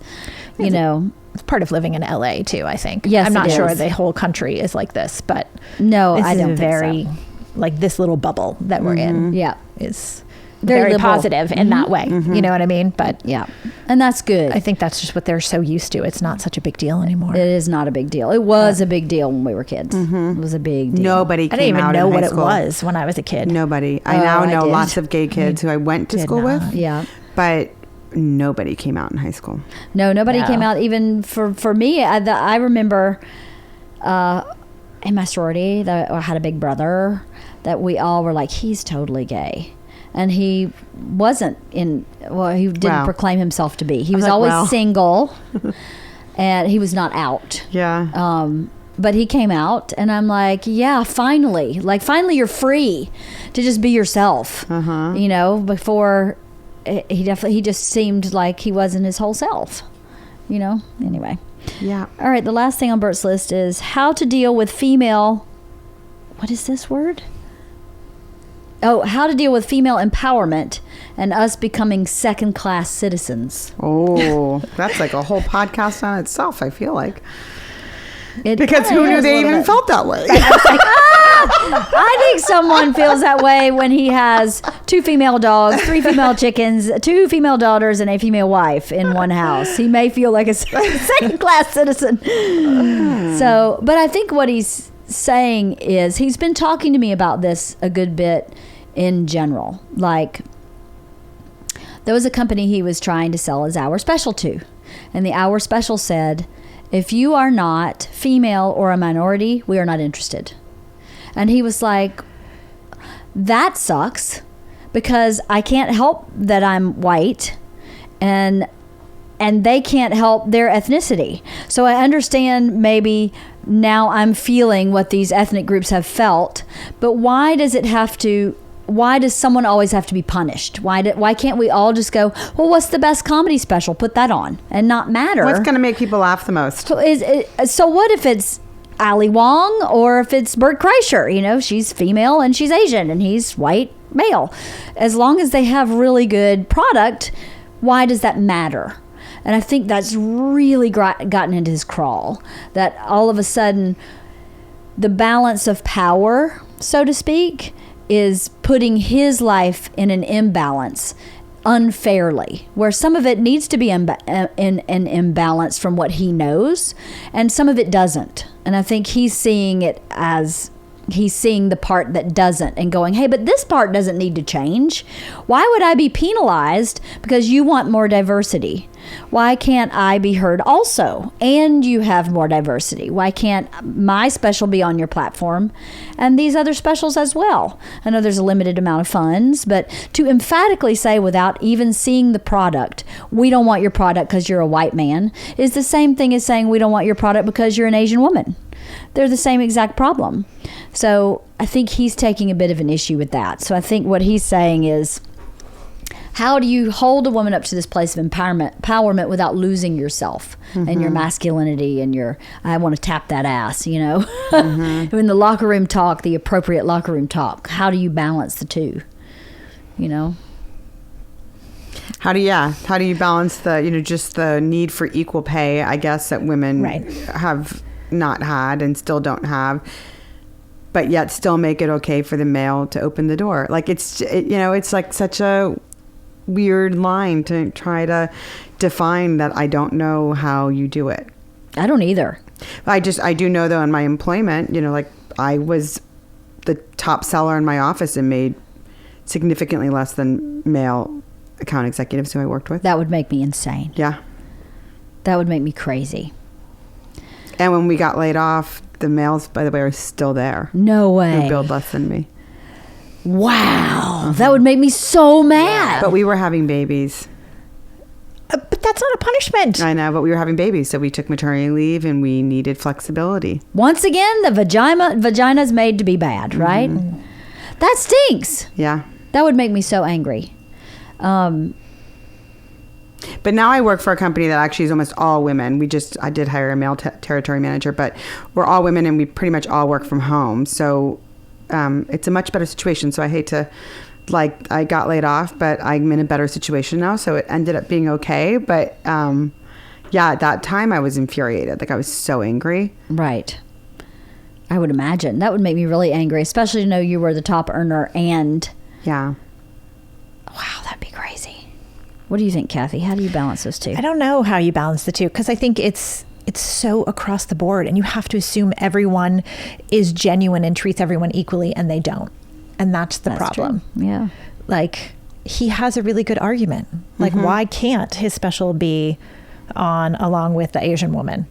Speaker 4: It's part of living in LA too, I think.
Speaker 2: Yes,
Speaker 4: I'm not
Speaker 2: it
Speaker 4: sure
Speaker 2: is.
Speaker 4: the whole country is like this, but
Speaker 2: No,
Speaker 4: this
Speaker 2: I
Speaker 4: is
Speaker 2: don't
Speaker 4: a
Speaker 2: think
Speaker 4: very
Speaker 2: so.
Speaker 4: like this little bubble that we're in.
Speaker 2: Yeah.
Speaker 4: Is
Speaker 2: Very
Speaker 4: very
Speaker 2: liberal.
Speaker 4: positive in that way. You know what I mean? But
Speaker 2: Yeah. And that's good.
Speaker 4: I think that's just what they're so used to. It's not such a big deal anymore.
Speaker 2: It is not a big deal. It was a big deal when we were kids. It was a big deal.
Speaker 1: Nobody
Speaker 4: I
Speaker 1: came
Speaker 4: didn't even
Speaker 1: out
Speaker 4: know
Speaker 1: in
Speaker 4: what
Speaker 1: high
Speaker 4: it
Speaker 1: school.
Speaker 4: was when I was a kid.
Speaker 1: Nobody. I
Speaker 2: Oh,
Speaker 1: now
Speaker 2: I
Speaker 1: know
Speaker 2: did.
Speaker 1: lots of gay kids who I went to
Speaker 4: did
Speaker 1: school
Speaker 4: not.
Speaker 1: with,
Speaker 2: Yeah.
Speaker 1: but nobody came out in high school.
Speaker 2: No, nobody
Speaker 4: No.
Speaker 2: came out. Even for me, I remember in my sorority that I had a big brother that we all were like, he's totally gay. And he wasn't he didn't
Speaker 1: Wow.
Speaker 2: proclaim himself to be. He was
Speaker 1: like,
Speaker 2: always
Speaker 1: wow.
Speaker 2: single and he was not out.
Speaker 1: Yeah.
Speaker 2: But he came out and I'm like, yeah, finally. Like, finally you're free to just be yourself. You know, before he just seemed like he wasn't his whole self. You know? Anyway.
Speaker 1: Yeah.
Speaker 2: All right, the last thing on Bert's list is how to deal with female... What is this word? Oh, how to deal with female empowerment and us becoming second-class citizens.
Speaker 1: Oh, that's like a whole podcast on itself, I feel like.
Speaker 2: It
Speaker 1: Because
Speaker 2: kinda
Speaker 1: who knew
Speaker 2: is a
Speaker 1: they
Speaker 2: little
Speaker 1: even
Speaker 2: bit.
Speaker 1: felt that way?
Speaker 2: I think someone feels that way when he has 2 female dogs, 3 female chickens, 2 female daughters, and a female wife in one house. He may feel like a second-class citizen. So, but I think what he's saying is he's been talking to me about this a good bit in general. Like, there was a company he was trying to sell his hour special to, and the hour special said, if you are not female or a minority, we are not interested. And he was like, that sucks because I can't help that I'm white and they can't help their ethnicity. So I understand maybe now I'm feeling what these ethnic groups have felt, but why does someone always have to be punished? Why can't we all just go, well, what's the best comedy special? Put that on and not matter.
Speaker 1: What's going to make people laugh the most?
Speaker 2: So what if it's Ali Wong or if it's Bert Kreischer? You know, she's female and she's Asian and he's white male. As long as they have really good product, why does that matter? And I think that's really gotten into his crawl. That all of a sudden, the balance of power, so to speak, is putting his life in an imbalance unfairly, where some of it needs to be in an imbalance from what he knows, and some of it doesn't. And I think he's seeing it as he's seeing the part that doesn't and going, hey, but this part doesn't need to change. Why would I be penalized because you want more diversity? Why can't I be heard also? And you have more diversity. Why can't my special be on your platform and these other specials as well? I know there's a limited amount of funds, but to emphatically say without even seeing the product, we don't want your product because you're a white man, is the same thing as saying we don't want your product because you're an Asian woman. They're the same exact problem. So I think he's taking a bit of an issue with that. So I think what he's saying is, how do you hold a woman up to this place of empowerment without losing yourself and your masculinity and your, I want to tap that ass, you know? In the locker room talk, the appropriate locker room talk, how do you balance the two, you know?
Speaker 1: How do you balance the, just the need for equal pay, I guess, that women have not had and still don't have, but yet still make it okay for the male to open the door. Like it's like such a weird line to try to define that. I don't know how you do it.
Speaker 2: I don't either.
Speaker 1: I do know though in my employment, like I was the top seller in my office and made significantly less than male account executives who I worked with.
Speaker 2: That would make me insane.
Speaker 1: Yeah.
Speaker 2: That would make me crazy.
Speaker 1: And when we got laid off, the males, by the way, are still there.
Speaker 2: No way.
Speaker 1: Who billed less than me.
Speaker 2: Wow. That would make me so mad.
Speaker 1: But we were having babies.
Speaker 4: But that's not a punishment.
Speaker 1: I know, but we were having babies, so we took maternity leave and we needed flexibility.
Speaker 2: Once again, the vagina's made to be bad, right? That stinks.
Speaker 1: Yeah.
Speaker 2: That would make me so angry.
Speaker 1: But now I work for a company that actually is almost all women. I did hire a male territory manager, but we're all women and we pretty much all work from home. So it's a much better situation. So I hate to, I got laid off, but I'm in a better situation now. So it ended up being okay. But Yeah, at that time I was infuriated. Like I was so angry.
Speaker 2: Right. I would imagine. That would make me really angry, especially to know you were the top earner and...
Speaker 1: Yeah.
Speaker 2: Wow, that'd be crazy. What do you think, Kathy? How do you balance those two?
Speaker 4: I don't know how you balance the two, because I think it's so across the board, and you have to assume everyone is genuine and treats everyone equally, and they don't. And that's the problem.
Speaker 2: True. Yeah.
Speaker 4: Like, he has a really good argument. Like, why can't his special be on along with the Asian woman?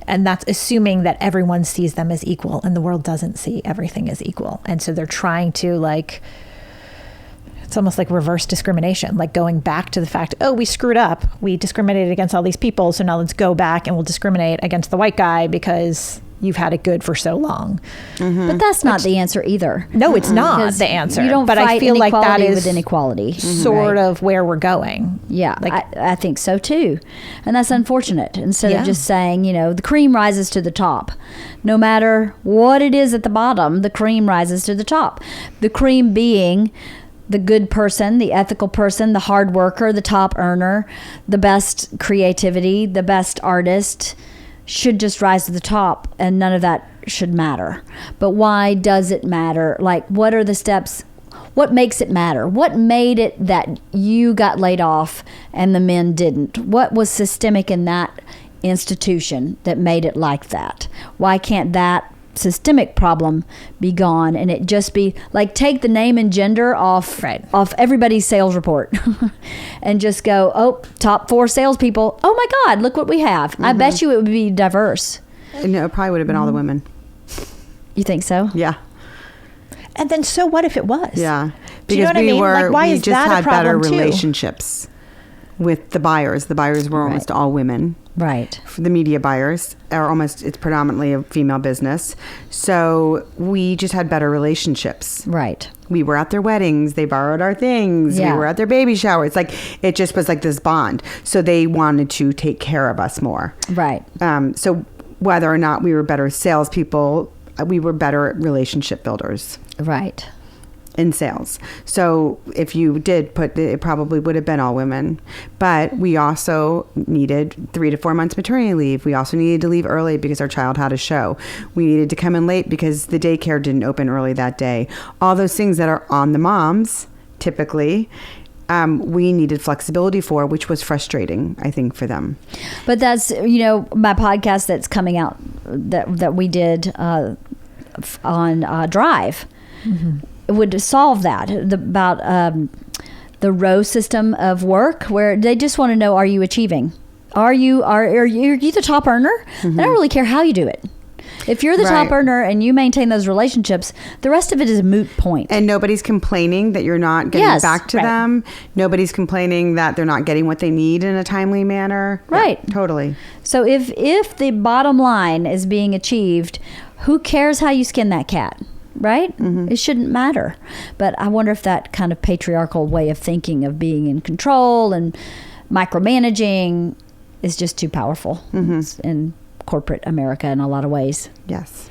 Speaker 4: And that's assuming that everyone sees them as equal, and the world doesn't see everything as equal. And so they're trying to, like, it's almost like reverse discrimination, like going back to the fact, oh, we screwed up. We discriminated against all these people. So now let's go back and we'll discriminate against the white guy because you've had it good for so long.
Speaker 2: But that's not the answer either.
Speaker 4: No, it's not the answer.
Speaker 2: You don't
Speaker 4: but
Speaker 2: fight
Speaker 4: I feel like that
Speaker 2: inequality
Speaker 4: is
Speaker 2: with inequality.
Speaker 4: sort of where we're going.
Speaker 2: Yeah,
Speaker 4: Like,
Speaker 2: I think so too. And that's unfortunate. Instead
Speaker 4: Yeah.
Speaker 2: of just saying, you know, the cream rises to the top. No matter what it is at the bottom, the cream rises to the top. The cream being the good person, the ethical person, the hard worker, the top earner, the best creativity, the best artist should just rise to the top, and none of that should matter. But why does it matter? Like, what are the steps? What makes it matter? What made it that you got laid off and the men didn't? What was systemic in that institution that made it like that? Why can't that systemic problem be gone and it just be like, take the name and gender off everybody's sales report and just go, oh, top 4 salespeople. Oh my God, look what we have. I bet you it would be diverse.
Speaker 1: No, it probably would have been all the women.
Speaker 2: You think so?
Speaker 1: Yeah.
Speaker 4: and then so what if it was?
Speaker 1: Yeah.
Speaker 4: Do you know what I mean? Like, why
Speaker 1: we
Speaker 4: is
Speaker 1: just
Speaker 4: that a
Speaker 1: had better
Speaker 4: problem too?
Speaker 1: relationships with the buyers. The buyers were almost all women.
Speaker 2: Right.
Speaker 1: The media buyers are almost, it's predominantly a female business. So we just had better relationships.
Speaker 2: Right.
Speaker 1: We were at their weddings. They borrowed our things.
Speaker 2: Yeah.
Speaker 1: We were at their baby shower. It's like, it just was like this bond. So they wanted to take care of us more.
Speaker 2: Right.
Speaker 1: So whether or not we were better salespeople, we were better relationship builders
Speaker 2: Right.
Speaker 1: in sales. So if you did put, it probably would have been all women. But we also needed 3 to 4 months maternity leave. We also needed to leave early because our child had a show. We needed to come in late because the daycare didn't open early that day. All those things that are on the moms, typically, we needed flexibility for, which was frustrating, I think, for them.
Speaker 2: But that's, you know, my podcast that's coming out that we did on Drive. Would solve that about the row system of work, where they just want to know, are you achieving? Are you the top earner? I don't really care how you do it. If you're the top
Speaker 1: Right.
Speaker 2: earner and you maintain those relationships, the rest of it is a moot point.
Speaker 1: And nobody's complaining that you're not getting
Speaker 2: Yes,
Speaker 1: back to
Speaker 2: right.
Speaker 1: them. Nobody's complaining that they're not getting what they need in a timely manner.
Speaker 2: Right.
Speaker 1: Yeah, totally.
Speaker 2: So if the bottom line is being achieved, who cares how you skin that cat? Right? It shouldn't matter. But I wonder if that kind of patriarchal way of thinking, of being in control and micromanaging, is just too powerful in corporate America in a lot of ways.
Speaker 1: Yes.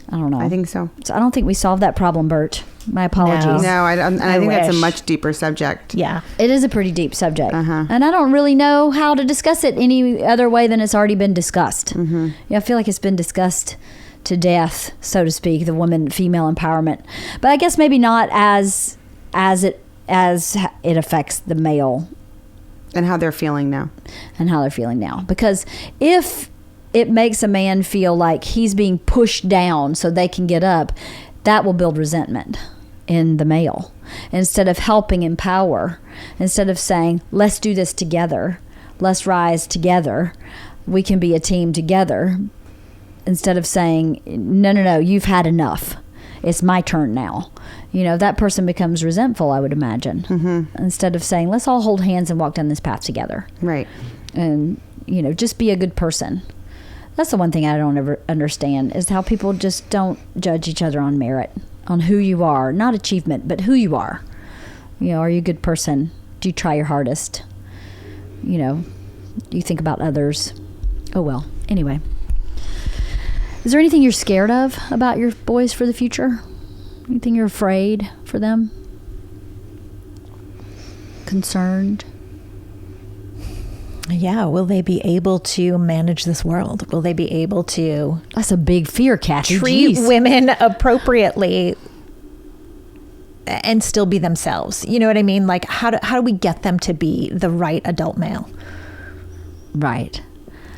Speaker 2: I don't know.
Speaker 1: I think so.
Speaker 2: So I don't think we solved that problem, Bert. My apologies.
Speaker 1: No, I think that's a
Speaker 4: wish.
Speaker 1: much deeper subject.
Speaker 4: Yeah.
Speaker 2: It is a pretty deep subject.
Speaker 1: Uh-huh.
Speaker 2: And I don't really know how to discuss it any other way than it's already been discussed. Yeah, I feel like it's been discussed to death, so to speak, the female empowerment. But I guess maybe not as it affects the male
Speaker 1: And how they're feeling now.
Speaker 2: and how they're feeling now. Because if it makes a man feel like he's being pushed down so they can get up, that will build resentment in the male. Instead of helping empower, instead of saying, let's do this together, let's rise together, we can be a team together, instead of saying, no, you've had enough, it's my turn now. You know, that person becomes resentful, I would imagine. Instead of saying, let's all hold hands and walk down this path together.
Speaker 1: Right.
Speaker 2: And, you know, just be a good person. That's the one thing I don't ever understand, is how people just don't judge each other on merit, on who you are, not achievement, but who you are. You know, are you a good person? Do you try your hardest? You know, do you think about others? Oh, well, anyway. Is there anything you're scared of about your boys for the future? Anything you're afraid for them? Concerned?
Speaker 4: Yeah. Will they be able to manage this world? Will they be able to
Speaker 2: That's a big fear, Kathy.
Speaker 4: treat
Speaker 2: Jeez.
Speaker 4: women appropriately and still be themselves? You know what I mean? Like, how do we get them to be the right adult male?
Speaker 2: Right.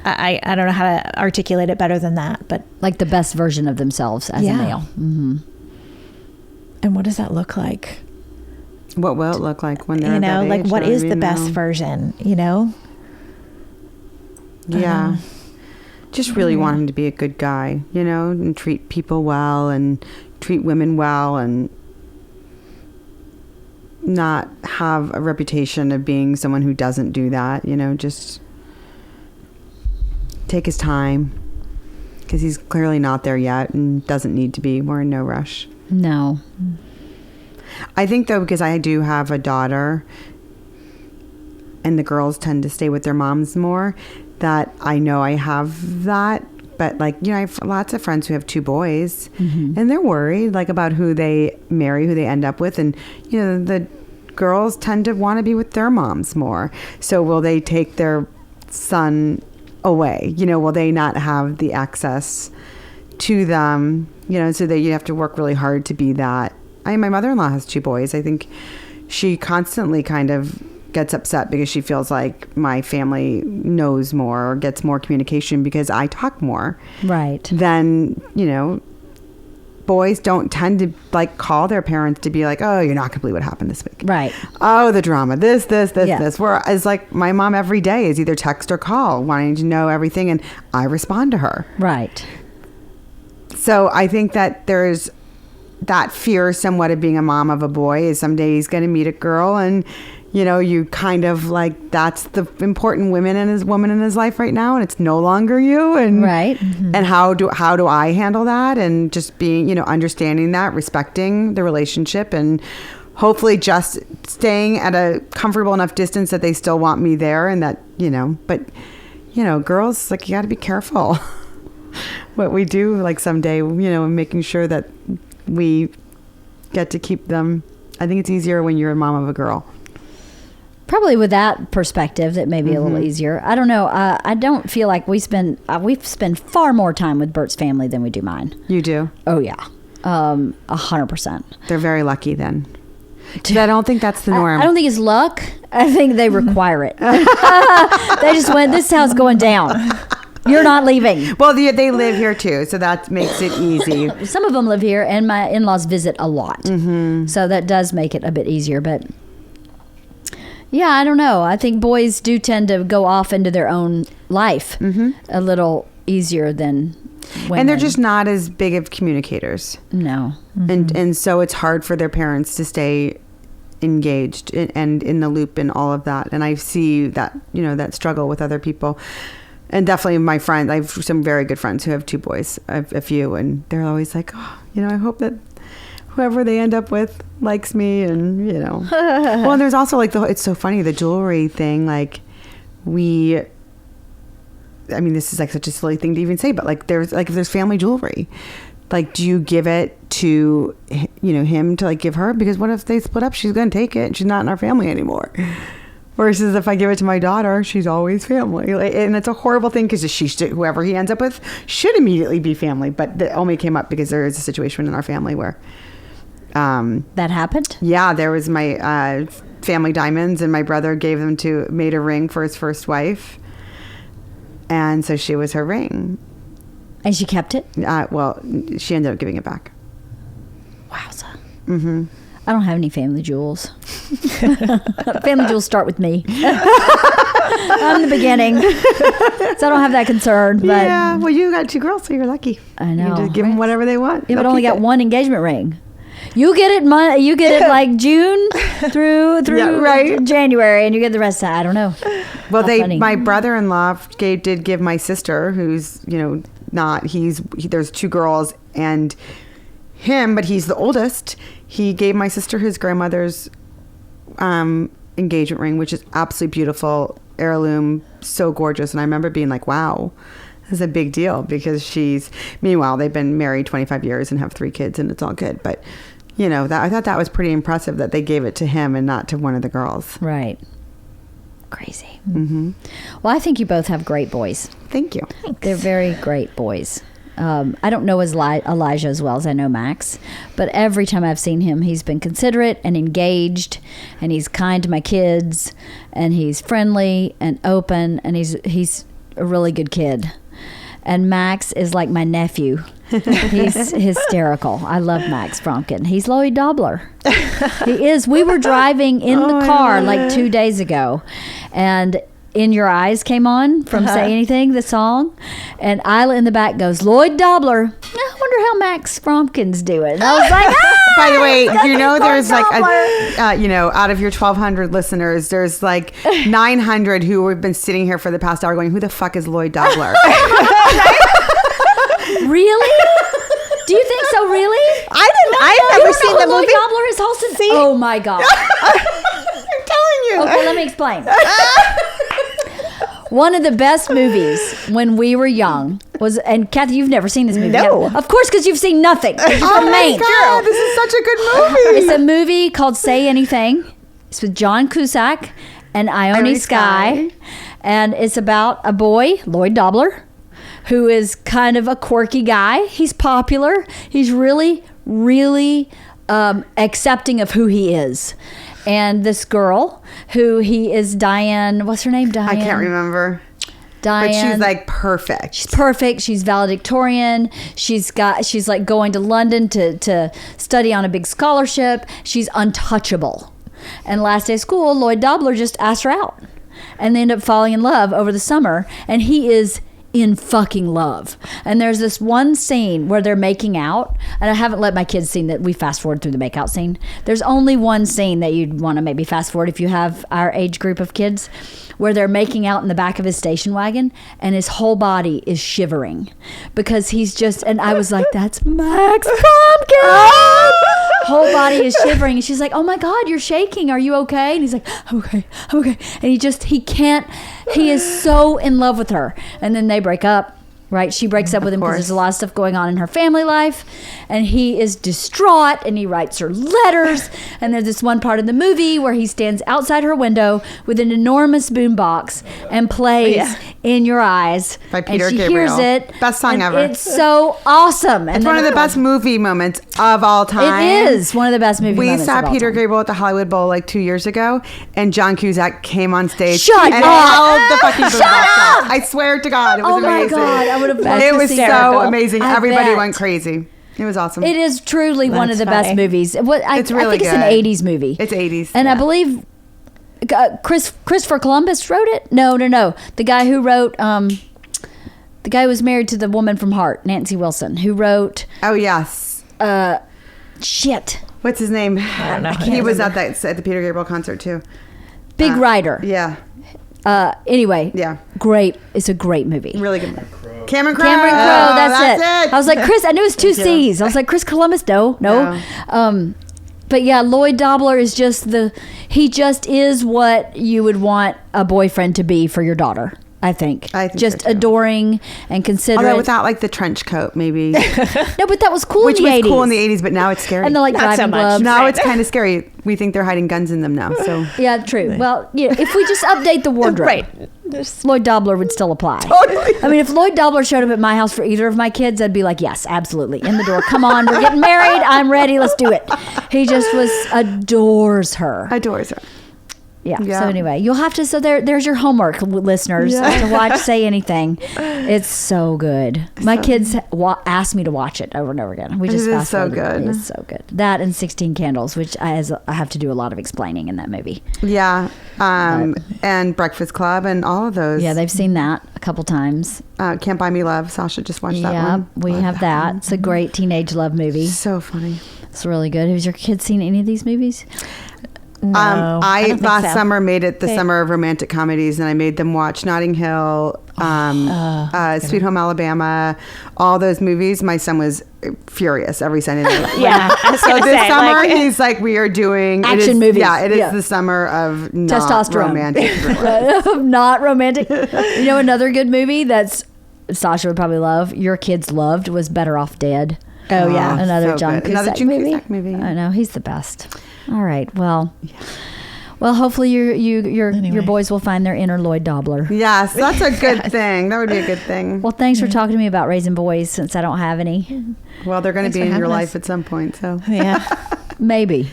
Speaker 4: I don't know how to articulate it better than that, but
Speaker 2: Like the best version of themselves as a male. Mm-hmm.
Speaker 4: and what does that look like?
Speaker 1: What will it look like when they're
Speaker 4: You know,
Speaker 1: that
Speaker 4: like
Speaker 1: age?
Speaker 4: what
Speaker 1: You know
Speaker 4: is
Speaker 1: I
Speaker 4: the
Speaker 1: mean?
Speaker 4: best
Speaker 1: No.
Speaker 4: version, you know?
Speaker 1: Yeah. Just really want him to be a good guy, you know, and treat people well and treat women well and not have a reputation of being someone who doesn't do that, you know, just take his time because he's clearly not there yet and doesn't need to be. We're in no rush.
Speaker 2: No.
Speaker 1: I think though, because I do have a daughter and the girls tend to stay with their moms more, that I know I have that. But like, you know, I have lots of friends who have 2 boys and they're worried like about who they marry, who they end up with. And, you know, the girls tend to want to be with their moms more. So will they take their son away? You know, will they not have the access to them? You know, so that you have to work really hard to be that. My mother-in-law has 2 boys. I think she constantly kind of gets upset because she feels like my family knows more or gets more communication because I talk more.
Speaker 2: Right.
Speaker 1: Then, you know, boys don't tend to like call their parents to be like, oh, you're not gonna believe what happened this week.
Speaker 2: Right.
Speaker 1: Oh, the drama, this.
Speaker 2: Yeah.
Speaker 1: Whereas like my mom every day is either text or call wanting to know everything and I respond to her.
Speaker 2: Right.
Speaker 1: So I think that there's that fear somewhat of being a mom of a boy is someday he's going to meet a girl and, you know, you kind of like, that's the important woman in his life right now. And it's no longer you. And,
Speaker 2: Right. Mm-hmm.
Speaker 1: and how do I handle that? And just being, you know, understanding that, respecting the relationship and hopefully just staying at a comfortable enough distance that they still want me there. And that, you know, but you know, girls, like you got to be careful what we do like someday, you know, and making sure that we get to keep them. I think it's easier when you're a mom of a girl.
Speaker 2: Probably with that perspective, that may be a little easier. I don't know. I don't feel like we spend far more time with Bert's family than we do mine.
Speaker 1: You do?
Speaker 2: Oh yeah, 100%.
Speaker 1: They're very lucky then. 'Cause I don't think that's the norm.
Speaker 2: I don't think it's luck. I think they require it. They just went, this is how it's going down. You're not leaving.
Speaker 1: Well, they live here too, so that makes it easy.
Speaker 2: Some of them live here, and my in-laws visit a lot. So that does make it a bit easier. But yeah, I don't know. I think boys do tend to go off into their own life a little easier than women.
Speaker 1: And they're just not as big of communicators.
Speaker 2: No.
Speaker 1: And so it's hard for their parents to stay engaged and in the loop and all of that. And I see that, you know, that struggle with other people. And definitely my friends, I have some very good friends who have 2 boys, a few, and they're always like, oh, you know, I hope that whoever they end up with likes me, and, you know. Well, and there's also like, it's so funny, the jewelry thing, like I mean, this is like such a silly thing to even say, but like if there's family jewelry, like, do you give it to, you know, him to like give her? Because what if they split up? She's going to take it and she's not in our family anymore. Versus if I give it to my daughter, she's always family. And it's a horrible thing because whoever he ends up with should immediately be family. But that only came up because there is a situation in our family where...
Speaker 2: that happened?
Speaker 1: Yeah, there was my family diamonds and my brother made a ring for his first wife. And so she was her ring.
Speaker 2: And she kept it?
Speaker 1: Well, she ended up giving it back.
Speaker 2: Wowza. I don't have any family jewels. Family jewels start with me. I'm the beginning. So I don't have that concern. But
Speaker 1: yeah, well, you got 2 girls, so you're lucky.
Speaker 2: I know.
Speaker 1: You just give them whatever they want.
Speaker 2: Yeah, but
Speaker 1: They'll
Speaker 2: only
Speaker 1: keep
Speaker 2: got
Speaker 1: it.
Speaker 2: 1 engagement ring. You get it. You get it like June through
Speaker 1: Yeah, right.
Speaker 2: January, and you get the rest. I don't know.
Speaker 1: Well,
Speaker 2: How funny.
Speaker 1: my brother-in-law did give my sister, who's, you know, there's 2 girls and him, but he's the oldest. He gave my sister his grandmother's engagement ring, which is absolutely beautiful, heirloom, so gorgeous. And I remember being like, wow, this is a big deal because meanwhile, they've been married 25 years and have 3 kids and it's all good. But, you know, I thought that was pretty impressive that they gave it to him and not to one of the girls.
Speaker 2: Right. Crazy. Mm-hmm. Well, I think you both have great boys.
Speaker 1: Thank you.
Speaker 2: They're very great boys. I don't know Elijah as well as I know Max, but every time I've seen him, he's been considerate and engaged, and he's kind to my kids, and he's friendly and open, and he's a really good kid. And Max is like my nephew. He's hysterical. I love Max Fromkin. He's Lloyd Dobler. He is. We were driving in the car like 2 days ago, and In Your Eyes came on from Say Anything, the song, and Isla in the back goes, Lloyd Dobler. I wonder how Max Fromkin's doing. And I was like,
Speaker 1: By the way, you know, there's like, out of your 1,200 listeners, there's like 900 who have been sitting here for the past hour going, who the fuck is Lloyd Dobler?
Speaker 2: Really? Do you think so, really?
Speaker 4: I've never seen the movie.
Speaker 2: Lloyd Dobler is hosting. Oh my God.
Speaker 1: I'm telling you.
Speaker 2: Okay, let me explain. One of the best movies when we were young was, and Kathy, you've never seen this movie.
Speaker 4: No.
Speaker 2: Of course, because you've seen nothing. You're
Speaker 1: Oh
Speaker 2: from
Speaker 1: my
Speaker 2: Maine.
Speaker 1: God, this is such a good movie.
Speaker 2: It's a movie called Say Anything. It's with John Cusack and Ione Skye. And it's about a boy, Lloyd Dobler, who is kind of a quirky guy. He's popular. He's really, really accepting of who he is. And this girl, who he is Diane, what's her name? Diane.
Speaker 1: I can't remember.
Speaker 2: Diane.
Speaker 1: But she's like perfect.
Speaker 2: She's perfect. She's valedictorian. She's like going to London to study on a big scholarship. She's untouchable. And last day of school, Lloyd Dobler just asked her out. And they end up falling in love over the summer. And he is in fucking love. And there's this one scene where they're making out, and I haven't let my kids see that we fast forward through the make out scene. There's only one scene that you'd want to maybe fast forward if you have our age group of kids, where they're making out in the back of his station wagon, and his whole body is shivering because he's just, and I was like, that's Max Pumpkin. Whole body is shivering, and she's like, oh my God, you're shaking, are you okay? And he's like, I'm okay. And he is so in love with her. And then they break up, right? She breaks up with him because there's a lot of stuff going on in her family life, and he is distraught, and he writes her letters. And there's this one part of the movie where he stands outside her window with an enormous boombox and plays In Your Eyes
Speaker 1: By Peter
Speaker 2: and she
Speaker 1: Gabriel.
Speaker 2: hears it.
Speaker 1: Best song
Speaker 2: and
Speaker 1: ever.
Speaker 2: It's so awesome. And
Speaker 1: It's one of the best movie moments of all time.
Speaker 2: It is one of the best movie
Speaker 1: We
Speaker 2: moments
Speaker 1: saw
Speaker 2: of all
Speaker 1: Peter
Speaker 2: time.
Speaker 1: Gabriel at the Hollywood Bowl like 2 years ago, and John Cusack came on stage
Speaker 2: Shut
Speaker 1: and
Speaker 2: up!
Speaker 1: held the fucking boombox up. I swear to God, it was
Speaker 2: Oh my
Speaker 1: amazing.
Speaker 2: God, I would have loved
Speaker 1: It
Speaker 2: to
Speaker 1: was
Speaker 2: see
Speaker 1: so
Speaker 2: it.
Speaker 1: amazing.
Speaker 2: I
Speaker 1: Everybody
Speaker 2: bet.
Speaker 1: went crazy. It was awesome.
Speaker 2: It is truly one of
Speaker 4: That's
Speaker 2: the
Speaker 4: funny.
Speaker 2: best movies.
Speaker 1: It's really
Speaker 2: I think it's an
Speaker 1: good.
Speaker 2: 80s movie.
Speaker 1: It's 80s.
Speaker 2: And I believe Christopher Columbus wrote it. No. The guy who wrote, the guy who was married to the woman from Heart, Nancy Wilson, who wrote,
Speaker 1: Oh yes.
Speaker 2: shit,
Speaker 1: What's his name?
Speaker 4: I don't know.
Speaker 1: He was at the Peter Gabriel concert too.
Speaker 2: Big Writer.
Speaker 1: Yeah.
Speaker 2: Anyway.
Speaker 1: Yeah.
Speaker 2: Great. It's a great movie.
Speaker 1: Really good. Cameron Crowe.
Speaker 2: Cameron Crowe, that's it.
Speaker 1: it.
Speaker 2: I was like, Chris, I knew it was two C's. I was like, Chris Columbus, no. But yeah, Lloyd Dobler is he just is what you would want a boyfriend to be for your daughter, I think. Just
Speaker 1: so, too.
Speaker 2: adoring and considerate.
Speaker 1: Although without like the trench coat, maybe.
Speaker 2: No, but that was cool
Speaker 1: Which
Speaker 2: in the
Speaker 1: was
Speaker 2: 80s.
Speaker 1: cool in the 80s, but now it's scary.
Speaker 2: And the like
Speaker 4: Not so
Speaker 2: driving
Speaker 4: much.
Speaker 2: gloves.
Speaker 1: Now it's kind of scary. We think they're hiding guns in them now. So
Speaker 2: Yeah, true. Well, if we just update the wardrobe,
Speaker 4: Right.
Speaker 2: Lloyd Dobler would still apply.
Speaker 1: Totally.
Speaker 2: I mean, if Lloyd Dobler showed up at my house for either of my kids, I'd be like, yes, absolutely. In the door. Come on, we're getting married. I'm ready. Let's do it. He just adores her.
Speaker 1: adores her.
Speaker 2: Yeah.
Speaker 1: Yeah.
Speaker 2: So anyway, you'll have to. So there's your homework, listeners, to watch Say Anything. It's so good. My kids asked me to watch it over and over again. We just
Speaker 1: It is
Speaker 2: fast
Speaker 1: so
Speaker 2: forwarded.
Speaker 1: good.
Speaker 2: It's so good. That and 16 Candles, which I have to do a lot of explaining in that movie.
Speaker 1: Yeah. And Breakfast Club and all of those.
Speaker 2: Yeah, they've seen that a couple times.
Speaker 1: Can't Buy Me Love. Sasha just watched that
Speaker 2: Yeah,
Speaker 1: one.
Speaker 2: we
Speaker 1: Love
Speaker 2: have that.
Speaker 1: one.
Speaker 2: It's a great teenage love movie.
Speaker 1: So funny.
Speaker 2: It's really good. Has your kid seen any of these movies?
Speaker 4: No,
Speaker 1: I
Speaker 4: don't think
Speaker 1: last
Speaker 4: so.
Speaker 1: summer made it the summer of romantic comedies, and I made them watch Notting Hill, Sweet Home Alabama, all those movies. My son was furious every Sunday night.
Speaker 4: Yeah. I was
Speaker 1: So
Speaker 4: gonna
Speaker 1: this
Speaker 4: say,
Speaker 1: summer,
Speaker 4: like-
Speaker 1: he's like, we are doing
Speaker 2: Action movies.
Speaker 1: Yeah, it is
Speaker 2: Yeah.
Speaker 1: the summer of not
Speaker 2: Testosterone.
Speaker 1: romantic. thrillers.
Speaker 2: Not romantic. You know, another good movie that's Sasha would probably love, your kids loved, was Better Off Dead.
Speaker 4: Oh, yeah.
Speaker 2: Another
Speaker 1: so
Speaker 2: John
Speaker 1: good.
Speaker 2: Cusack
Speaker 1: Another John
Speaker 2: movie.
Speaker 1: Cusack movie.
Speaker 2: I know, he's the best. All right, well, Well, hopefully your
Speaker 4: Anyway.
Speaker 2: boys will find their inner Lloyd Dobler.
Speaker 1: Yes, that's a good thing. That would be a good thing.
Speaker 2: Well, thanks for talking to me about raising boys since I don't have any.
Speaker 1: Well, they're going to
Speaker 4: Thanks
Speaker 1: be
Speaker 4: for
Speaker 1: in your
Speaker 4: having
Speaker 1: life
Speaker 4: us.
Speaker 1: at some point, so.
Speaker 4: Yeah.
Speaker 2: Maybe.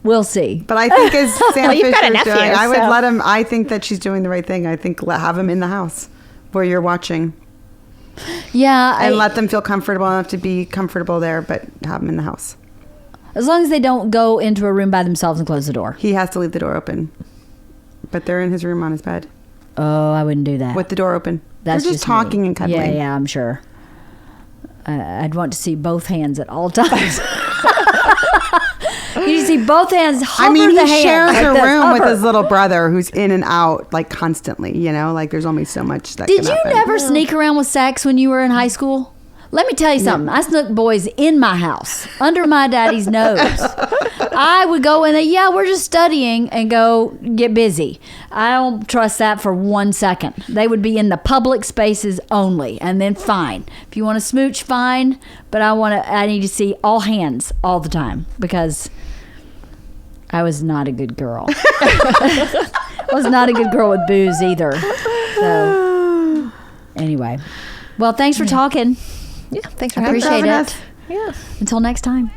Speaker 2: We'll see.
Speaker 1: But I think as Sam
Speaker 4: Well, you've got a
Speaker 1: Fisher's
Speaker 4: nephew,
Speaker 1: doing, I would
Speaker 4: so-
Speaker 1: let him. I think that she's doing the right thing. I think have him in the house where you're watching,
Speaker 2: Yeah.
Speaker 1: and let them feel comfortable enough to be comfortable there, but have them in the house.
Speaker 2: As long as they don't go into a room by themselves and close the door.
Speaker 1: He has to leave the door open, but they're in his room on his bed
Speaker 2: Oh, I wouldn't do that.
Speaker 1: with the door open.
Speaker 2: That's
Speaker 1: they're just
Speaker 2: me.
Speaker 1: talking and cuddling.
Speaker 2: Yeah, yeah, I'm sure. I'd want to see both hands at all times. You see both hands hover
Speaker 1: I mean,
Speaker 2: the
Speaker 1: he
Speaker 2: hand
Speaker 1: shares
Speaker 2: like
Speaker 1: a
Speaker 2: this,
Speaker 1: room with
Speaker 2: hover.
Speaker 1: his little brother who's in and out like constantly, you know, like there's only so much that
Speaker 2: Did
Speaker 1: can
Speaker 2: you
Speaker 1: happen.
Speaker 2: never sneak around with sex when you were in high school? Let me tell you something. I snuck boys in my house, under my daddy's nose. I would go in there, yeah, we're just studying, and go get busy. I don't trust that for 1 second. They would be in the public spaces only, and then fine. If you want to smooch, fine, but I need to see all hands all the time because I was not a good girl. I was not a good girl with booze either. So, anyway. Well, thanks for talking.
Speaker 4: Yeah. Thanks for
Speaker 2: I
Speaker 4: having
Speaker 2: appreciate
Speaker 1: having
Speaker 2: it.
Speaker 1: us.
Speaker 4: Yeah.
Speaker 2: Until next time.